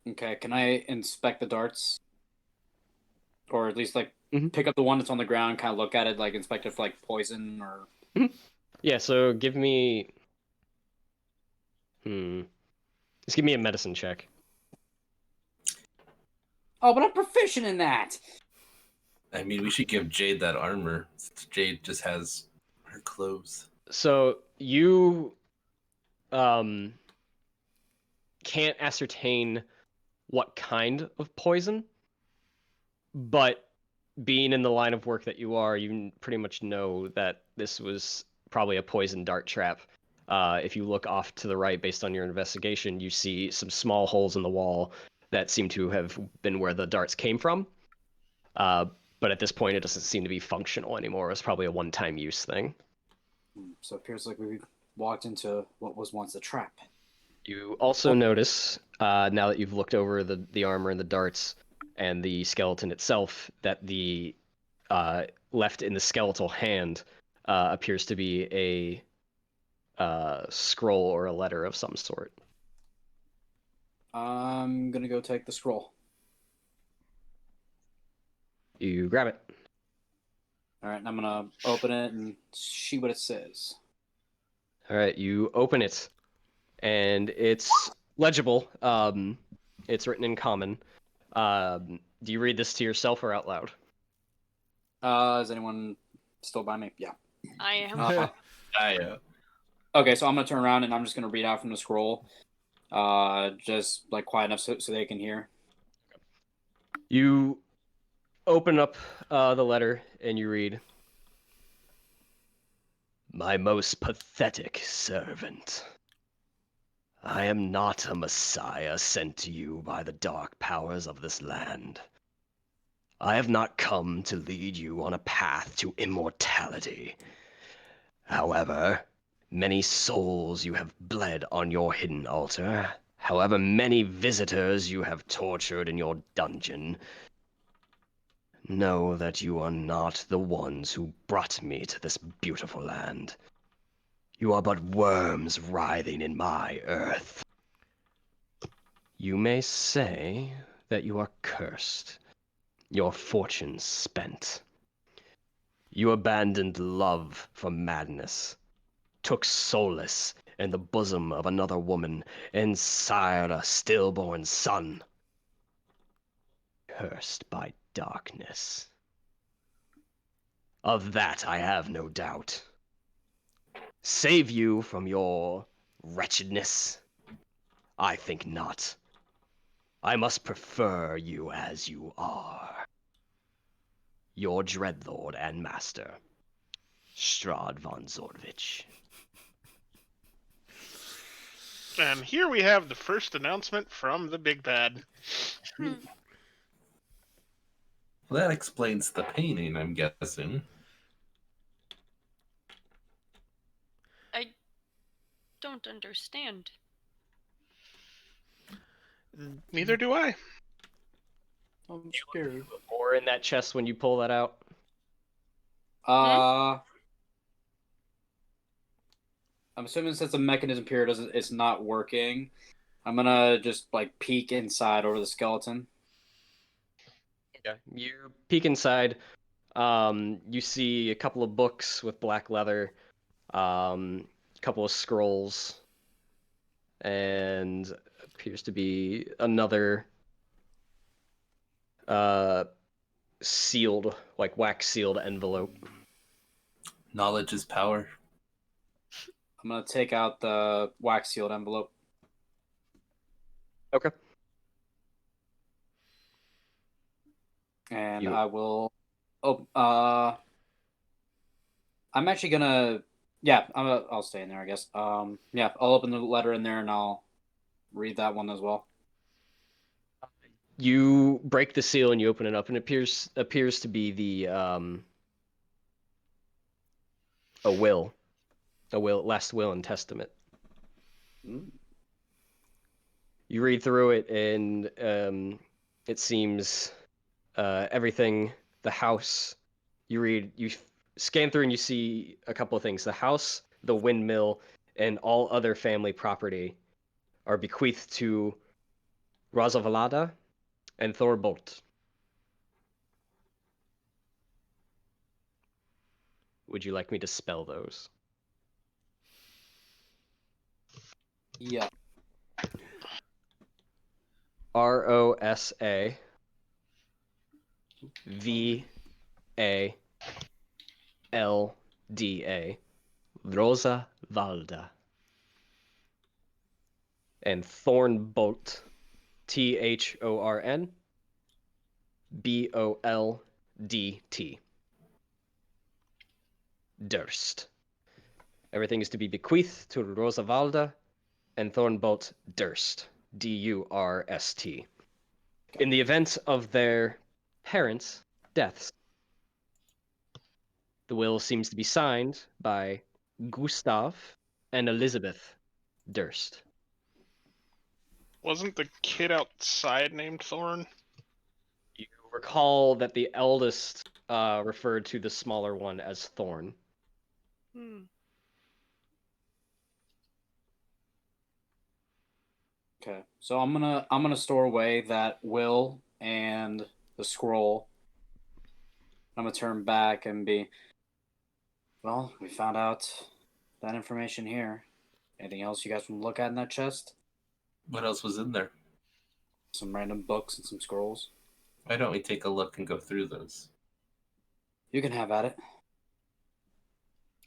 Okay, can I inspect the darts? Or at least Mhm. pick up the one that's on the ground, kind of look at it, inspect it for poison or. Yeah, so give me. Just give me a medicine check. Oh, but I'm proficient in that. I mean, we should give Jade that armor. Since Jade just has her clothes. So you can't ascertain what kind of poison, but being in the line of work that you are, you pretty much know that this was probably a poison dart trap. If you look off to the right, based on your investigation, you see some small holes in the wall that seem to have been where the darts came from. But at this point, it doesn't seem to be functional anymore. It's probably a one-time use thing. So it appears like we walked into what was once a trap. You also notice, now that you've looked over the armor and the darts and the skeleton itself, that the left in the skeletal hand appears to be a scroll or a letter of some sort. I'm gonna go take the scroll. You grab it. All right, and I'm gonna open it and see what it says. All right, you open it, and it's legible. It's written in common. Do you read this to yourself or out loud? Is anyone still by me? Yeah. I am. Okay, so I'm gonna turn around and I'm just gonna read out from the scroll. Just quiet enough so they can hear. You open up the letter and you read, "My most pathetic servant. I am not a messiah sent to you by the dark powers of this land. I have not come to lead you on a path to immortality. However many souls you have bled on your hidden altar, however many visitors you have tortured in your dungeon, know that you are not the ones who brought me to this beautiful land. You are but worms writhing in my earth. You may say that you are cursed, your fortune spent. You abandoned love for madness, took solace in the bosom of another woman, and sired a stillborn son. Cursed by darkness. Of that I have no doubt. Save you from your wretchedness? I think not. I must prefer you as you are. Your dreadlord and master, Strahd von Zordvich." And here we have the first announcement from the big bad. Well, that explains the painting, I'm guessing. I don't understand. Neither do I. I'm scared. Or in that chest when you pull that out. I'm assuming since the mechanism period it's not working, I'm gonna just like peek inside over the skeleton. Okay. You peek inside. You see a couple of books with black leather, a couple of scrolls, and appears to be another sealed, like wax sealed envelope. Knowledge is power. I'm gonna take out the wax sealed envelope. Okay. And I will. I'm actually gonna. Yeah, I'll stay in there, I guess. Yeah, I'll open the letter in there and I'll read that one as well. You break the seal and you open it up, and it appears to be the a last will and testament. Mm. You read through it, and it seems everything, the house. You scan through, and you see a couple of things: the house, the windmill, and all other family property are bequeathed to Rosavalada and Thorbolt. Would you like me to spell those? Yeah. Rosa Valda, Rosa Valda, and Thornbolt, Thornboldt. Durst. Everything is to be bequeathed to Rosa Valda and Thornbolt Durst, Durst. In the event of their parents' deaths, the will seems to be signed by Gustav and Elizabeth Durst. Wasn't the kid outside named Thorn? You recall that the eldest referred to the smaller one as Thorn. Okay, so I'm gonna store away that will and the scroll. I'm gonna turn back and be. Well, we found out that information here. Anything else you guys want to look at in that chest? What else was in there? Some random books and some scrolls. Why don't we take a look and go through those? You can have at it.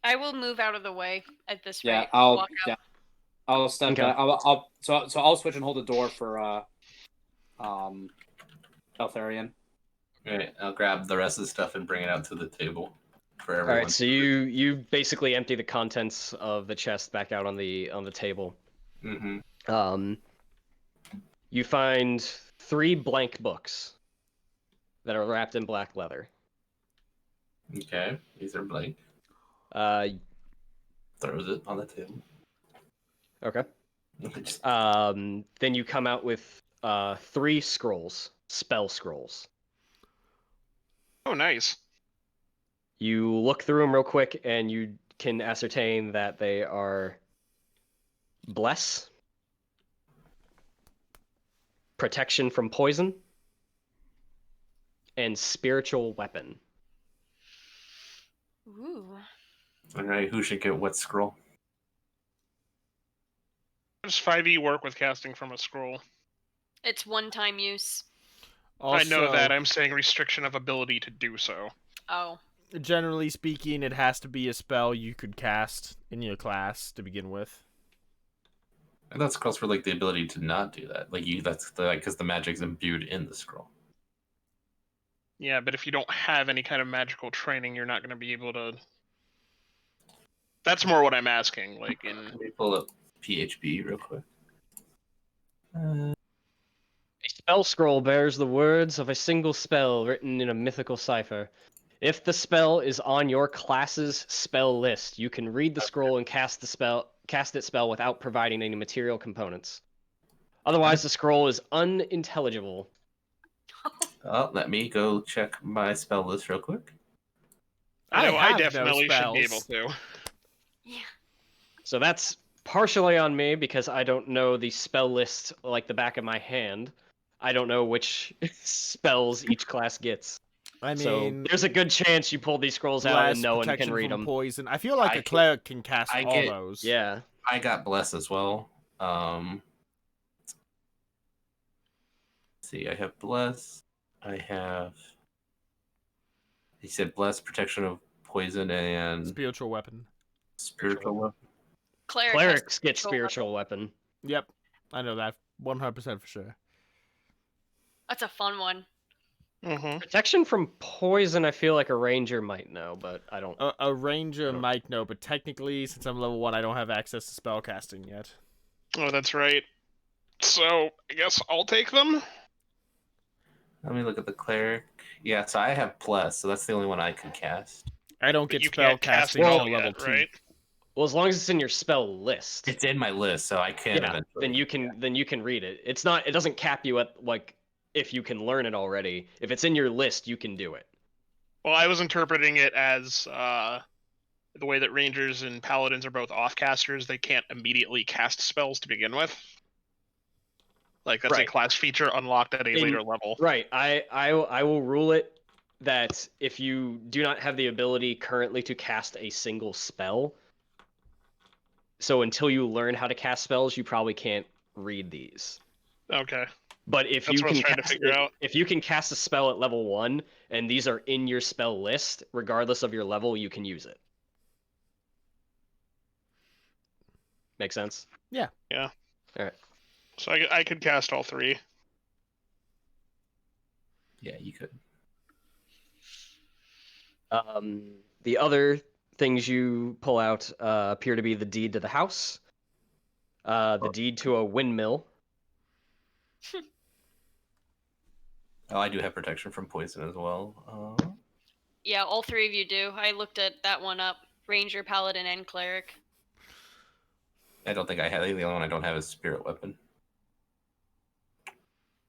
I will move out of the way at this Yeah, rate. I'll Walk out. yeah, I'll step Okay. back. I'll switch and hold the door for Eltharion. Alright, I'll grab the rest of the stuff and bring it out to the table for everyone. All right, so you basically empty the contents of the chest back out on the table. Mm-hmm. You find 3 blank books that are wrapped in black leather. Okay, these are blank. Throws it on the table. Okay. Then you come out with 3 scrolls, spell scrolls. Oh, nice. You look through them real quick, and you can ascertain that they are Bless, Protection from Poison, and Spiritual Weapon. Ooh. Alright, who should get what scroll? How does 5e work with casting from a scroll? It's one-time use. I know that. I'm saying restriction of ability to do so. Oh. Generally speaking, it has to be a spell you could cast in your class to begin with. I thought scrolls were like the ability to not do that. That's because the magic's imbued in the scroll. Yeah, but if you don't have any kind of magical training, you're not going to be able to. That's more what I'm asking. Like in. Let me pull up PHB real quick. A spell scroll bears the words of a single spell written in a mythical cipher. If the spell is on your class's spell list, you can read the scroll and cast its spell without providing any material components. Otherwise, the scroll is unintelligible. Let me go check my spell list real quick. I know I have no definitely should be able spells. to. Yeah. So that's partially on me because I don't know the spell list like the back of my hand. I don't know which spells each class gets. I So mean, there's a good chance you pull these scrolls out bless, and no one can protection read from them. poison. I feel like I a get- cleric can cast I all get- those. Yeah. I got bless as well. Let's see, I have bless. I have. He said bless, protection of poison, and Spiritual weapon. spiritual weapon. Clerics get spiritual weapon. Yep, I know that 100% for sure. That's a fun one. Mm-hmm. Protection from poison, I feel like a ranger might know, but I don't. A ranger I don't- might know, but technically, since I'm level 1, I don't have access to spellcasting yet. Oh, that's right. So I guess I'll take them. Let me look at the cleric. Yeah, so I have bless, so that's the only one I can cast. I don't But get you can't cast spellcasting it until all level yet, 2. right? Well, as long as it's in your spell list, It's in my list, so I can yeah, eventually. then you can read it. It's not. It doesn't cap you at like if you can learn it already. If it's in your list, you can do it. Well, I was interpreting it as the way that rangers and paladins are both offcasters. They can't immediately cast spells to begin with. Like that's Right. a class feature unlocked at a later level. Right. I will rule it that if you do not have the ability currently to cast a single spell, so until you learn how to cast spells, you probably can't read these. Okay. But if That's you what I was can trying to cast figure out. if you can cast a spell at level 1 and these are in your spell list, regardless of your level, you can use it. Make sense? Yeah. Yeah. All right. So I could cast all 3. Yeah, you could. The other things you pull out appear to be the deed to the house, the deed to a windmill. Oh, I do have protection from poison as well. Yeah, all 3 of you do. I looked at that one up. Ranger, Paladin, and Cleric. I don't think I have. The only one I don't have is spirit weapon.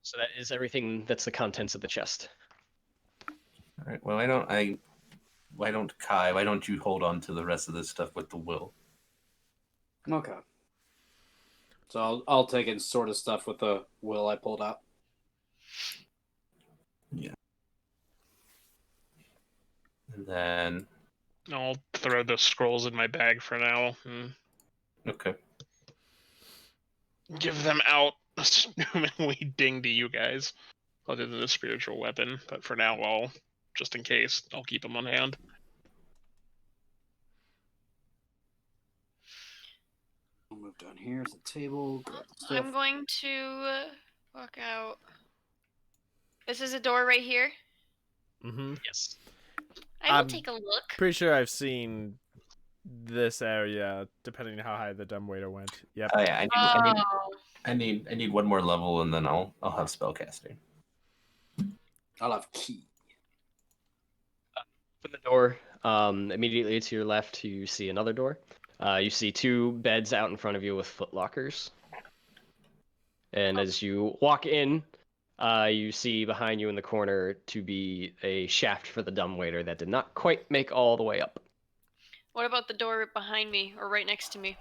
So that is everything that's the contents of the chest. All right. Well, why don't Kai? Why don't you hold on to the rest of this stuff with the will? Okay. So I'll take in sort of stuff with the will I pulled out. Yeah. And then. I'll throw the scrolls in my bag for now. Okay. Give them out, assumingly ding to you guys, other than the spiritual weapon. But for now, just in case, I'll keep them on hand. I'll move down here to the table. Grab the stuff. I'm going to walk out. This is a door right here. Mm-hmm. Yes. I will take a look. Pretty sure I've seen this area, depending on how high the dumbwaiter went. Yep. Oh yeah, Oh. I need one more level, and then I'll have spellcasting. I'll have key. Open the door. Immediately to your left, you see another door. You see 2 beds out in front of you with footlockers. And as you walk in, you see behind you in the corner to be a shaft for the dumbwaiter that did not quite make all the way up. What about the door behind me or right next to me?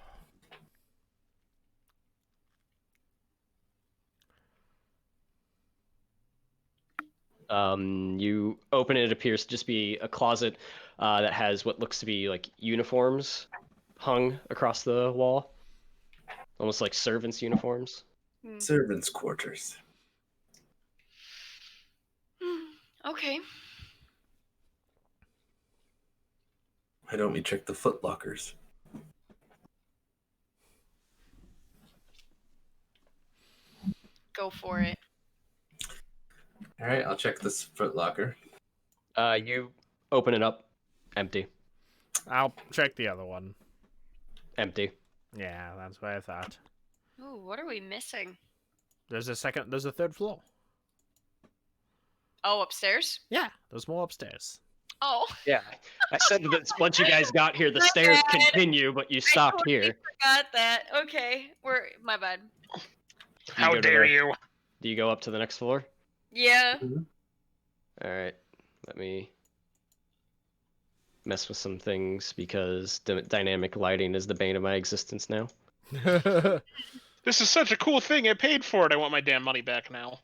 You open it, it appears to just be a closet that has what looks to be like uniforms hung across the wall. Almost like servants' uniforms. Servants' quarters. Okay. Why don't we check the footlockers? Go for it. All right, I'll check this footlocker. You open it up. Empty. I'll check the other one. Empty. Yeah, that's what I thought. Ooh, what are we missing? There's a 3rd floor. Oh, upstairs? Yeah, there's more upstairs. Oh. Yeah. I said that once you guys got here, the stairs bad. continue, but you stopped I totally here. forgot that. Okay. My bad. How go to dare the- you? Do you go up to the next floor? Yeah. All right, let me mess with some things because dynamic lighting is the bane of my existence now. This is such a cool thing. I paid for it. I want my damn money back now.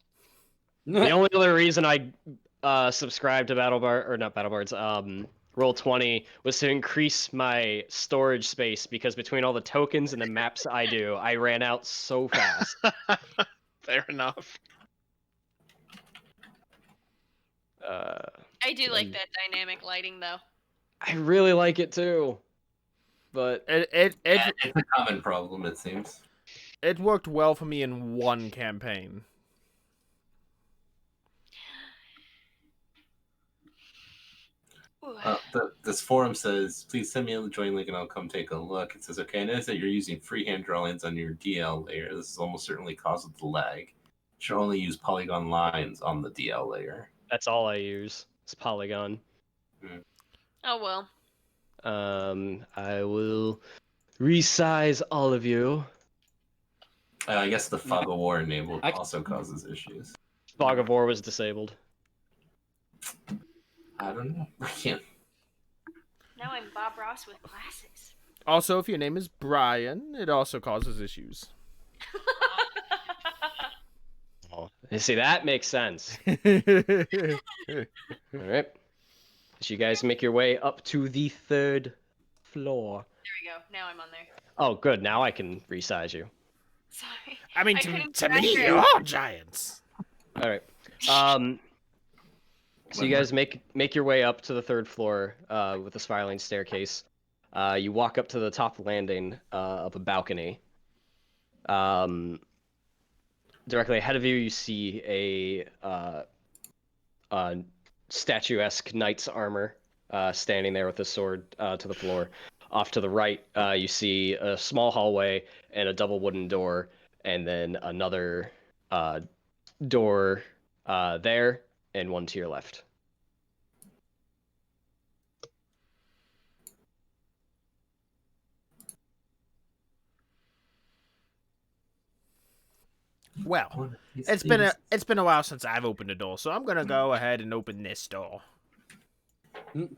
The only other reason I subscribed to Roll20 was to increase my storage space because between all the tokens and the maps I do, I ran out so fast. Fair enough. I do like that dynamic lighting, though. I really like it too, but It's a common problem, it seems. It worked well for me in one campaign. This forum says, please send me a join link and I'll come take a look. It says, okay, I notice that you're using freehand drawings on your DL layer. This is almost certainly causes the lag. You should only use polygon lines on the DL layer. that's all I use. It's polygon. Oh, well. I will resize all of you. I guess the fog of war enabled also causes issues. Fog of War was disabled. I don't know. I can't. Now I'm Bob Ross with glasses. Also, if your name is Brian, it also causes issues. Oh, you see, that makes sense. All right. So you guys make your way up to the 3rd floor. There we go. Now I'm on there. Oh, good. Now I can resize you. Sorry. I mean, I to couldn't me, track you it. are giants. All right. So you guys make your way up to the 3rd floor with a spiraling staircase. You walk up to the top landing of a balcony. Directly ahead of you, you see a statuesque knight's armor standing there with a sword to the floor. Off to the right, you see a small hallway and a double wooden door, and then another door there, and one to your left. Well, it's been a while since I've opened a door, so I'm gonna go ahead and open this door. Too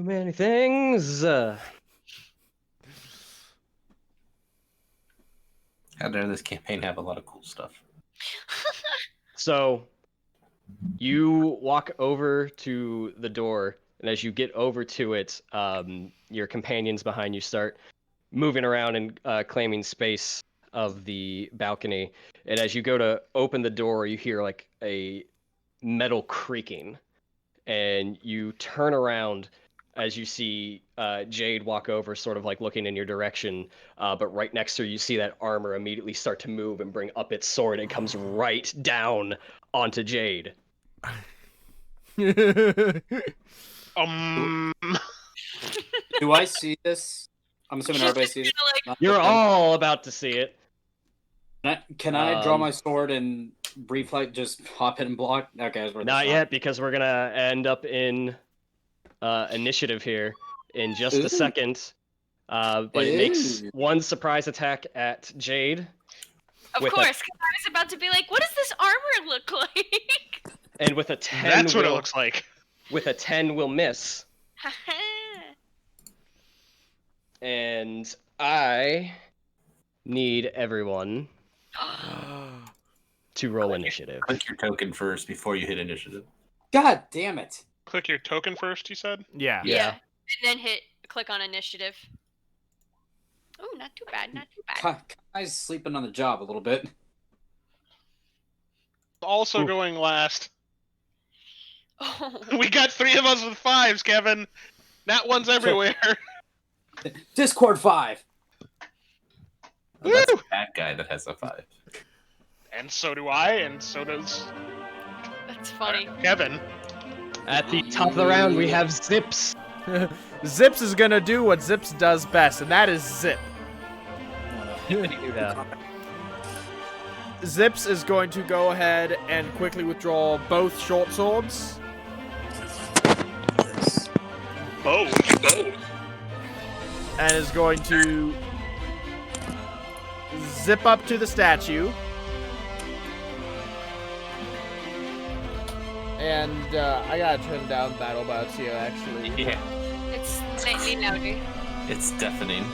many things. How dare this campaign have a lot of cool stuff? So you walk over to the door, and as you get over to it, your companions behind you start moving around and claiming space of the balcony. And as you go to open the door, you hear like a metal creaking, and you turn around as you see Jade walk over, sort of like looking in your direction. But right next to her, you see that armor immediately start to move and bring up its sword and comes right down onto Jade. Do I see this? I'm assuming everybody sees it. You're all about to see it. Can I draw my sword and brief like just hop in and block? Okay, not yet, because we're gonna end up in initiative here in just a second. But it makes one surprise attack at Jade. Of course, because I was about to be like, what does this armor look like? And with a 10, That's what it looks like. With a 10, we'll miss. And I need everyone to roll initiative. Click your token first before you hit initiative. God damn it. Click your token first, you said? Yeah. Yeah. And then click on initiative. Oh, not too bad, not too bad. Kai's sleeping on the job a little bit. Also going last. Oh. We got 3 of us with 5s, Kevin. Nat one's everywhere. Discord 5. Oh, that's a bad guy that has a 5. And so do I, and so does That's funny. Kevin. At the top of the round, we have Zips. Zips is gonna do what Zips does best, and that is zip. Zips is going to go ahead and quickly withdraw both short swords. Both. and is going to zip up to the statue. And I gotta turn down battle bots here, actually. Yeah, It's slightly louder. it's deafening.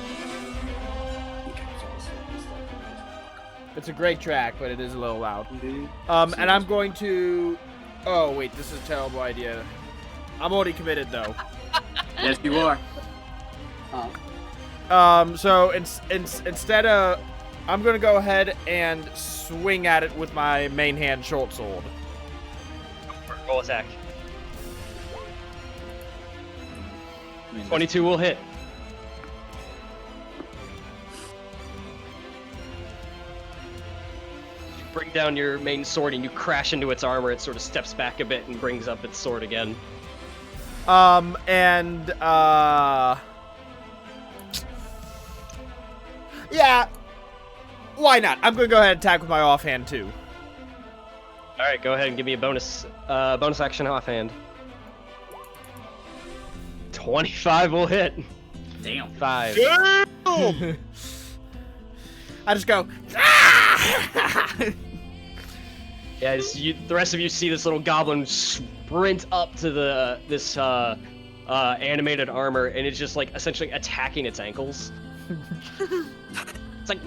It's a great track, but it is a little loud. And I'm going to... Oh, wait, this is a terrible idea. I'm already committed, though. Yes, you are. So instead of... I'm going to go ahead and swing at it with my main hand short sword. Roll attack. 22 will hit. You bring down your main sword and you crash into its armor. It sort of steps back a bit and brings up its sword again. Yeah. Why not? I'm going to go ahead and attack with my offhand, too. All right, go ahead and give me a bonus action offhand. 25 will hit. Damn. 5. Damn! I just go... Yeah, the rest of you see this little goblin sprint up to this animated armor, and it's just like essentially attacking its ankles. It's like...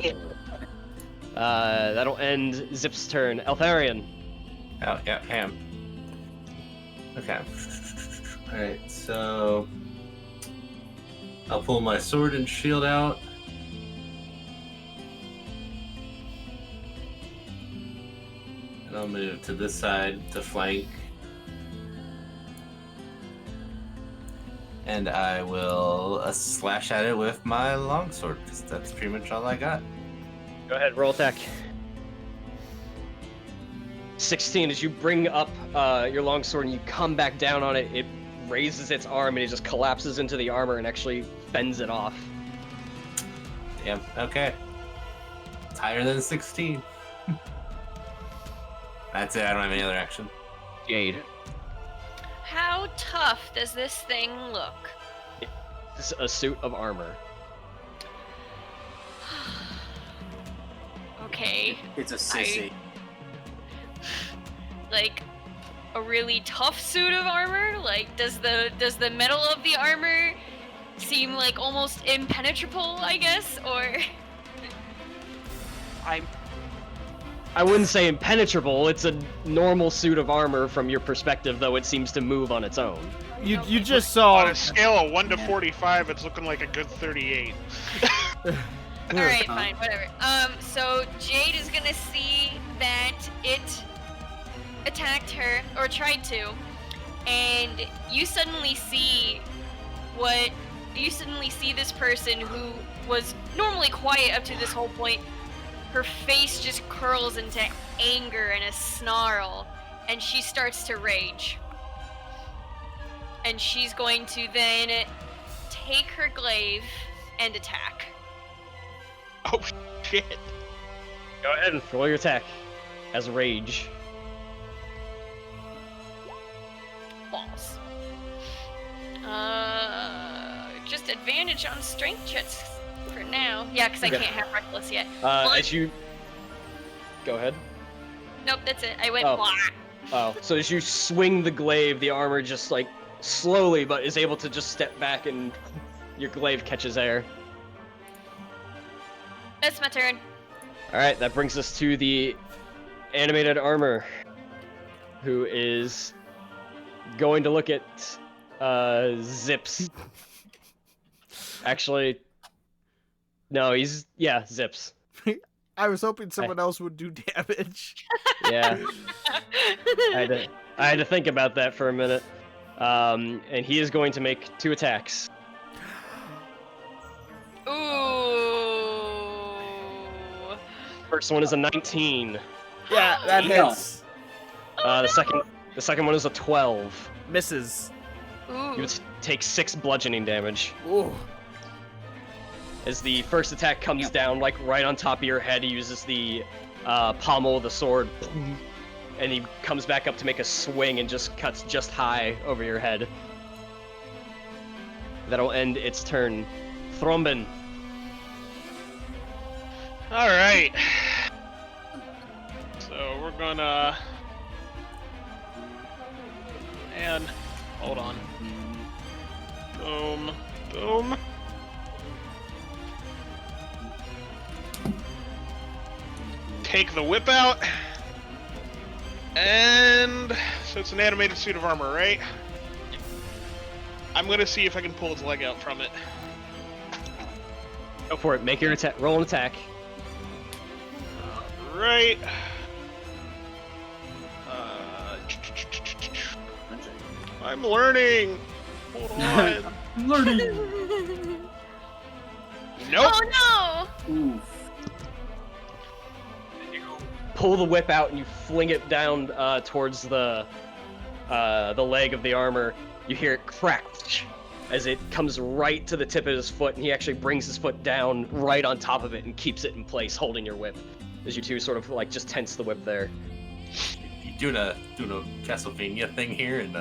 that'll end Zip's turn. Eltharion. Oh, yeah, ham. Okay. Alright, so... I'll pull my sword and shield out. And I'll move to this side to flank. And I will slash at it with my longsword, because that's pretty much all I got. Go ahead, roll attack. 16, as you bring up your longsword and you come back down on it, it raises its arm and it just collapses into the armor and actually fends it off. Damn, okay. It's higher than 16. That's it, I don't have any other action. Jade. How tough does this thing look? It's a suit of armor. Okay. It's a sissy. Like a really tough suit of armor? Like does the metal of the armor seem like almost impenetrable, I guess, or I wouldn't say impenetrable. It's a normal suit of armor from your perspective, though it seems to move on its own. You just saw... On a scale of 1 to 45, it's looking like a good 38. Alright, fine, whatever. So Jade is gonna see that it attacked her, or tried to, and you suddenly see this person who was normally quiet up to this whole point. Her face just curls into anger and a snarl, and she starts to rage. And she's going to then take her glaive and attack. Oh, shit. Go ahead and roll your attack as rage. Balls. Just advantage on strength checks for now. Yeah, because I Okay. can't have reckless yet. As you... Go ahead. Nope, that's it. I went Oh. blah. Oh, so as you swing the glaive, the armor just, like, slowly, but is able to just step back and your glaive catches air. That's my turn. Alright, that brings us to the animated armor, who is going to look at Zips. Actually, no, Zips. I was hoping someone else would do damage. Yeah. I had to think about that for a minute. And he is going to make 2 attacks. Ooh. First one is a 19. Yeah, that hits. The second one is a 12. Misses. Ooh. You take 6 bludgeoning damage. Ooh. As the first attack comes down, like right on top of your head, he uses the pommel of the sword, and he comes back up to make a swing and just cuts just high over your head. That'll end its turn. Thromben. All right. So we're gonna. And hold on. Boom, boom. Take the whip out. And so it's an animated suit of armor, right? I'm gonna see if I can pull its leg out from it. Go for it. Make your attack. Roll an attack. Right. I'm learning. Hold on. I'm learning. Nope. Oh Oof. Pull the whip out and you fling it down towards the leg of the armor. You hear it crack as it comes right to the tip of his foot, and he actually brings his foot down right on top of it and keeps it in place, holding your whip. As you two sort of like just tense the whip there. You doing a Castlevania thing here and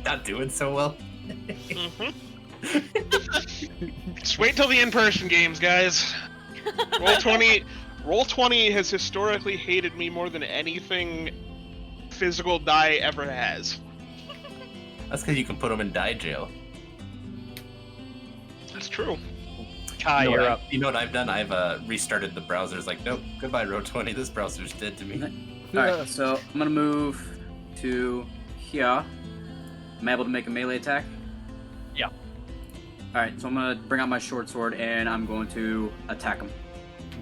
not doing so well. Just wait till the in-person games, guys. Roll20 has historically hated me more than anything physical die ever has. That's because you can put them in die jail. That's true. Kai, you're up. You know what I've done? I've restarted the browser. It's like, nope, goodbye, Roll20. This browser's dead to me. Alright, so I'm gonna move to here. I'm able to make a melee attack? Yeah. Alright, so I'm gonna bring out my short sword and I'm going to attack him.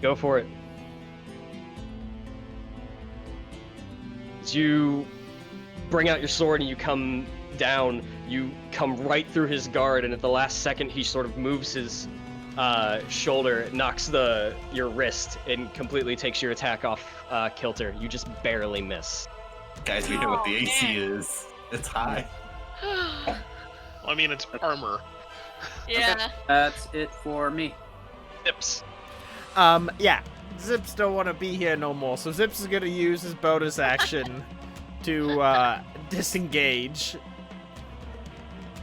Go for it. As you bring out your sword and you come down, you come right through his guard, and at the last second he sort of moves his shoulder, knocks your wrist, and completely takes your attack off kilter. You just barely miss. Guys, we know what the AC is. It's high. I mean, it's armor. Yeah. That's it for me. Zips. Yeah. Zips don't want to be here no more, so Zips is gonna use his bonus action to disengage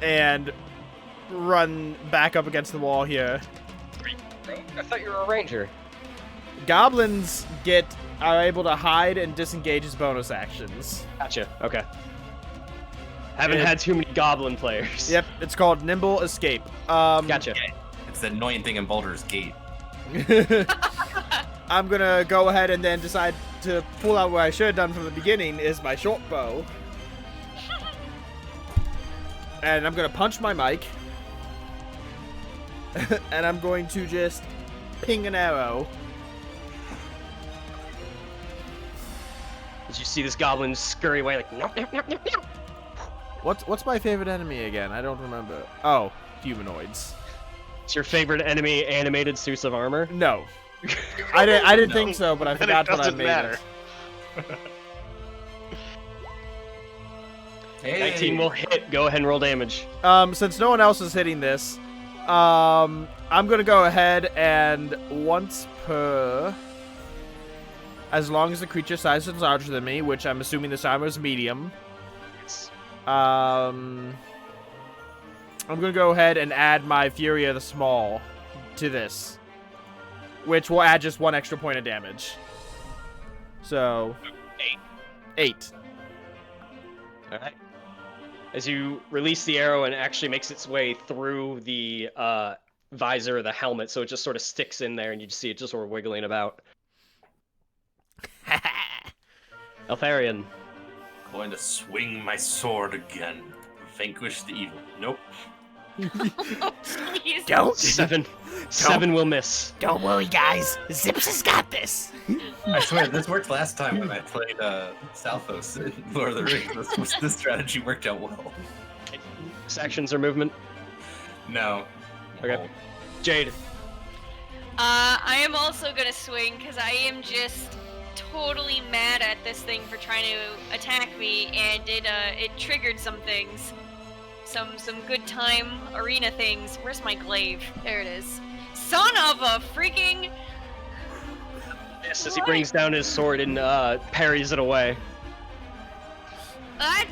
and run back up against the wall here. I thought you were a ranger. Goblins are able to hide and disengage as bonus actions. Gotcha. Okay. Haven't had too many goblin players. Yep, it's called Nimble Escape. Gotcha. It's the annoying thing in Baldur's Gate. I'm gonna go ahead and then decide to pull out what I should have done from the beginning is my short bow. And I'm gonna punch my mic. And I'm going to just ping an arrow. As you see this goblin scurry away like, nope, nope, nope, nope, nope. What's my favorite enemy again? I don't remember. Oh, humanoids. It's your favorite enemy, animated suits of armor? No. I didn't think so, but I And forgot it what I doesn't made matter. it. Hey. 19 will hit. Go ahead and roll damage. Since no one else is hitting this, I'm gonna go ahead and once per, as long as the creature size is larger than me, which I'm assuming this armor is medium. I'm gonna go ahead and add my Fury of the Small to this, which will add just 1 extra point of damage. So, 8. All right. As you release the arrow and it actually makes its way through the visor of the helmet, so it just sort of sticks in there, and you just see it just sort of wiggling about. Eltharion. Going to swing my sword again. Vanquish the evil. Nope. Please. Don't. 7 will miss. Don't worry, guys. Zips has got this. I swear, this worked last time when I played Salthos in Lord of the Rings. This strategy worked out well. Actions or movement? No. Okay. Jade. I am also gonna swing because I am just totally mad at this thing for trying to attack me, and it triggered some things, some good time arena things. Where's my glaive? There it is. Son of a freaking! Yes, as he brings down his sword and parries it away. That's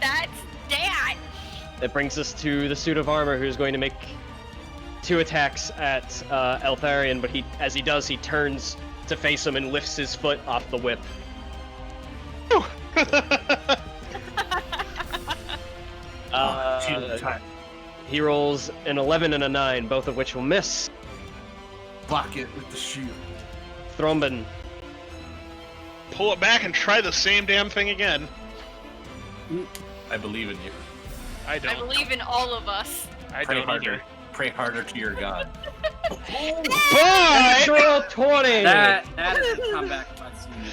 that. That brings us to the suit of armor, who's going to make 2 attacks at Eltharion, but as he does, he turns to face him and lifts his foot off the whip. He rolls an 11 and a 9, both of which will miss. Block it with the shield. Thrombin. Pull it back and try the same damn thing again. I believe in you. I I don't. believe in all of us. I Pray don't harder. either. Pray harder to your god. But Natural 20! That is a comeback if I've seen it.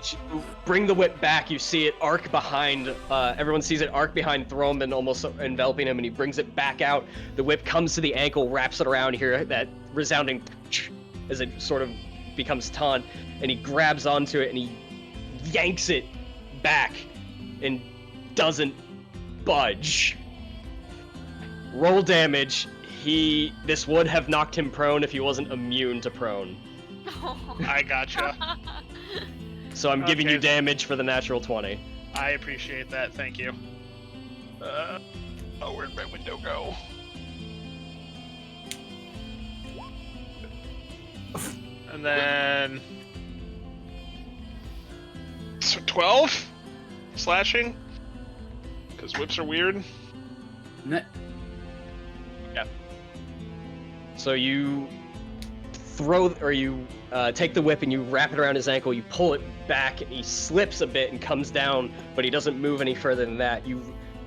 So you bring the whip back, you see it arc behind, everyone sees it arc behind Thrombin, almost enveloping him, and he brings it back out. The whip comes to the ankle, wraps it around here, that resounding as it sort of becomes taunt, and he grabs onto it and he yanks it back and doesn't budge. Roll damage. This would have knocked him prone if he wasn't immune to prone. I gotcha. So I'm giving Okay. you damage for the natural 20. I appreciate that. Thank you. Where'd my window go? And then... So 12? Slashing? Because whips are weird. Ne- So you take the whip and you wrap it around his ankle, you pull it back, and he slips a bit and comes down, but he doesn't move any further than that. You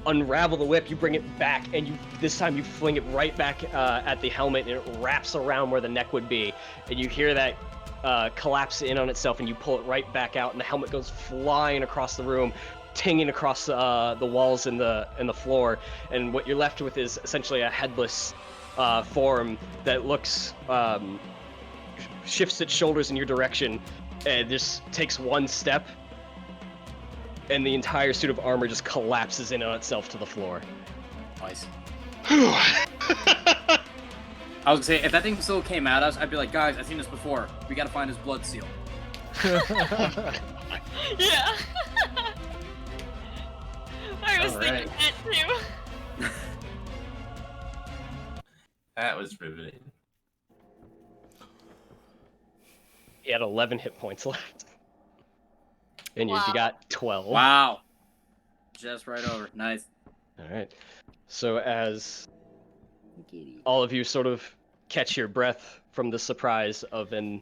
unravel the whip, you bring it back, and this time you fling it right back at the helmet, and it wraps around where the neck would be. And you hear that collapse in on itself, and you pull it right back out, and the helmet goes flying across the room, tinging across the walls and the floor. And what you're left with is essentially a headless form that looks shifts its shoulders in your direction and just takes one step, and the entire suit of armor just collapses in on itself to the floor. Nice. Whew. I was gonna say, if that thing still came at us, I'd be like, guys, I've seen this before. We gotta find his blood seal. Yeah. I was Alright. thinking that too. That was riveting. He had 11 hit points left. And you Wow. got 12. Wow. Just right over. Nice. Alright. So as all of you sort of catch your breath from the surprise of an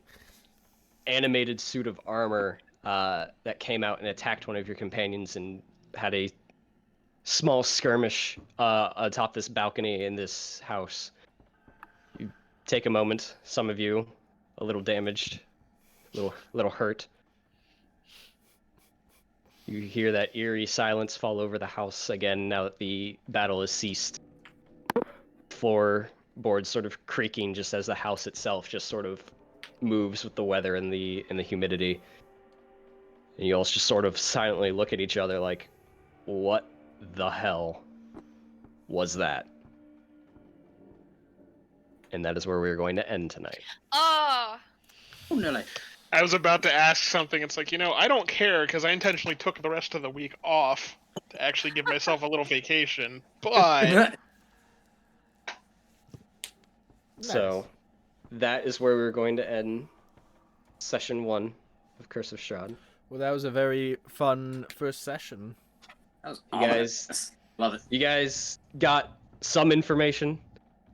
animated suit of armor that came out and attacked one of your companions and had a small skirmish atop this balcony in this house. You take a moment, some of you a little damaged, little hurt. You hear that eerie silence fall over the house again now that the battle has ceased. Floorboards sort of creaking just as the house itself just sort of moves with the weather and the humidity. And you all just sort of silently look at each other like, what the hell was that? And that is where we're going to end tonight. Oh. Oh, no, like, I was about to ask something. It's like, I don't care because I intentionally took the rest of the week off to actually give myself a little vacation. But So, that is where we're going to end session 1 of Curse of Strahd. Well, that was a very fun first session. that was You ominous. guys- Love it. You guys got some information,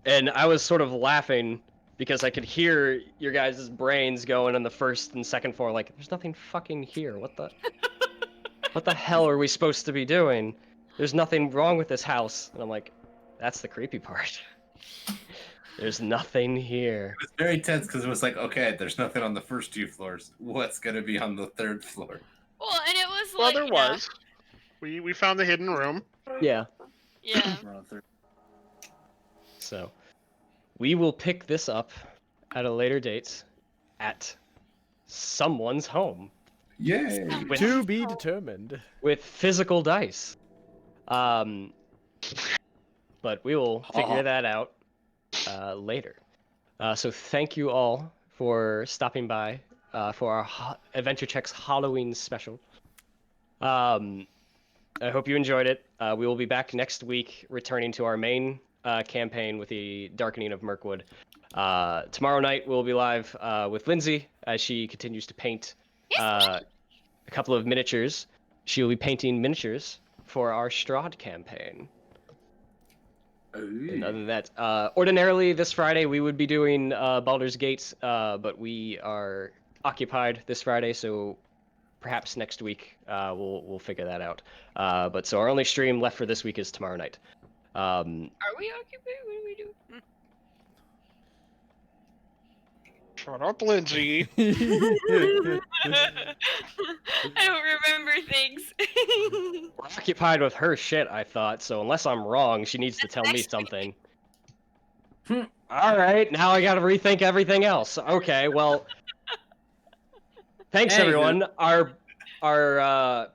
and I was sort of laughing because I could hear your guys' brains going on the first and second floor like, there's nothing fucking here. What the hell are we supposed to be doing? There's nothing wrong with this house. And I'm like, that's the creepy part. There's nothing here. It was very tense because it was like, okay, there's nothing on the first 2 floors. What's gonna be on the 3rd floor? Well, and it was well, like there was. We found the hidden room. Yeah. Yeah. We're on third. So, we will pick this up at a later date at someone's home Yay! with, To be determined. with physical dice. But we will figure that out later. So thank you all for stopping by for our Adventure Checks Halloween special. I hope you enjoyed it. We will be back next week, returning to our main campaign with the Darkening of Mirkwood. Tomorrow night we'll be live with Lindsay as she continues to paint a couple of miniatures. She will be painting miniatures for our Strahd campaign. And other than that, ordinarily this Friday we would be doing Baldur's Gate, but we are occupied this Friday, so perhaps next week we'll figure that out. But so our only stream left for this week is tomorrow night. Are we occupied? What do we do? Shut up, Lindsay. I don't remember things. We're occupied with her shit, I thought, so unless I'm wrong, she needs to tell me something. Alright, now I gotta rethink everything else. Okay, well... Thanks, everyone. Our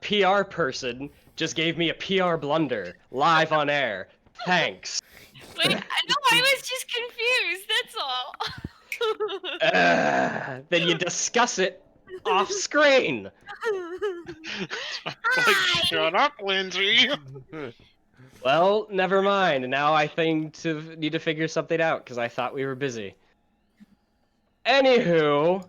PR person just gave me a PR blunder, live on air. Thanks. Wait, no, I was just confused, that's all. Then you discuss it off screen. Like, shut up, Lindsay. Well, never mind. Now I need to figure something out because I thought we were busy. Anywho,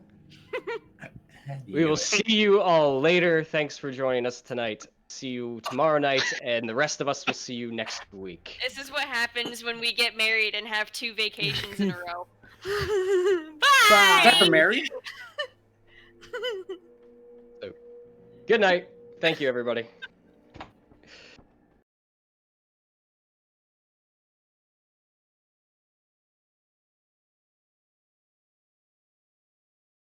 we will see you all later. Thanks for joining us tonight. See you tomorrow night, and the rest of us will see you next week. This is what happens when we get married and have 2 vacations in a row. Bye. Is that for married? So, good night. Thank you, everybody.